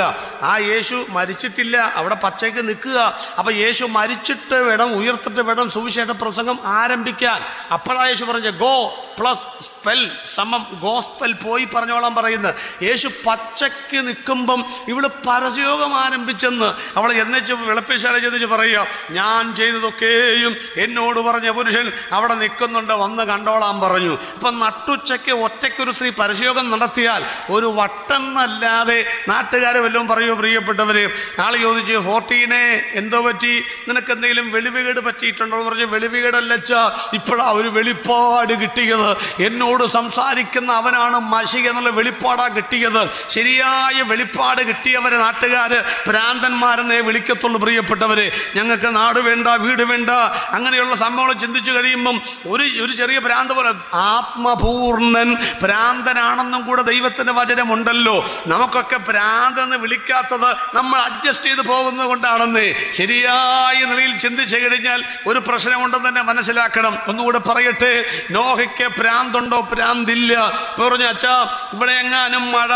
ആ യേശു മരിച്ചിട്ടില്ല, അവിടെ പച്ചയ്ക്ക് നിൽക്കുക. അപ്പം യേശു മരിച്ചിട്ട് വേണം, ഉയർത്തിട്ട് വേണം സുവിശേഷ പ്രസംഗം ആരംഭിക്കാൻ. അപ്പോഴാ യേശു പറഞ്ഞ ഗോ പ്ലസ് സ്പെൽ സമം ഗോസ്പെൽ പോയി പറഞ്ഞോളാൻ പറയുന്നത്. യേശു പച്ചയ്ക്ക് നിൽക്കുമ്പം ഇവള് പരസ്യോഗം ആരംഭിച്ചെന്ന് അവൾ എന്നുവെച്ച് വിളപ്പിശാല ചെന്നിച്ച് പറയുക, ഞാൻ ചെയ്തതൊക്കെയും എന്നോട് പറഞ്ഞ പുരുഷൻ അവിടെ നിൽക്കുന്നുണ്ട്, വന്ന് കണ്ടോളാൻ പറഞ്ഞു. ഇപ്പം നട്ടുച്ചയ്ക്ക് ഒറ്റയ്ക്കൊരു സ്ത്രീ പരസ്യോഗം നടത്തിയാൽ ഒരു വട്ടെന്നല്ലാതെ നാട്ടുകാർ വല്ലതും പറയുമോ? പ്രിയപ്പെട്ടവര്, ആൾ ചോദിച്ചു, 14 എന്തോ പറ്റി, നിനക്ക് എന്തെങ്കിലും വെളിവുകേട് പറ്റിയിട്ടുണ്ടോ എന്ന് പറഞ്ഞു. വെളിവുകേടല്ലച്ച, ഇപ്പോഴാ ഒരു വെളിപ്പാട് കിട്ടിയത്. കിട്ടിയത്, എന്നോട് സംസാരിക്കുന്ന അവനാണ് മശിഹ എന്നുള്ള വെളിപ്പാടാണ് കിട്ടിയത്. ശരിയായ വെളിപ്പാട് കിട്ടിയവരെ നാട്ടുകാർ ഭ്രാന്തന്മാരെന്നേ വിളിക്കത്തുള്ളൂ. പ്രിയപ്പെട്ടവരെ, ഞങ്ങൾക്ക് നാട് വേണ്ട, വീട് വേണ്ട, അങ്ങനെയുള്ള സംഭവങ്ങൾ ചിന്തിച്ചു കഴിയുമ്പം ഒരു ചെറിയ ഭ്രാന്ത് പോലെ ആത്മപൂർണൻ ഭ്രാന്തനാണെന്നും കൂടെ ദൈവത്തിൻ്റെ വചനമുണ്ടല്ലോ. നമുക്കൊക്കെ ഭ്രാന്തെന്ന് വിളിക്കാത്തത് നമ്മൾ അഡ്ജസ്റ്റ് ചെയ്ത് പോകുന്നത് കൊണ്ടാണെന്നേ. ശരിയായ നിലയിൽ ചിന്തിച്ചു കഴിഞ്ഞാൽ ഒരു പ്രശ്നമുണ്ടെന്ന് തന്നെ മനസ്സിലാക്കണം. ഒന്നുകൂടെ പറയട്ടെ, നോഹയ്ക്ക് ഭ്രാന്തുണ്ടോ? ഭ്രാന്തില്ല. പറഞ്ഞു, അച്ഛാ ഇവിടെ എങ്ങാനും മഴ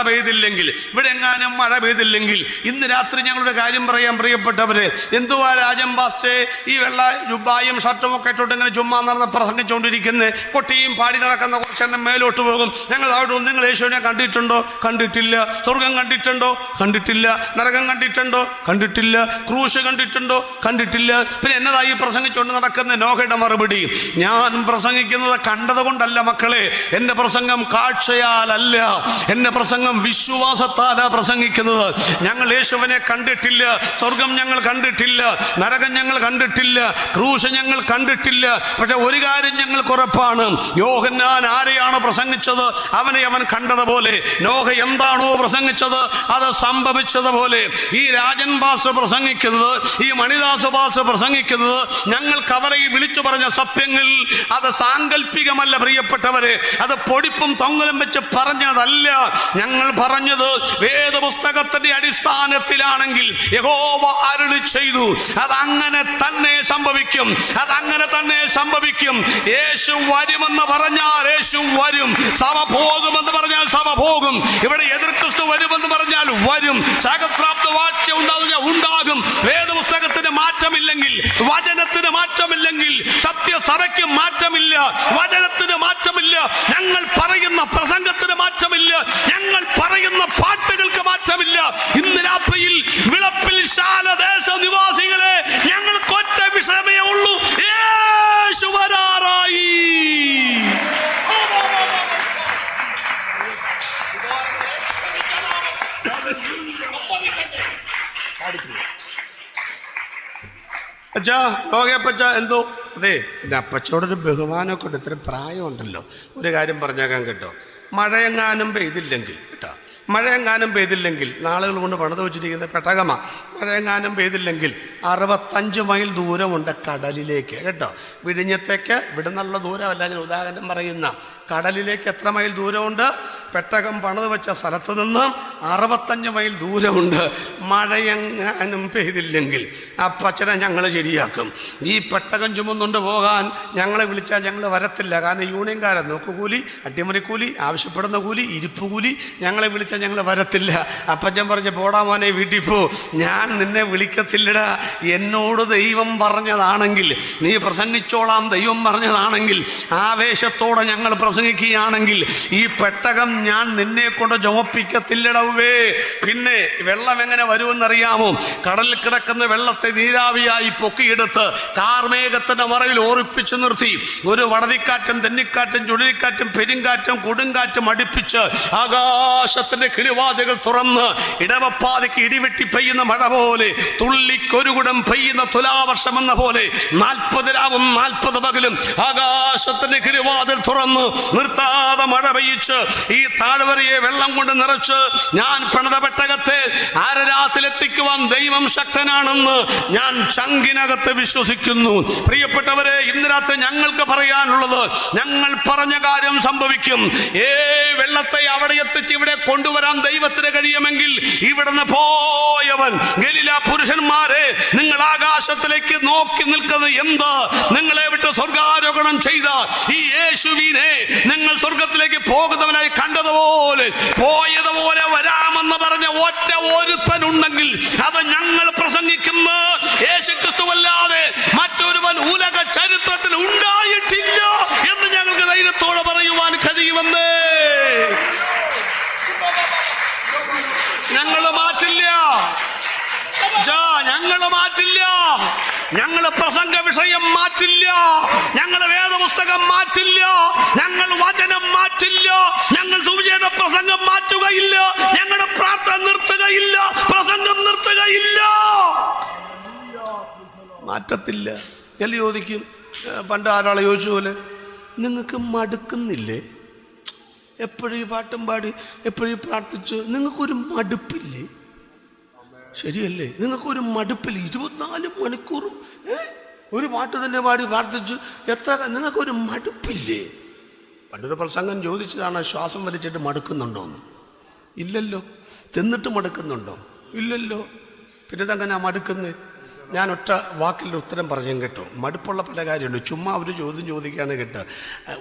പെയ്തില്ലെങ്കിൽ, ഇന്ന് രാത്രി ഞങ്ങളുടെ കാര്യം പറയാൻ പ്രിയപ്പെട്ടവരെ, എന്തുവാ രാജൻ പാസ്റ്റേ ഈ വെള്ള ജുബായും ഷർട്ടും ഒക്കെ ഇട്ടോട്ട് ഇങ്ങനെ ചുമ്മാ നടന്ന് പ്രസംഗിച്ചുകൊണ്ടിരിക്കുന്നത്? കൊട്ടിയും പാടി നടക്കുന്ന കുറച്ചെണ്ണം മേലോട്ട് പോകും. ഞങ്ങൾ അവിടെ നിങ്ങൾ യേശുവിനെ കണ്ടിട്ടുണ്ടോ? കണ്ടിട്ടില്ല. സ്വർഗം കണ്ടിട്ടുണ്ടോ? കണ്ടിട്ടില്ല. നരകം കണ്ടിട്ടുണ്ടോ? കണ്ടിട്ടില്ല. ക്രൂശ് കണ്ടിട്ടുണ്ടോ? കണ്ടിട്ടില്ല. പിന്നെ എന്നതായി പ്രസംഗിച്ചുകൊണ്ട് നടക്കുന്ന നോഹയുടെ മറുപടി, ഞാൻ പ്രസംഗിക്കുന്നത് കണ്ടത് കൊണ്ടല്ല മക്കളെ, എൻ്റെ പ്രസംഗം കാഴ്ചയാലല്ല, എൻ്റെ പ്രസംഗം വിശ്വാസത്താലാ പ്രസംഗിക്കുന്നത്. ഞങ്ങൾ യേശുവിനെ കണ്ടിട്ടില്ല, സ്വർഗം ഞങ്ങൾ കണ്ടിട്ടില്ല, നരകം ഞങ്ങൾ കണ്ടിട്ടില്ല, ക്രൂശ് ഞങ്ങൾ കണ്ടിട്ടില്ല. പക്ഷെ ഒരു കാര്യം ഞങ്ങൾക്ക് ഉറപ്പാണ്, യോഹന്നാൻ ആരെയാണോ പ്രസംഗിച്ചത് അവനെ അവൻ കണ്ടതുപോലെ, നോഹ എന്താണോ പ്രസംഗിച്ചത് അത് സംഭവിച്ചതുപോലെ, ഈ രാജൻ പാസ്റ്റർ പ്രസംഗിക്കുന്നത്, ഈ മണിദാസ് പാസ്റ്റർ പ്രസംഗിക്കുന്നത്, ഞങ്ങൾക്ക് അവരെ വിളിച്ചു പറഞ്ഞ സത്യങ്ങൾ അത് സാങ്കല്പികമല്ല പ്രിയപ്പെട്ടവരെ, അത് പൊടിപ്പും തൊങ്ങലും വെച്ച് പറഞ്ഞതല്ല. ഞങ്ങൾ പറഞ്ഞത് വേദപുസ്തകത്തിന്റെ അടിസ്ഥാനത്തിലാണെങ്കിൽ യഹോവ അരുളി ചെയ്തു, അതങ്ങനെ തന്നെ സംഭവിക്കും, അതങ്ങനെ തന്നെ സംഭവിക്കും. യേശു വരുമെന്ന് പറഞ്ഞാൽ യേശു വരും, സഭ പോകുമെന്ന് പറഞ്ഞാൽ സഭ പോകും, ഇവിടെ എതിർ ക്രിസ്തു വരുമെന്ന് പറഞ്ഞാൽ വരും, സഹസ്രാബ്ദ വാഴ്ച ഉണ്ടാകും. വേദപുസ്തകത്തിന് മാറ്റമില്ലെങ്കിൽ, വചനത്തിന് മാറ്റമില്ലെങ്കിൽ, സത്യസഭയ്ക്ക് മാറ്റമില്ല, വചനത്തിന് മാറ്റമില്ല, ഞങ്ങൾ പറയുന്ന പ്രസംഗത്തിന് മാറ്റമില്ല, ഞങ്ങൾ പറയുന്ന പാട്ടുകൾക്ക് മാറ്റമില്ല. ഇന്ന് രാത്രിയിൽ വിളപ്പിൽ ശാലദേശ നിവാസികളെ ഞങ്ങൾക്ക് ഒറ്റ വിഷയമേ ഉള്ളൂ, യേശു വരാറായി. അച്ഛാ നോക്കിയപ്പച്ച എന്തോ അതെ എൻ്റെ അപ്പച്ചോടൊരു ബഹുമാനമൊക്കെ ഉണ്ട്, ഇത്ര പ്രായമുണ്ടല്ലോ. ഒരു കാര്യം പറഞ്ഞേക്കാൻ കേട്ടോ, മഴയെങ്ങാനും പെയ്തില്ലെങ്കിൽ കേട്ടോ, മഴയെങ്ങാനും പെയ്തില്ലെങ്കിൽ, നാളുകൾ കൊണ്ട് പണിത് വെച്ചിരിക്കുന്ന പെട്ടകമാണ്, മഴയെങ്ങാനും പെയ്തില്ലെങ്കിൽ 65 മൈൽ ദൂരമുണ്ട് കടലിലേക്ക് കേട്ടോ. വിഴിഞ്ഞത്തേക്ക് ഇവിടെ നിന്നുള്ള ദൂരമല്ല ഞാൻ ഉദാഹരണം പറയുന്ന, കടലിലേക്ക് എത്ര മൈൽ ദൂരമുണ്ട്? പെട്ടകം പണിത് വെച്ച സ്ഥലത്ത് നിന്ന് 65 മൈൽ ദൂരമുണ്ട്. മഴയെങ്ങാനും പെയ്തില്ലെങ്കിൽ അപ്പച്ചനെ ഞങ്ങൾ ശരിയാക്കും. ഈ പെട്ടകം ചുമന്നുകൊണ്ട് പോകാൻ ഞങ്ങളെ വിളിച്ചാൽ ഞങ്ങൾ വരത്തില്ല. കാരണം യൂണിയൻകാരൻ നോക്കുകൂലി, അട്ടിമറിക്കൂലി, ആവശ്യപ്പെടുന്ന കൂലി, ഇരിപ്പ് കൂലി, ഞങ്ങളെ വിളിച്ചാൽ ഞങ്ങൾ വരത്തില്ല. അപ്പച്ചൻ പറഞ്ഞ് പോടാ മോനെ വീട്ടിൽ പോ, ഞാൻ നിന്നെ വിളിക്കത്തില്ലടാ. എന്നോട് ദൈവം പറഞ്ഞതാണെങ്കിൽ, നീ പ്രസംഗിച്ചോളാം ദൈവം പറഞ്ഞതാണെങ്കിൽ, ആവേശത്തോടെ ഞങ്ങൾ പ്രസംഗിക്കുകയാണെങ്കിൽ ഈ പെട്ടകം ഞാൻ നിന്നെ കൊണ്ട് ചുമപ്പിക്കത്തില്ലടവേ. പിന്നെ വെള്ളം എങ്ങനെ വരുമെന്നറിയാമോ? കടലിൽ കിടക്കുന്ന വെള്ളത്തെ നീരാവിയായി പൊക്കിയെടുത്ത് കാർമേഘത്തിന്റെ മറവിൽ ഓർപ്പിച്ചു നിർത്തി ഒരു വടതിക്കാറ്റും തെന്നിക്കാറ്റും ചുഴലിക്കാറ്റും പെരുങ്കാറ്റും കൊടുങ്കാറ്റും അടുപ്പിച്ച് ആകാശത്തിന്റെ കിളിവാതികൾ തുറന്ന് ഇടവപ്പാതിക്ക് ഇടിവെട്ടി പെയ്യുന്ന മഴ പോലെ, തുള്ളിക്കൊരുകുടം പെയ്യുന്ന തുലാവർഷം എന്ന പോലെ 40 രാവും 40 പകലും ആകാശത്തിന്റെ കിളിവാതിൽ തുറന്ന് നിർത്താതെ മഴ പെയ്യിച്ച് ഈ താഴ്വരയെ വെള്ളം കൊണ്ട് നിറച്ച് ഞാൻ പണിത പെട്ടകത്തെ ആരരാത്തിലെത്തിക്കുവാൻ ദൈവം ശക്തനാണെന്ന് ഞാൻ ചങ്കിനകത്ത് വിശ്വസിക്കുന്നു. പ്രിയപ്പെട്ടവരെ, ഇന്ന് രാത്രി ഞങ്ങൾക്ക് പറയാനുള്ളത്, ഞങ്ങൾ പറഞ്ഞ കാര്യം സംഭവിക്കും. വെള്ളത്തെ അവിടെ എത്തിച്ച് ഇവിടെ കൊണ്ടുവരാൻ ദൈവത്തിന് കഴിയുമെങ്കിൽ, ഇവിടുന്ന് പോയവൻ ഗലീല പുരുഷന്മാരെ, നിങ്ങൾ ആകാശത്തിലേക്ക് നോക്കി നിൽക്കുന്നത് എന്ത്? നിങ്ങളെ വിട്ട് സ്വർഗാരോഹണം ചെയ്ത ഈ യേശുവിനെ നിങ്ങൾ സ്വർഗത്തിലേക്ക് പോകുന്നവനായി കണ്ടതുപോലെ പോയതുപോലെ വരാമെന്ന് പറഞ്ഞ ഒറ്റ ഒരുത്തനുണ്ടെങ്കിൽ അത് ഞങ്ങൾ പ്രസംഗിക്കുന്ന യേശുക്രിസ്തുവല്ലാതെ മറ്റൊരുവൻ ഉലക ചരിത്രത്തിൽ ഉണ്ടായിട്ടില്ല എന്ന് ഞങ്ങൾക്ക് ധൈര്യത്തോടെ പറയുവാൻ കഴിയുമെന്നേ. ഞങ്ങൾ മാറ്റില്ല, ഞങ്ങൾ മാറ്റില്ല, ഞങ്ങൾ പ്രസംഗ വിഷയം മാറ്റില്ല, ഞങ്ങൾ വേദപുസ്തകം മാറ്റില്ല, ഞങ്ങൾ വചനം മാറ്റില്ല, ഞങ്ങൾ സുവിശേഷ പ്രസംഗം മാറ്റുകയില്ല, ഞങ്ങളുടെ പ്രാർത്ഥന നിർത്തുകയില്ല, പ്രസംഗം നിർത്തുകയില്ല, മാറ്റത്തില്ല. എല്ലാം ചോദിക്കും, പണ്ട് ആരാളെ ചോദിച്ചു പോലെ നിങ്ങൾക്ക് മടുക്കുന്നില്ലേ? എപ്പോഴും ഈ പാട്ടും പാടി എപ്പോഴും പ്രാർത്ഥിച്ച് നിങ്ങൾക്കൊരു മടുപ്പില്ലേ? ശരിയല്ലേ? നിങ്ങൾക്കൊരു മടുപ്പില്ല? 24 മണിക്കൂറും ഒരു പാട്ട് തന്നെ പാടി പ്രാർത്ഥിച്ചു നിങ്ങൾക്കൊരു മടുപ്പില്ലേ? പണ്ടൊരു പ്രസംഗം ചോദിച്ചതാണ്, ശ്വാസം വലിച്ചിട്ട് മടുക്കുന്നുണ്ടോന്ന്. ഇല്ലല്ലോ. തിന്നിട്ട് മടുക്കുന്നുണ്ടോ? ഇല്ലല്ലോ. പിന്നെ ഇതെങ്ങനെ മടുക്കുന്നത്? ഞാൻ ഒറ്റ വാക്കിൽ ഉത്തരം പറഞ്ഞും കേട്ടോ. മടുപ്പുള്ള പല കാര്യമുണ്ട്. ചുമ്മാ ഒരു ചോദ്യം ചോദിക്കുകയാണ് കേട്ടോ,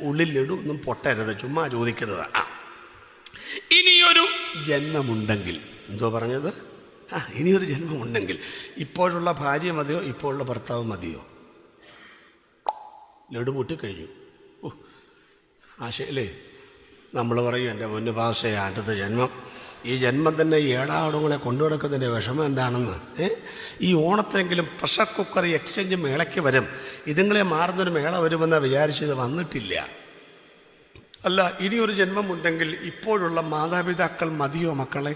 ഉള്ളിലിടു ഒന്നും പൊട്ടരുത്, ചുമ്മാ ചോദിക്കുന്നത്. ഇനിയൊരു ജന്മമുണ്ടെങ്കിൽ, എന്തോ പറഞ്ഞത്? ഇനിയൊരു ജന്മമുണ്ടെങ്കിൽ ഇപ്പോഴുള്ള ഭാര്യ മതിയോ ഇപ്പോഴുള്ള ഭർത്താവ് മതിയോ? ലഡു പൊട്ടിക്കഴിഞ്ഞു. ആശയല്ലേ? നമ്മൾ പറയും എൻ്റെ പൊന്നു പാസേ അടുത്ത ജന്മം, ഈ ജന്മം തന്നെ ഏടാടുകളെ കൊണ്ടുനടക്കുന്നതിൻ്റെ വിഷമം എന്താണെന്ന്. ഈ ഓണത്തെങ്കിലും പ്രഷർ കുക്കർ എക്സ്ചേഞ്ച് മേളയ്ക്ക് വരും, ഇതുങ്ങളെ മാറുന്നൊരു മേള വരുമെന്നാണ് വിചാരിച്ചത്, വന്നിട്ടില്ല. അല്ല, ഇനിയൊരു ജന്മമുണ്ടെങ്കിൽ ഇപ്പോഴുള്ള മാതാപിതാക്കൾ മതിയോ മക്കളെ?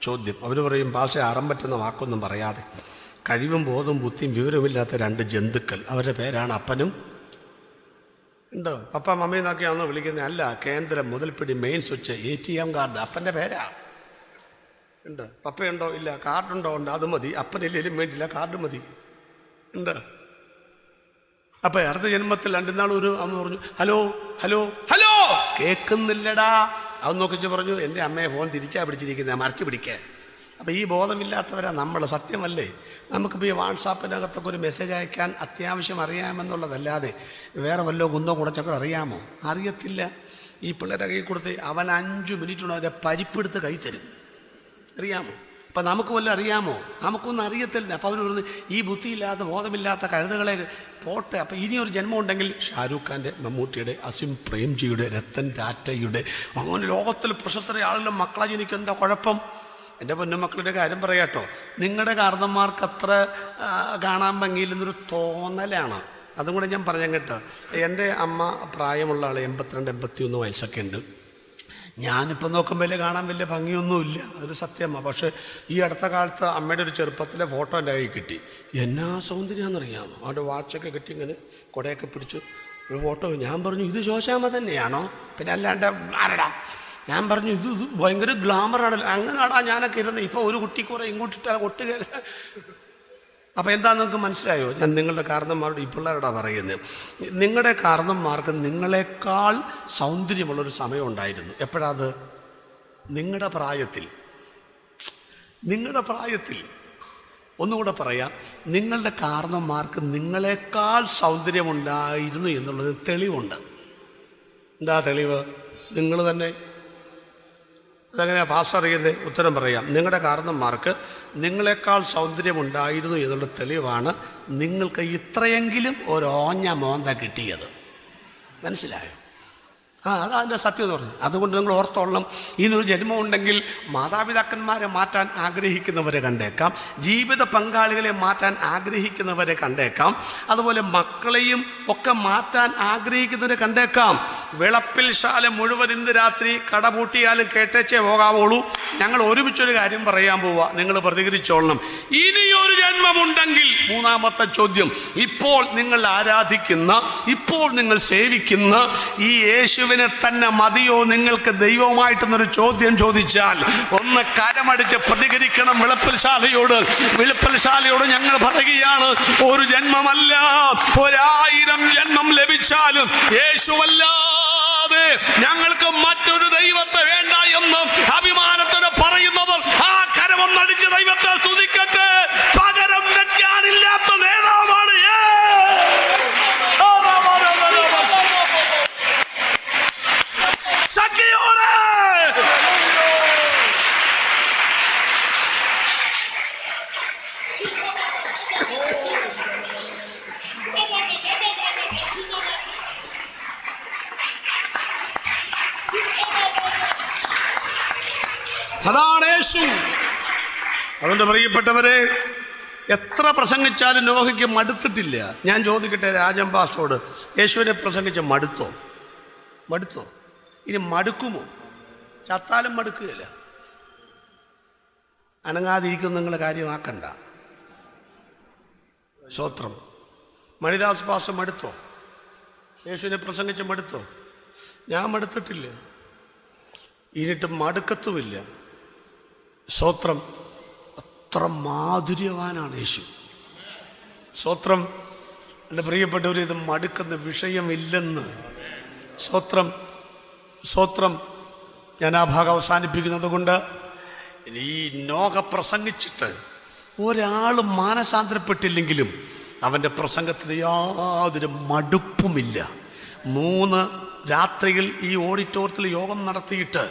ചോദ്യം. അവർ പറയും പാസേ അറം പറ്റുന്ന വാക്കൊന്നും പറയാതെ കഴിവും ബോധവും ബുദ്ധിയും വിവരവുമില്ലാത്ത 2 ജന്തുക്കൾ, അവരുടെ പേരാണ് അപ്പനും ഉണ്ടോ പപ്പ മമ്മി എന്നൊക്കെയാണോ വിളിക്കുന്നത്? അല്ല, കേന്ദ്രം മുതൽപ്പിടി മെയിൻ സ്വിച്ച് ATM കാർഡ് അപ്പൻ്റെ പേരാ. ഉണ്ട്. പപ്പയുണ്ടോ? ഇല്ല. കാർഡുണ്ടോ? ഉണ്ട്. അത് മതി. അപ്പനില്ലേലും വേണ്ടില്ല, കാർഡ് മതി. ഉണ്ട്. അപ്പം അടുത്ത ജന്മത്തിൽ 2 നാൾ ഒരു അമ്മ പറഞ്ഞു, ഹലോ ഹലോ ഹലോ, കേൾക്കുന്നില്ലടാ. അത് നോക്കിച്ച് പറഞ്ഞു, എൻ്റെ അമ്മയെ ഫോൺ തിരിച്ചാ പിടിച്ചിരിക്കുന്നത്, മറിച്ച് പിടിക്കാൻ. അപ്പം ഈ ബോധമില്ലാത്തവരാ നമ്മൾ. സത്യമല്ലേ? നമുക്കിപ്പോൾ ഈ വാട്സാപ്പിനകത്തൊക്കെ ഒരു മെസ്സേജ് അയക്കാൻ അത്യാവശ്യം അറിയാമെന്നുള്ളതല്ലാതെ വേറെ വല്ലോ കുന്തോ കുടച്ചൊക്കെ അറിയാമോ? അറിയത്തില്ല. ഈ പിള്ളേരെ കൈ കൊടുത്ത് അവൻ 5 മിനിറ്റുണ്ട് അവരെ പരിപ്പെടുത്ത് കൈ തരും. അറിയാമോ? അപ്പം നമുക്ക് വല്ലതും അറിയാമോ? നമുക്കൊന്നും അറിയത്തില്ല. അപ്പോൾ അവർ പറഞ്ഞ് ഈ ബുദ്ധിയില്ലാത്ത ബോധമില്ലാത്ത കഴുതകളെ പോട്ടെ. അപ്പം ഇനിയൊരു ജന്മം ഉണ്ടെങ്കിൽ ഷാരൂഖ് ഖാൻ്റെ, മമ്മൂട്ടിയുടെ, അസിം പ്രേംജിയുടെ, രത്തൻ ടാറ്റയുടെ, അങ്ങനെ ലോകത്തിൽ പ്രശസ്തരായ ആളുടെ മക്കളെ എനിക്ക് എന്താ കുഴപ്പം? എൻ്റെ പൊന്നുമക്കളുടെ കാര്യം പറയാട്ടോ, നിങ്ങളുടെ കാരണന്മാർക്ക് അത്ര കാണാൻ ഭംഗിയില്ലെന്നൊരു തോന്നലാണ്. അതും കൂടെ ഞാൻ പറഞ്ഞ കേട്ടോ. എൻ്റെ അമ്മ പ്രായമുള്ള ആൾ 82-81 വയസ്സൊക്കെ ഉണ്ട്. ഞാനിപ്പോൾ നോക്കുമ്പോൾ വലിയ കാണാൻ വലിയ ഭംഗിയൊന്നുമില്ല, അതൊരു സത്യമാണ്. പക്ഷേ ഈ അടുത്ത കാലത്ത് അമ്മയുടെ ഒരു ചെറുപ്പത്തിലെ ഫോട്ടോ എൻ്റെ കയ്യിൽ കിട്ടി. എന്നാ സൗന്ദര്യമാണെന്നറിയാമോ? അവൻ്റെ വാച്ചൊക്കെ കിട്ടി, ഇങ്ങനെ കുടയൊക്കെ പിടിച്ചു ഒരു ഫോട്ടോ. ഞാൻ പറഞ്ഞു, ഇത് ശോശാമ്മ തന്നെയാണോ? പിന്നെ അല്ലാണ്ട് ആരടാ? ഞാൻ പറഞ്ഞു, ഇത് ഭയങ്കര ഗ്ലാമറാണല്ലോ. അങ്ങനെയാടാ ഞാനൊക്കെ ഇരുന്ന്. ഇപ്പോൾ ഒരു കുട്ടി കുറെ ഇങ്ങോട്ടിട്ടാൽ ഒട്ടുകയല്ല. അപ്പോൾ എന്താ നിങ്ങൾക്ക് മനസ്സിലായോ? ഞാൻ നിങ്ങളുടെ കാരണന്മാരോട് ഈ പിള്ളേരോടാ പറയുന്നത്. നിങ്ങളുടെ കാരണന്മാർക്ക് നിങ്ങളെക്കാൾ സൗന്ദര്യമുള്ളൊരു സമയം ഉണ്ടായിരുന്നു. എപ്പോഴാത്? നിങ്ങളുടെ പ്രായത്തിൽ. നിങ്ങളുടെ പ്രായത്തിൽ. ഒന്നുകൂടെ പറയാം, നിങ്ങളുടെ കാരണന്മാർക്ക് നിങ്ങളെക്കാൾ സൗന്ദര്യമുണ്ടായിരുന്നു എന്നുള്ളത് തെളിവുണ്ട്. എന്താ തെളിവ്? നിങ്ങൾ തന്നെ. അതെങ്ങനെയാണ് ഭാഷ അറിയുന്നത്? ഉത്തരം പറയാം. നിങ്ങളുടെ കാരണന്മാർക്ക് നിങ്ങളെക്കാൾ സൗന്ദര്യമുണ്ടായിരുന്നു എന്നുള്ള തെളിവാണ് നിങ്ങൾക്ക് ഇത്രയെങ്കിലും ഒരോഞ്ഞ മോന്ത കിട്ടിയത്. മനസ്സിലായോ? അതതിൻ്റെ സത്യം എന്ന് പറഞ്ഞു. അതുകൊണ്ട് നിങ്ങൾ ഓർത്തോളണം, ഇനിയൊരു ജന്മം ഉണ്ടെങ്കിൽ മാതാപിതാക്കന്മാരെ മാറ്റാൻ ആഗ്രഹിക്കുന്നവരെ കണ്ടേക്കാം, ജീവിത പങ്കാളികളെ മാറ്റാൻ ആഗ്രഹിക്കുന്നവരെ കണ്ടേക്കാം, അതുപോലെ മക്കളെയും ഒക്കെ മാറ്റാൻ ആഗ്രഹിക്കുന്നവരെ കണ്ടേക്കാം. വിളപ്പിൽ ശാല മുഴുവൻ ഇന്ന് രാത്രി കടപൂട്ടിയാലും കേട്ടേച്ചേ പോകാവുള്ളൂ. ഞങ്ങൾ ഒരുമിച്ചൊരു കാര്യം പറയാൻ പോവാ, നിങ്ങൾ പ്രതികരിച്ചോളണം. ഇനിയൊരു ജന്മമുണ്ടെങ്കിൽ, മൂന്നാമത്തെ ചോദ്യം, ഇപ്പോൾ നിങ്ങൾ ആരാധിക്കുന്ന, ഇപ്പോൾ നിങ്ങൾ സേവിക്കുന്ന ഈ യേശുവിനെ തന്നെ മതിയോ നിങ്ങൾക്ക് ദൈവമായിട്ടെന്നൊരു ചോദ്യം ചോദിച്ചാൽ ഒന്ന് കരമടിച്ച് പ്രതികരിക്കണം. വെളുപ്പൽശാലയോട് ഞങ്ങൾ പറയുകയാണ്, ഒരു ജന്മമല്ല 1000 ജന്മം ലഭിച്ചാലും യേശുവല്ലാതെ ഞങ്ങൾക്ക് മറ്റൊരു ദൈവത്തെ വേണ്ട എന്ന് അഭിമാനത്തോടെ പറയുന്നവർ ആ കരമൊന്നടിച്ച് ദൈവത്തെ സ്തുതിക്കട്ടെ. പകരം വെക്കാനില്ലാത്ത നേതാവാണ്. അതാണ് യേശു. അതുകൊണ്ട് പ്രിയപ്പെട്ടവരെ, എത്ര പ്രസംഗിച്ചാലും നോഹയ്ക്ക് മടുത്തിട്ടില്ല. ഞാൻ ചോദിക്കട്ടെ രാജൻ പാസ്റ്ററോട്, യേശുവിനെ പ്രസംഗിച്ച് മടുത്തോ? ഇനി മടുക്കുമോ? ചത്താലും മടുക്കുകയില്ല. അനങ്ങാതിരിക്കും നിങ്ങളുടെ കാര്യമാക്കണ്ട. സ്തോത്രം. മണിദാസ് പാസ്റ്റർ മടുത്തോ? യേശുവിനെ പ്രസംഗിച്ച് മടുത്തോ? ഞാൻ മടുത്തിട്ടില്ല, ഇനിയിട്ട് മടുക്കത്തുമില്ല. സ്തോത്രം. അത്ര മാധുര്യവാനാണ് യേശു. സ്തോത്രം. എൻ്റെ പ്രിയപ്പെട്ടവർ, ഇത് മടുക്കുന്ന വിഷയമില്ലെന്ന്. സ്തോത്രം, സ്തോത്രം. ഞാൻ ആ ഭാഗം അവസാനിപ്പിക്കുന്നത് കൊണ്ട് ഈ നോഹ പ്രസംഗിച്ചിട്ട് ഒരാൾ മാനസാന്തരപ്പെട്ടില്ലെങ്കിലും അവൻ്റെ പ്രസംഗത്തിന് യാതൊരു മടുപ്പുമില്ല. 3 രാത്രിയിൽ ഈ ഓഡിറ്റോറിയത്തിൽ യോഗം നടത്തിയിട്ട്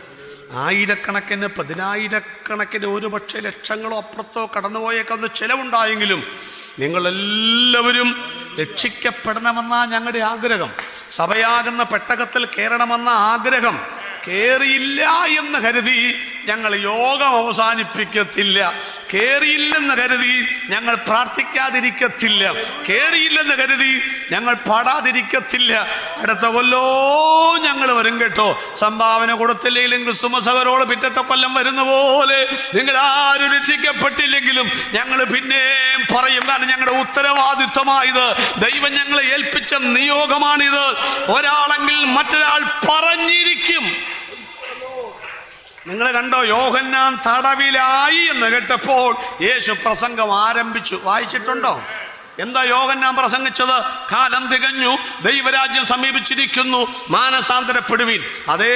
ആയിരക്കണക്കിന് 10,000-കണക്കിന് ഒരുപക്ഷെ ലക്ഷങ്ങളോ അപ്പുറത്തോ കടന്നുപോയേക്കാവുന്ന ചിലവുണ്ടായെങ്കിലും നിങ്ങളെല്ലാവരും രക്ഷിക്കപ്പെടണമെന്നാണ് ഞങ്ങളുടെ ആഗ്രഹം. സഭയാകുന്ന പെട്ടകത്തിൽ കയറണമെന്ന ആഗ്രഹം. കയറിയില്ല എന്ന് കരുതി ഞങ്ങൾ യോഗം അവസാനിപ്പിക്കത്തില്ല. കയറിയില്ലെന്ന് കരുതി ഞങ്ങൾ പ്രാർത്ഥിക്കാതിരിക്കത്തില്ല. കയറിയില്ലെന്ന് കരുതി ഞങ്ങൾ പാടാതിരിക്കത്തില്ല. അടുത്ത കൊല്ലോ ഞങ്ങൾ വരും കേട്ടോ. സംഭാവന കൊടുത്തില്ലെങ്കിലും ക്രിസ്തുമസ് അവരോട് പിറ്റത്തെ കൊല്ലം വരുന്ന പോലെ നിങ്ങളാരും രക്ഷിക്കപ്പെട്ടില്ലെങ്കിലും ഞങ്ങൾ പിന്നെയും പറയും. കാരണം ഞങ്ങളുടെ ഉത്തരവാദിത്വമായത്, ദൈവം ഞങ്ങളെ ഏൽപ്പിച്ച നിയോഗമാണിത്. ഒരാളെങ്കിൽ മറ്റൊരാൾ പറഞ്ഞിരിക്കും. നിങ്ങൾ കണ്ടോ, യോഹന്നാൻ തടവിലായി എന്ന് കേട്ടപ്പോൾ യേശു പ്രസംഗം ആരംഭിച്ചു. വായിച്ചിട്ടുണ്ടോ? എന്താ യോഹന്നാൻ പ്രസംഗിച്ചത്? കാലം തികഞ്ഞു, ദൈവരാജ്യം സമീപിച്ചിരിക്കുന്നു, മാനസാന്തരപ്പെടുവിൻ. അതേ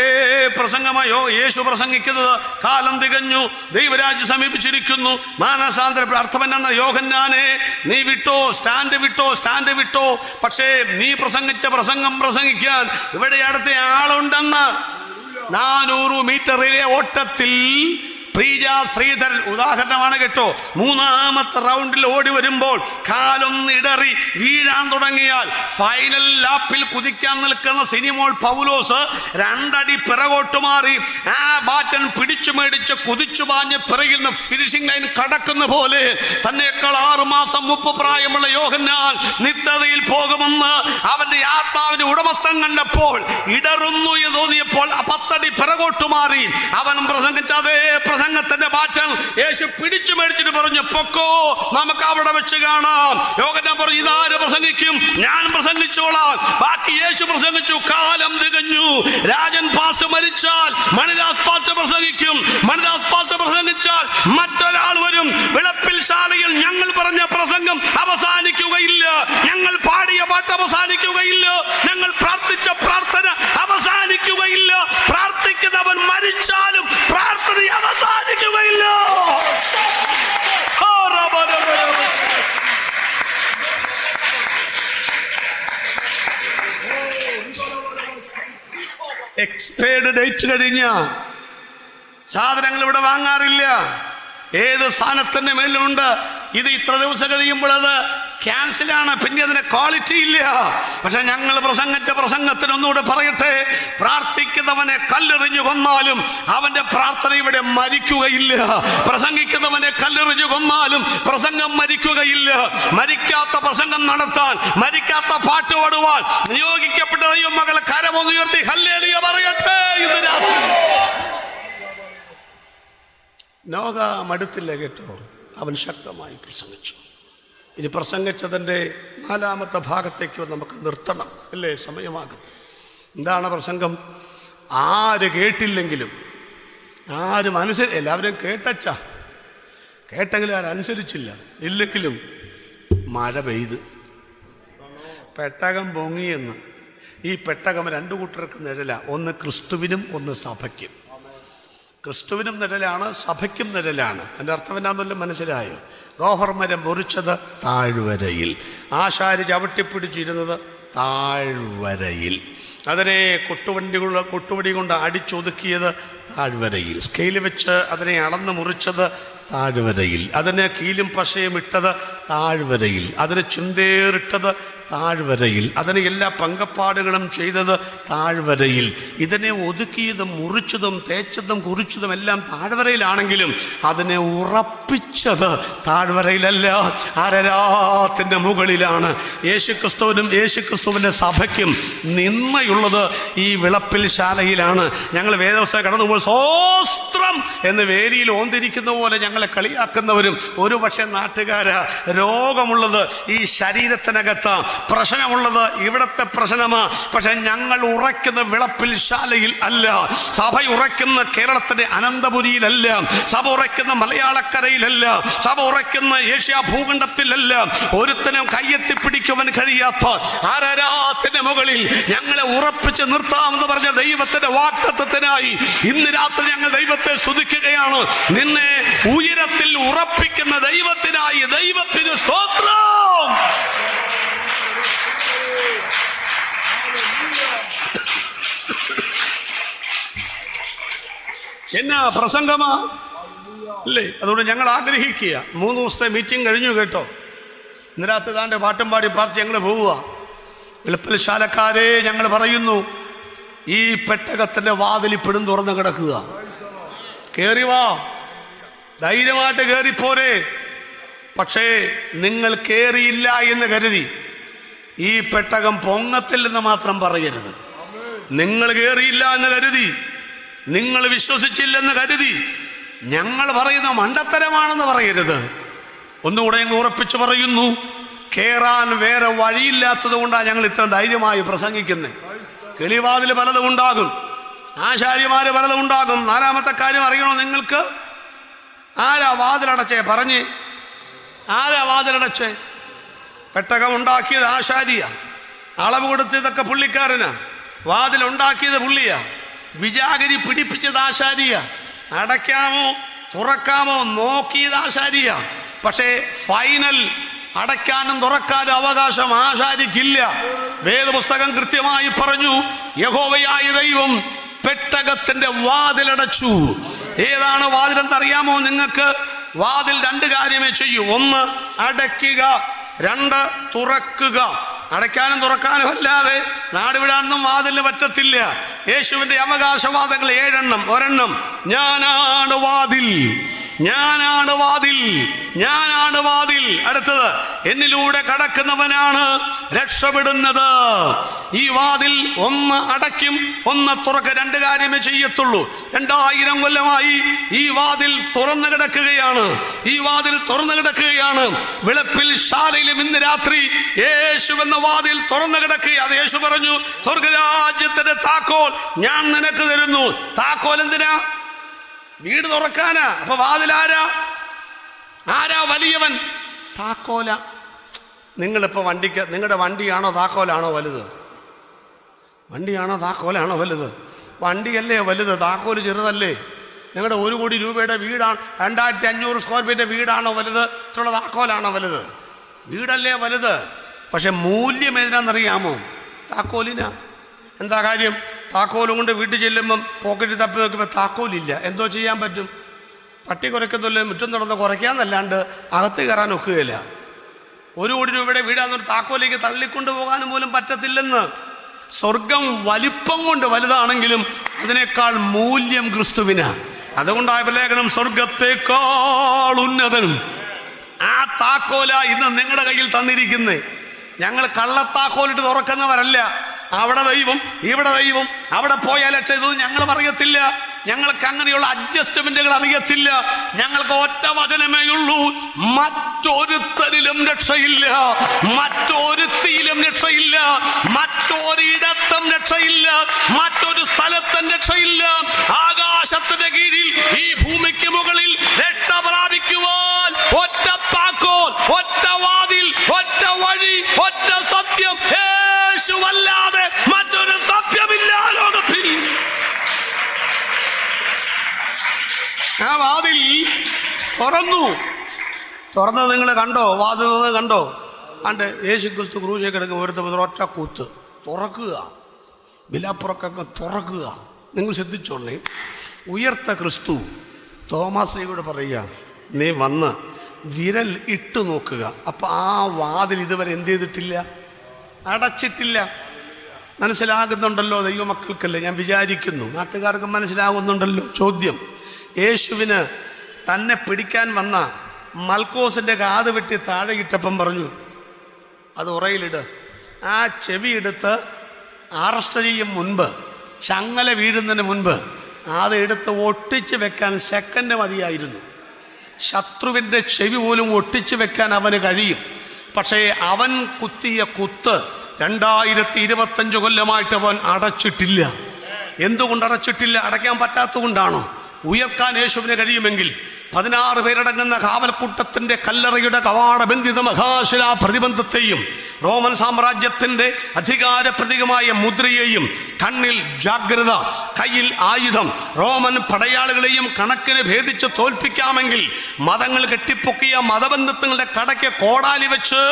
പ്രസംഗമായോ യേശു പ്രസംഗിക്കുന്നത്? കാലം തികഞ്ഞു, ദൈവരാജ്യം സമീപിച്ചിരിക്കുന്നു, മാനസാന്തരപ്പെടും. അർത്ഥം എന്നാ? യോഹന്നാനെ, നീ വിട്ടോ, സ്റ്റാൻഡ് വിട്ടോ. പക്ഷേ നീ പ്രസംഗിച്ച പ്രസംഗം പ്രസംഗിക്കാൻ ഇവിടെ അടുത്ത ആളുണ്ടെന്ന്. 400 മീറ്ററിലെ ഓട്ടത്തിൽ പ്രീജ ശ്രീധരൻ ഉദാഹരണമാണ് കേട്ടോ. 3ാമത്തെ റൗണ്ടിൽ ഓടി വരുമ്പോൾ കാലൊന്നിടറി വീഴാൻ തുടങ്ങിയാൽ ഫൈനൽ ലാപ്പിൽ കുതിക്കാൻ നിൽക്കുന്ന സിനിമോൾ പൗലോസ് 2 അടി പിറകോട്ട് മാറി ആ ബാറ്റൻ പിടിച്ചു മേടിച്ച് കുതിച്ചു പാഞ്ഞ് പിറകിൽ നിന്ന് ഫിനിഷിംഗ് ലൈൻ കടക്കുന്ന പോലെ തന്നേക്കാൾ 6 മാസം മുമ്പ് പ്രായമുള്ള യോഹന്നാൻ നിത്യതയിൽ പോകുമെന്ന് അവന്റെ ആത്മാവിന്റെ ഉടമസ്ഥൻ കണ്ടപ്പോൾ ഇടറുന്നു എന്ന് തോന്നിയപ്പോൾ 10 അടി പിറകോട്ട് മാറി അവൻ പ്രസംഗിച്ച അതേ പ്രസംഗത്തിന്റെ മാറ്റം യേശു പിടിച്ചു മേടിച്ചിട്ട് പറഞ്ഞു, പൊക്കോ, നമുക്ക് അവിടെ വെച്ച് കാണാം. യോഹന്നാൻ പറഞ്ഞു, ഇതാര് പ്രസംഗിക്കും? ഞാൻ പ്രസംഗിച്ചോളാം. ബാക്കി യേശു പ്രസംഗിച്ചു. കാലം തികഞ്ഞു. രാജൻ പാസ്റ്റർ മരിച്ചാൽ മണിദാസ് പാസ്റ്റർ പ്രസംഗിക്കും. മണിദാസ് പാസ്റ്റർ പ്രസംഗിച്ചാൽ മറ്റൊരാൾ വരും. വിളപ്പിൽ ശാലയിൽ ഞങ്ങൾ പറഞ്ഞ പ്രസംഗം അവസാനിക്കുകയില്ല. ഞങ്ങൾ പാടിയ പാട്ട് അവസാനിക്കുകയില്ല. ഞങ്ങൾ പ്രാർത്ഥിച്ച പ്രാർത്ഥന അവസാനിക്കുകയില്ല. പ്രാർത്ഥിക്കുന്നവൻ മരിച്ചാലും പ്രാർത്ഥന അവസാനിക്കുകയില്ല. എക്സ്പയർഡ് ഡേറ്റ് കഴിഞ്ഞ സാധനങ്ങൾ ഇവിടെ വാങ്ങാറില്ല. ഏത് സാധനത്തിന്റെ മേലുണ്ട് ഇത് ഇത്ര ദിവസം കഴിയുമ്പോൾ അത് ക്യാൻസലാണ്, പിന്നെ അതിന് ക്വാളിറ്റി ഇല്ല. പക്ഷെ ഞങ്ങൾ പ്രസംഗിച്ച പ്രസംഗത്തിന് ഒന്നുകൂടെ പറയട്ടെ, പ്രാർത്ഥിക്കുന്നവനെ കല്ലെറിഞ്ഞു കൊന്നാലും അവന്റെ പ്രാർത്ഥന ഇവിടെ മരിക്കുകയില്ല. പ്രസംഗിക്കുന്നവനെ കല്ലെറിഞ്ഞു കൊന്നാലും പ്രസംഗം മരിക്കുകയില്ല. മരിക്കാത്ത പ്രസംഗം നടത്താൻ, മരിക്കാത്ത പാട്ട് പാടുവാൻ നിയോഗിക്കപ്പെട്ട ദൈവമക്കൾ കരമൊന്നുയർത്തി ഹല്ലേലൂയ പറയട്ടെ. ഇന്ന് രാത്രി നോഹ മടുത്തില്ല കേട്ടോ. അവൻ ശക്തമായി പ്രസംഗിച്ചു. ഇനി പ്രസംഗിച്ചതിൻ്റെ 4ാമത്തെ ഭാഗത്തേക്ക് നമുക്ക് നിർത്തണം, അല്ലേ? സമയമാകും. എന്താണ് പ്രസംഗം? ആര് കേട്ടില്ലെങ്കിലും, ആരും എല്ലാവരും കേട്ടെങ്കിലും ആരനുസരിച്ചില്ല. ഇല്ലെങ്കിലും മഴ പെയ്ത് പെട്ടകം പൊങ്ങിയെന്ന്. ഈ പെട്ടകം 2 കൂട്ടർക്ക് നിഴല. ഒന്ന് ക്രിസ്തുവിനും ഒന്ന് സഭയ്ക്കും. ക്രിസ്തുവിനും നിഴലാണ്, സഭയ്ക്കും നിഴലാണ്. എൻ്റെ അർത്ഥം എന്നാന്നല്ലോ മനസ്സിലായോ? ഗോഹർമരം മുറിച്ചത് താഴ്വരയിൽ, ആശാരി ചവിട്ടിപ്പിടിച്ചിരുന്നത് താഴ്വരയിൽ, അതിനെ കൊട്ടുവടി കൊണ്ട് അടിച്ചൊതുക്കിയത് താഴ്വരയിൽ, സ്കെയിൽ വെച്ച് അതിനെ അളന്ന് മുറിച്ചത് താഴ്വരയിൽ, അതിന് കീലും പശയും ഇട്ടത് താഴ്വരയിൽ, അതിന് ചിന്തേറിട്ടത് താഴ്വരയിൽ, അതിന് എല്ലാ പങ്കപ്പാടുകളും ചെയ്തത് താഴ്വരയിൽ, ഇതിനെ ഒതുക്കിയതും മുറിച്ചതും തേച്ചതും കുറിച്ചതും എല്ലാം താഴ്വരയിലാണെങ്കിലും അതിനെ ഉറപ്പിച്ചത് താഴ്വരയിലല്ല, അരരാത്തിൻ്റെ മുകളിലാണ്. യേശുക്രിസ്തുവിനും യേശുക്രിസ്തുവിൻ്റെ സഭയ്ക്കും നിന്നയുള്ളത് ഈ വിളപ്പിൽ ശാലയിലാണ്. ഞങ്ങൾ വേദവസ്ഥ കടന്നു പോകുമ്പോൾ സ്വസ്ത്രം പ്രസംഗം എന്ന് വേലിയിൽ ഓന്തിരിക്കുന്ന പോലെ ഞങ്ങളെ കളിയാക്കുന്നവരും ഒരുപക്ഷെ നാട്ടുകാരാ. രോഗമുള്ളത് ഈ ശരീരത്തിനകത്ത്, പ്രശ്നമുള്ളത് ഇവിടത്തെ പ്രശ്നമാ. പക്ഷെ ഞങ്ങൾ ഉറയ്ക്കുന്ന വിളപ്പിൽ ശാലയിൽ അല്ല, സഭ ഉറയ്ക്കുന്ന കേരളത്തിന്റെ അനന്തപുരിയിലല്ല, സഭ ഉറയ്ക്കുന്ന മലയാളക്കരയിലല്ല, സഭ ഉറയ്ക്കുന്ന ഏഷ്യ ഭൂഖണ്ഡത്തിലല്ല. ഒരുത്തനും കയ്യെത്തിപ്പിടിക്കുവാൻ കഴിയാത്ത ആരാധന മുകളിൽ ഞങ്ങളെ ഉറപ്പിച്ച് നിർത്താമെന്ന് പറഞ്ഞ ദൈവത്തിന്റെ വാഗ്ദത്തത്തിനായി ഇന്ന് രാത്രി ഞങ്ങൾ ദൈവത്തെ സ്തുതിക്കുകയാണ്. നിന്നെ ഉയരത്തിൽ ഉറപ്പിക്കുന്ന ദൈവത്തിനായി ദൈവത്തിന് സ്തോത്രം. എന്നാ പ്രസംഗമാ അല്ലേ? അതുകൊണ്ട് ഞങ്ങൾ ആഗ്രഹിക്കുക, 3 ദിവസത്തെ മീറ്റിംഗ് കഴിഞ്ഞു കേട്ടോ. ഇന്ന് രാത്രി താണ്ടെ പാട്ടും പാടി പ്രാർത്ഥിച്ച് ഞങ്ങൾ പോവുക. വെളുപ്പിൽ ശാലക്കാരെ ഞങ്ങൾ പറയുന്നു, ഈ പെട്ടകത്തിന്റെ വാതിലിപ്പോഴും തുറന്നു കിടക്കുക. കേറി വാ, ധൈര്യമായിട്ട് കയറിപ്പോരെ. പക്ഷേ നിങ്ങൾ കേറിയില്ല എന്ന് കരുതി ഈ പെട്ടകം പൊങ്ങത്തില്ലെന്ന് മാത്രം പറയരുത്. നിങ്ങൾ കേറിയില്ല എന്ന് കരുതി, നിങ്ങൾ വിശ്വസിച്ചില്ലെന്ന് കരുതി ഞങ്ങൾ പറയുന്ന മണ്ടത്തരമാണെന്ന് പറയരുത്. ഒന്നുകൂടെ ഞങ്ങൾ ഉറപ്പിച്ച് പറയുന്നു, കേറാൻ വേറെ വഴിയില്ലാത്തത് കൊണ്ടാണ് ഞങ്ങൾ ഇത്ര ധൈര്യമായി പ്രസംഗിക്കുന്നത്. കിളിവാതിൽ പലതും ഉണ്ടാകും, ആശാരിമാര് പലതും ഉണ്ടാകും. 4-മത്തെ കാര്യം അറിയണോ നിങ്ങൾക്ക്? ആരാ വാതിലടച്ചേ? പറഞ്ഞ് ആരാ വാതിലടച്ചേ? പെട്ടകം ഉണ്ടാക്കിയത് ആശാരിയാ, അളവ് കൊടുത്തതൊക്കെ പുള്ളിക്കാരനാ, വാതിലുണ്ടാക്കിയത് പുള്ളിയാ, വിജാഗരി പിടിപ്പിച്ചത് ആശാരിയാ, അടയ്ക്കാമോ തുറക്കാമോ നോക്കിയത് ആശാരിയാ. പക്ഷേ ഫൈനൽ അടയ്ക്കാനും തുറക്കാനും അവകാശം ആശാരിക്കില്ല. വേദപുസ്തകം കൃത്യമായി പറഞ്ഞു, യഹോവയായ ദൈവം പെട്ടകത്തിന്റെ വാതിലടച്ചു. ഏതാണ് വാതിലെന്നറിയാമോ നിങ്ങൾക്ക്? വാതിൽ 2 കാര്യമേ ചെയ്യൂ. 1 അടയ്ക്കുക, 2 തുറക്കുക. അടയ്ക്കാനും തുറക്കാനും അല്ലാതെ നാട് വിടാനൊന്നും വാതിലിന് പറ്റത്തില്ല. യേശുവിന്റെ അവകാശവാദങ്ങൾ 7 എണ്ണം. 1 എണ്ണം, ഞാനാണ് വാതിൽ, ഞാനാണ് വാതിൽ, ഞാനാണ് വാതിൽ. അടുത്തത്, എന്നിലൂടെ കടക്കുന്നവനാണ് രക്ഷപ്പെടുന്നത്. ഈ വാതിൽ 1 അടയ്ക്കും, 1 തുറക്ക. 2 കാര്യമേ ചെയ്യത്തുള്ളൂ. 2000 കൊല്ലമായി ഈ വാതിൽ തുറന്നു കിടക്കുകയാണ്, ഈ വാതിൽ തുറന്നു കിടക്കുകയാണ്. വെളുപ്പിൽ ശാലയിലും ഇന്ന് രാത്രി യേശു എന്ന വാതിൽ തുറന്നു കിടക്കുക. അത് യേശു പറഞ്ഞു, സ്വർഗരാജ്യത്തിന്റെ താക്കോൽ ഞാൻ നിനക്ക് തരുന്നു. താക്കോൽ എന്തിനാ? വീട് തുറക്കാനാ. അപ്പൊ വാതിലാരാ? ആരാ വലിയവൻ? താക്കോല. നിങ്ങളിപ്പോ വണ്ടിക്ക്, നിങ്ങളുടെ വണ്ടിയാണോ താക്കോലാണോ വലുത്? വണ്ടിയാണോ താക്കോലാണോ വലുത്? വണ്ടിയല്ലേ വലുത്, താക്കോല് ചെറുതല്ലേ. നിങ്ങളുടെ 1 കോടി രൂപയുടെ വീടാണ്, 2500 സ്ക്വയർ ഫീറ്റ് വീടാണോ വലുത്? ഇത്ര താക്കോലാണോ വലുത്? വീടല്ലേ വലുത്. പക്ഷെ മൂല്യം ഏതിനാണെന്നറിയാമോ? താക്കോലിനാ. എന്താ കാര്യം? താക്കോലും കൊണ്ട് വീട്ടിൽ ചെല്ലുമ്പം പോക്കറ്റിൽ തപ്പി നോക്കുമ്പോൾ താക്കോലില്ല. എന്തോ ചെയ്യാൻ പറ്റും? പട്ടി കുറയ്ക്കുന്നില്ല, മുറ്റം നടന്ന് കുറയ്ക്കാന്നല്ലാണ്ട് അകത്ത് കയറാൻ ഒക്കുകയില്ല. 1 കോടി രൂപയുടെ വീടാന്നൊരു താക്കോലേക്ക് തള്ളിക്കൊണ്ടു പോകാനും പോലും പറ്റത്തില്ലെന്ന്. സ്വർഗം വലിപ്പം കൊണ്ട് വലുതാണെങ്കിലും അതിനേക്കാൾ മൂല്യം ക്രിസ്തുവിന്. അതുകൊണ്ടായ ലേഖനം, സ്വർഗത്തെക്കാൾ ഉന്നതനും. ആ താക്കോല ഇന്ന് നിങ്ങളുടെ കയ്യിൽ തന്നിരിക്കുന്നേ. ഞങ്ങൾ കള്ളത്താക്കോലിട്ട് തുറക്കുന്നവരല്ല. അവിടെ ദൈവം, ഇവിടെ ദൈവം, അവിടെ പോയാൽ ചെയ്തത് ഞങ്ങൾ പറയത്തില്ല. ഞങ്ങൾക്ക് അങ്ങനെയുള്ള അഡ്ജസ്റ്റ്മെന്റുകൾ അറിയത്തില്ല. ഞങ്ങൾക്ക് ഒറ്റ വചനമേ ഉള്ളൂ, മറ്റൊരുത്തരിലും രക്ഷയില്ല, മറ്റൊരുത്തിയിലും രക്ഷയില്ല, മറ്റൊരിടത്തും രക്ഷയില്ല, മറ്റൊരു സ്ഥലത്തും രക്ഷയില്ല. ആകാശത്തിന്റെ കീഴിൽ ഈ ഭൂമിക്ക് മുകളിൽ രക്ഷ പ്രാപിക്കുവാൻ ഒറ്റ താക്കോൽ, ഒറ്റ വാതിൽ, ഒറ്റ വഴി, ഒറ്റ സത്യം, യേശുവല്ലാതെ മറ്റൊരു സത്യമില്ല ലോകത്തിൽ. ആ വാതിൽ തുറന്നത് നിങ്ങൾ കണ്ടോ? വാതിൽ കണ്ടോ? അണ്ട് യേശു ക്രിസ്തു ക്രൂശിൽ കിടക്കും ഒരുത്തം ഒറ്റ കൂത്ത് തുറക്കുക, വിലാപ്പുറക്കൊക്കെ തുറക്കുക. നിങ്ങൾ ശ്രദ്ധിച്ചോളേ, ഉയർത്ത ക്രിസ്തു തോമാശ്രീയോട് പറയുക, നീ വന്ന് വിരൽ ഇട്ട് നോക്കുക. അപ്പം ആ വാതിൽ ഇതുവരെ എന്ത് ചെയ്തിട്ടില്ല? അടച്ചിട്ടില്ല. മനസ്സിലാകുന്നുണ്ടല്ലോ ദൈവമക്കൾക്കല്ലേ? ഞാൻ വിചാരിക്കുന്നു നാട്ടുകാർക്ക് മനസ്സിലാകുന്നുണ്ടല്ലോ. ചോദ്യം, യേശുവിന് തന്നെ പിടിക്കാൻ വന്ന മൽക്കോസിൻ്റെ കാത് വെട്ടി താഴെ ഇട്ടപ്പം പറഞ്ഞു, അത് ഉറയിലിട്. ആ ചെവി എടുത്ത് അറസ്റ്റ് ചെയ്യും മുൻപ്, ചങ്ങല വീഴുന്നതിന് മുൻപ് അതെടുത്ത് ഒട്ടിച്ച് വെക്കാൻ സെക്കൻഡ് മതിയായിരുന്നു. ശത്രുവിൻ്റെ ചെവി പോലും ഒട്ടിച്ച് വെക്കാൻ അവന് കഴിയും. പക്ഷേ അവൻ കുത്തിയ കുത്ത് 2025 കൊല്ലമായിട്ട് അവൻ അടച്ചിട്ടില്ല. എന്തുകൊണ്ട് അടച്ചിട്ടില്ല? അടയ്ക്കാൻ പറ്റാത്തതുകൊണ്ടാണോ? ഉയർക്കാൻ യേശുവിന് കഴിയുമെങ്കിൽ 16 പേരടങ്ങുന്ന കാവൽക്കൂട്ടത്തിൻ്റെ കല്ലറയുടെ കവാടബന്ധിത മഹാശിലാ പ്രതിബന്ധത്തെയും റോമൻ സാമ്രാജ്യത്തിൻ്റെ അധികാര പ്രതീകമായ മുദ്രയെയും, കണ്ണിൽ ജാഗ്രത, കയ്യിൽ ആയുധം, റോമൻ പടയാളികളെയും കണക്കിന് ഭേദിച്ച് തോൽപ്പിക്കാമെങ്കിൽ മതങ്ങൾ കെട്ടിപ്പൊക്കിയ മതബന്ധങ്ങളുടെ കടയ്ക്ക് കോടാലി വെച്ച്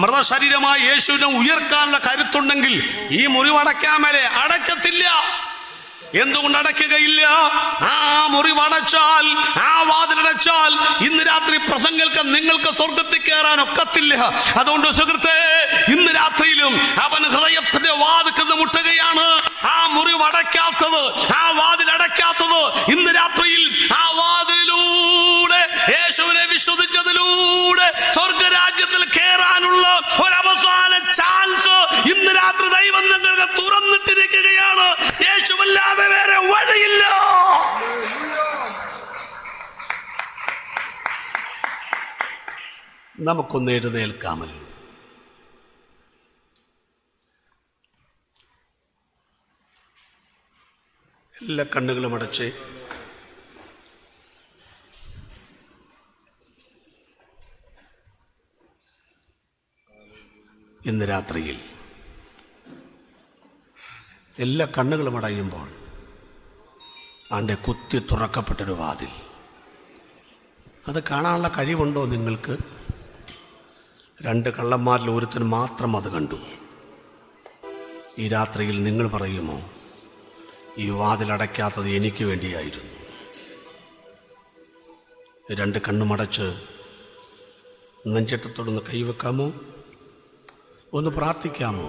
മൃതശരീരമായ യേശുവിനെ ഉയർക്കാനുള്ള കരുത്തുണ്ടെങ്കിൽ ഈ മുറിവടയ്ക്കാൻ മേലെ അടയ്ക്കത്തില്ല. എന്തുകൊണ്ട് അടയ്ക്കുകയില്ല? ആ മുറിവടച്ചാൽ, ആ വാതിലടച്ചാൽ ഇന്ന് രാത്രി പ്രസംഗങ്ങൾക്ക് നിങ്ങൾക്ക് സ്വർഗത്തിൽ കയറാൻ ഒക്കത്തില്ല. അതുകൊണ്ട് സുഹൃത്തേ, ഇന്ന് രാത്രിയിലും അവൻ ഹൃദയത്തിന്റെ വാതിൽക്കൽ മുട്ടുകയാണ്. ആ മുറിവടയ്ക്കാത്തത്, ആ വാതിലടയ്ക്കാത്തത് ഇന്ന് രാത്രിയിൽ ആ വാതിലിലൂടെ യേശുവിനെ വിശ്വസിച്ചതിലൂടെ സ്വർഗരാജ്യത്തിൽ കയറാനുള്ള ഒരവസാന ചാൻസ് ഇന്ന് രാത്രി ദൈവം നിങ്ങൾക്ക് തുറന്നിട്ടിരിക്കുകയാണ്. യേശുവല്ലാതെ വേറെ വഴിയില്ല. നമുക്കൊന്ന് എഴുന്നേൽക്കാമല്ലോ. എല്ലാ കണ്ണുകളും അടച്ച് ഇന്ന് രാത്രിയിൽ എല്ലാ കണ്ണുകളും അടയുമ്പോൾ ആൻ്റെ കുത്തി തുറക്കപ്പെട്ടൊരു വാതിൽ, അത് കാണാനുള്ള കഴിവുണ്ടോ നിങ്ങൾക്ക്? 2 കള്ളന്മാരിൽ ഒരുത്തൻ മാത്രം അത് കണ്ടു. ഈ രാത്രിയിൽ നിങ്ങൾ പറയുമോ, ഈ വാതിലടയ്ക്കാത്തത് എനിക്ക് വേണ്ടിയായിരുന്നു? 2 കണ്ണുമടച്ച് നെഞ്ചറ്റത്തോടൊന്ന് കൈവെക്കാമോ? ഒന്ന് പ്രാർത്ഥിക്കാമോ?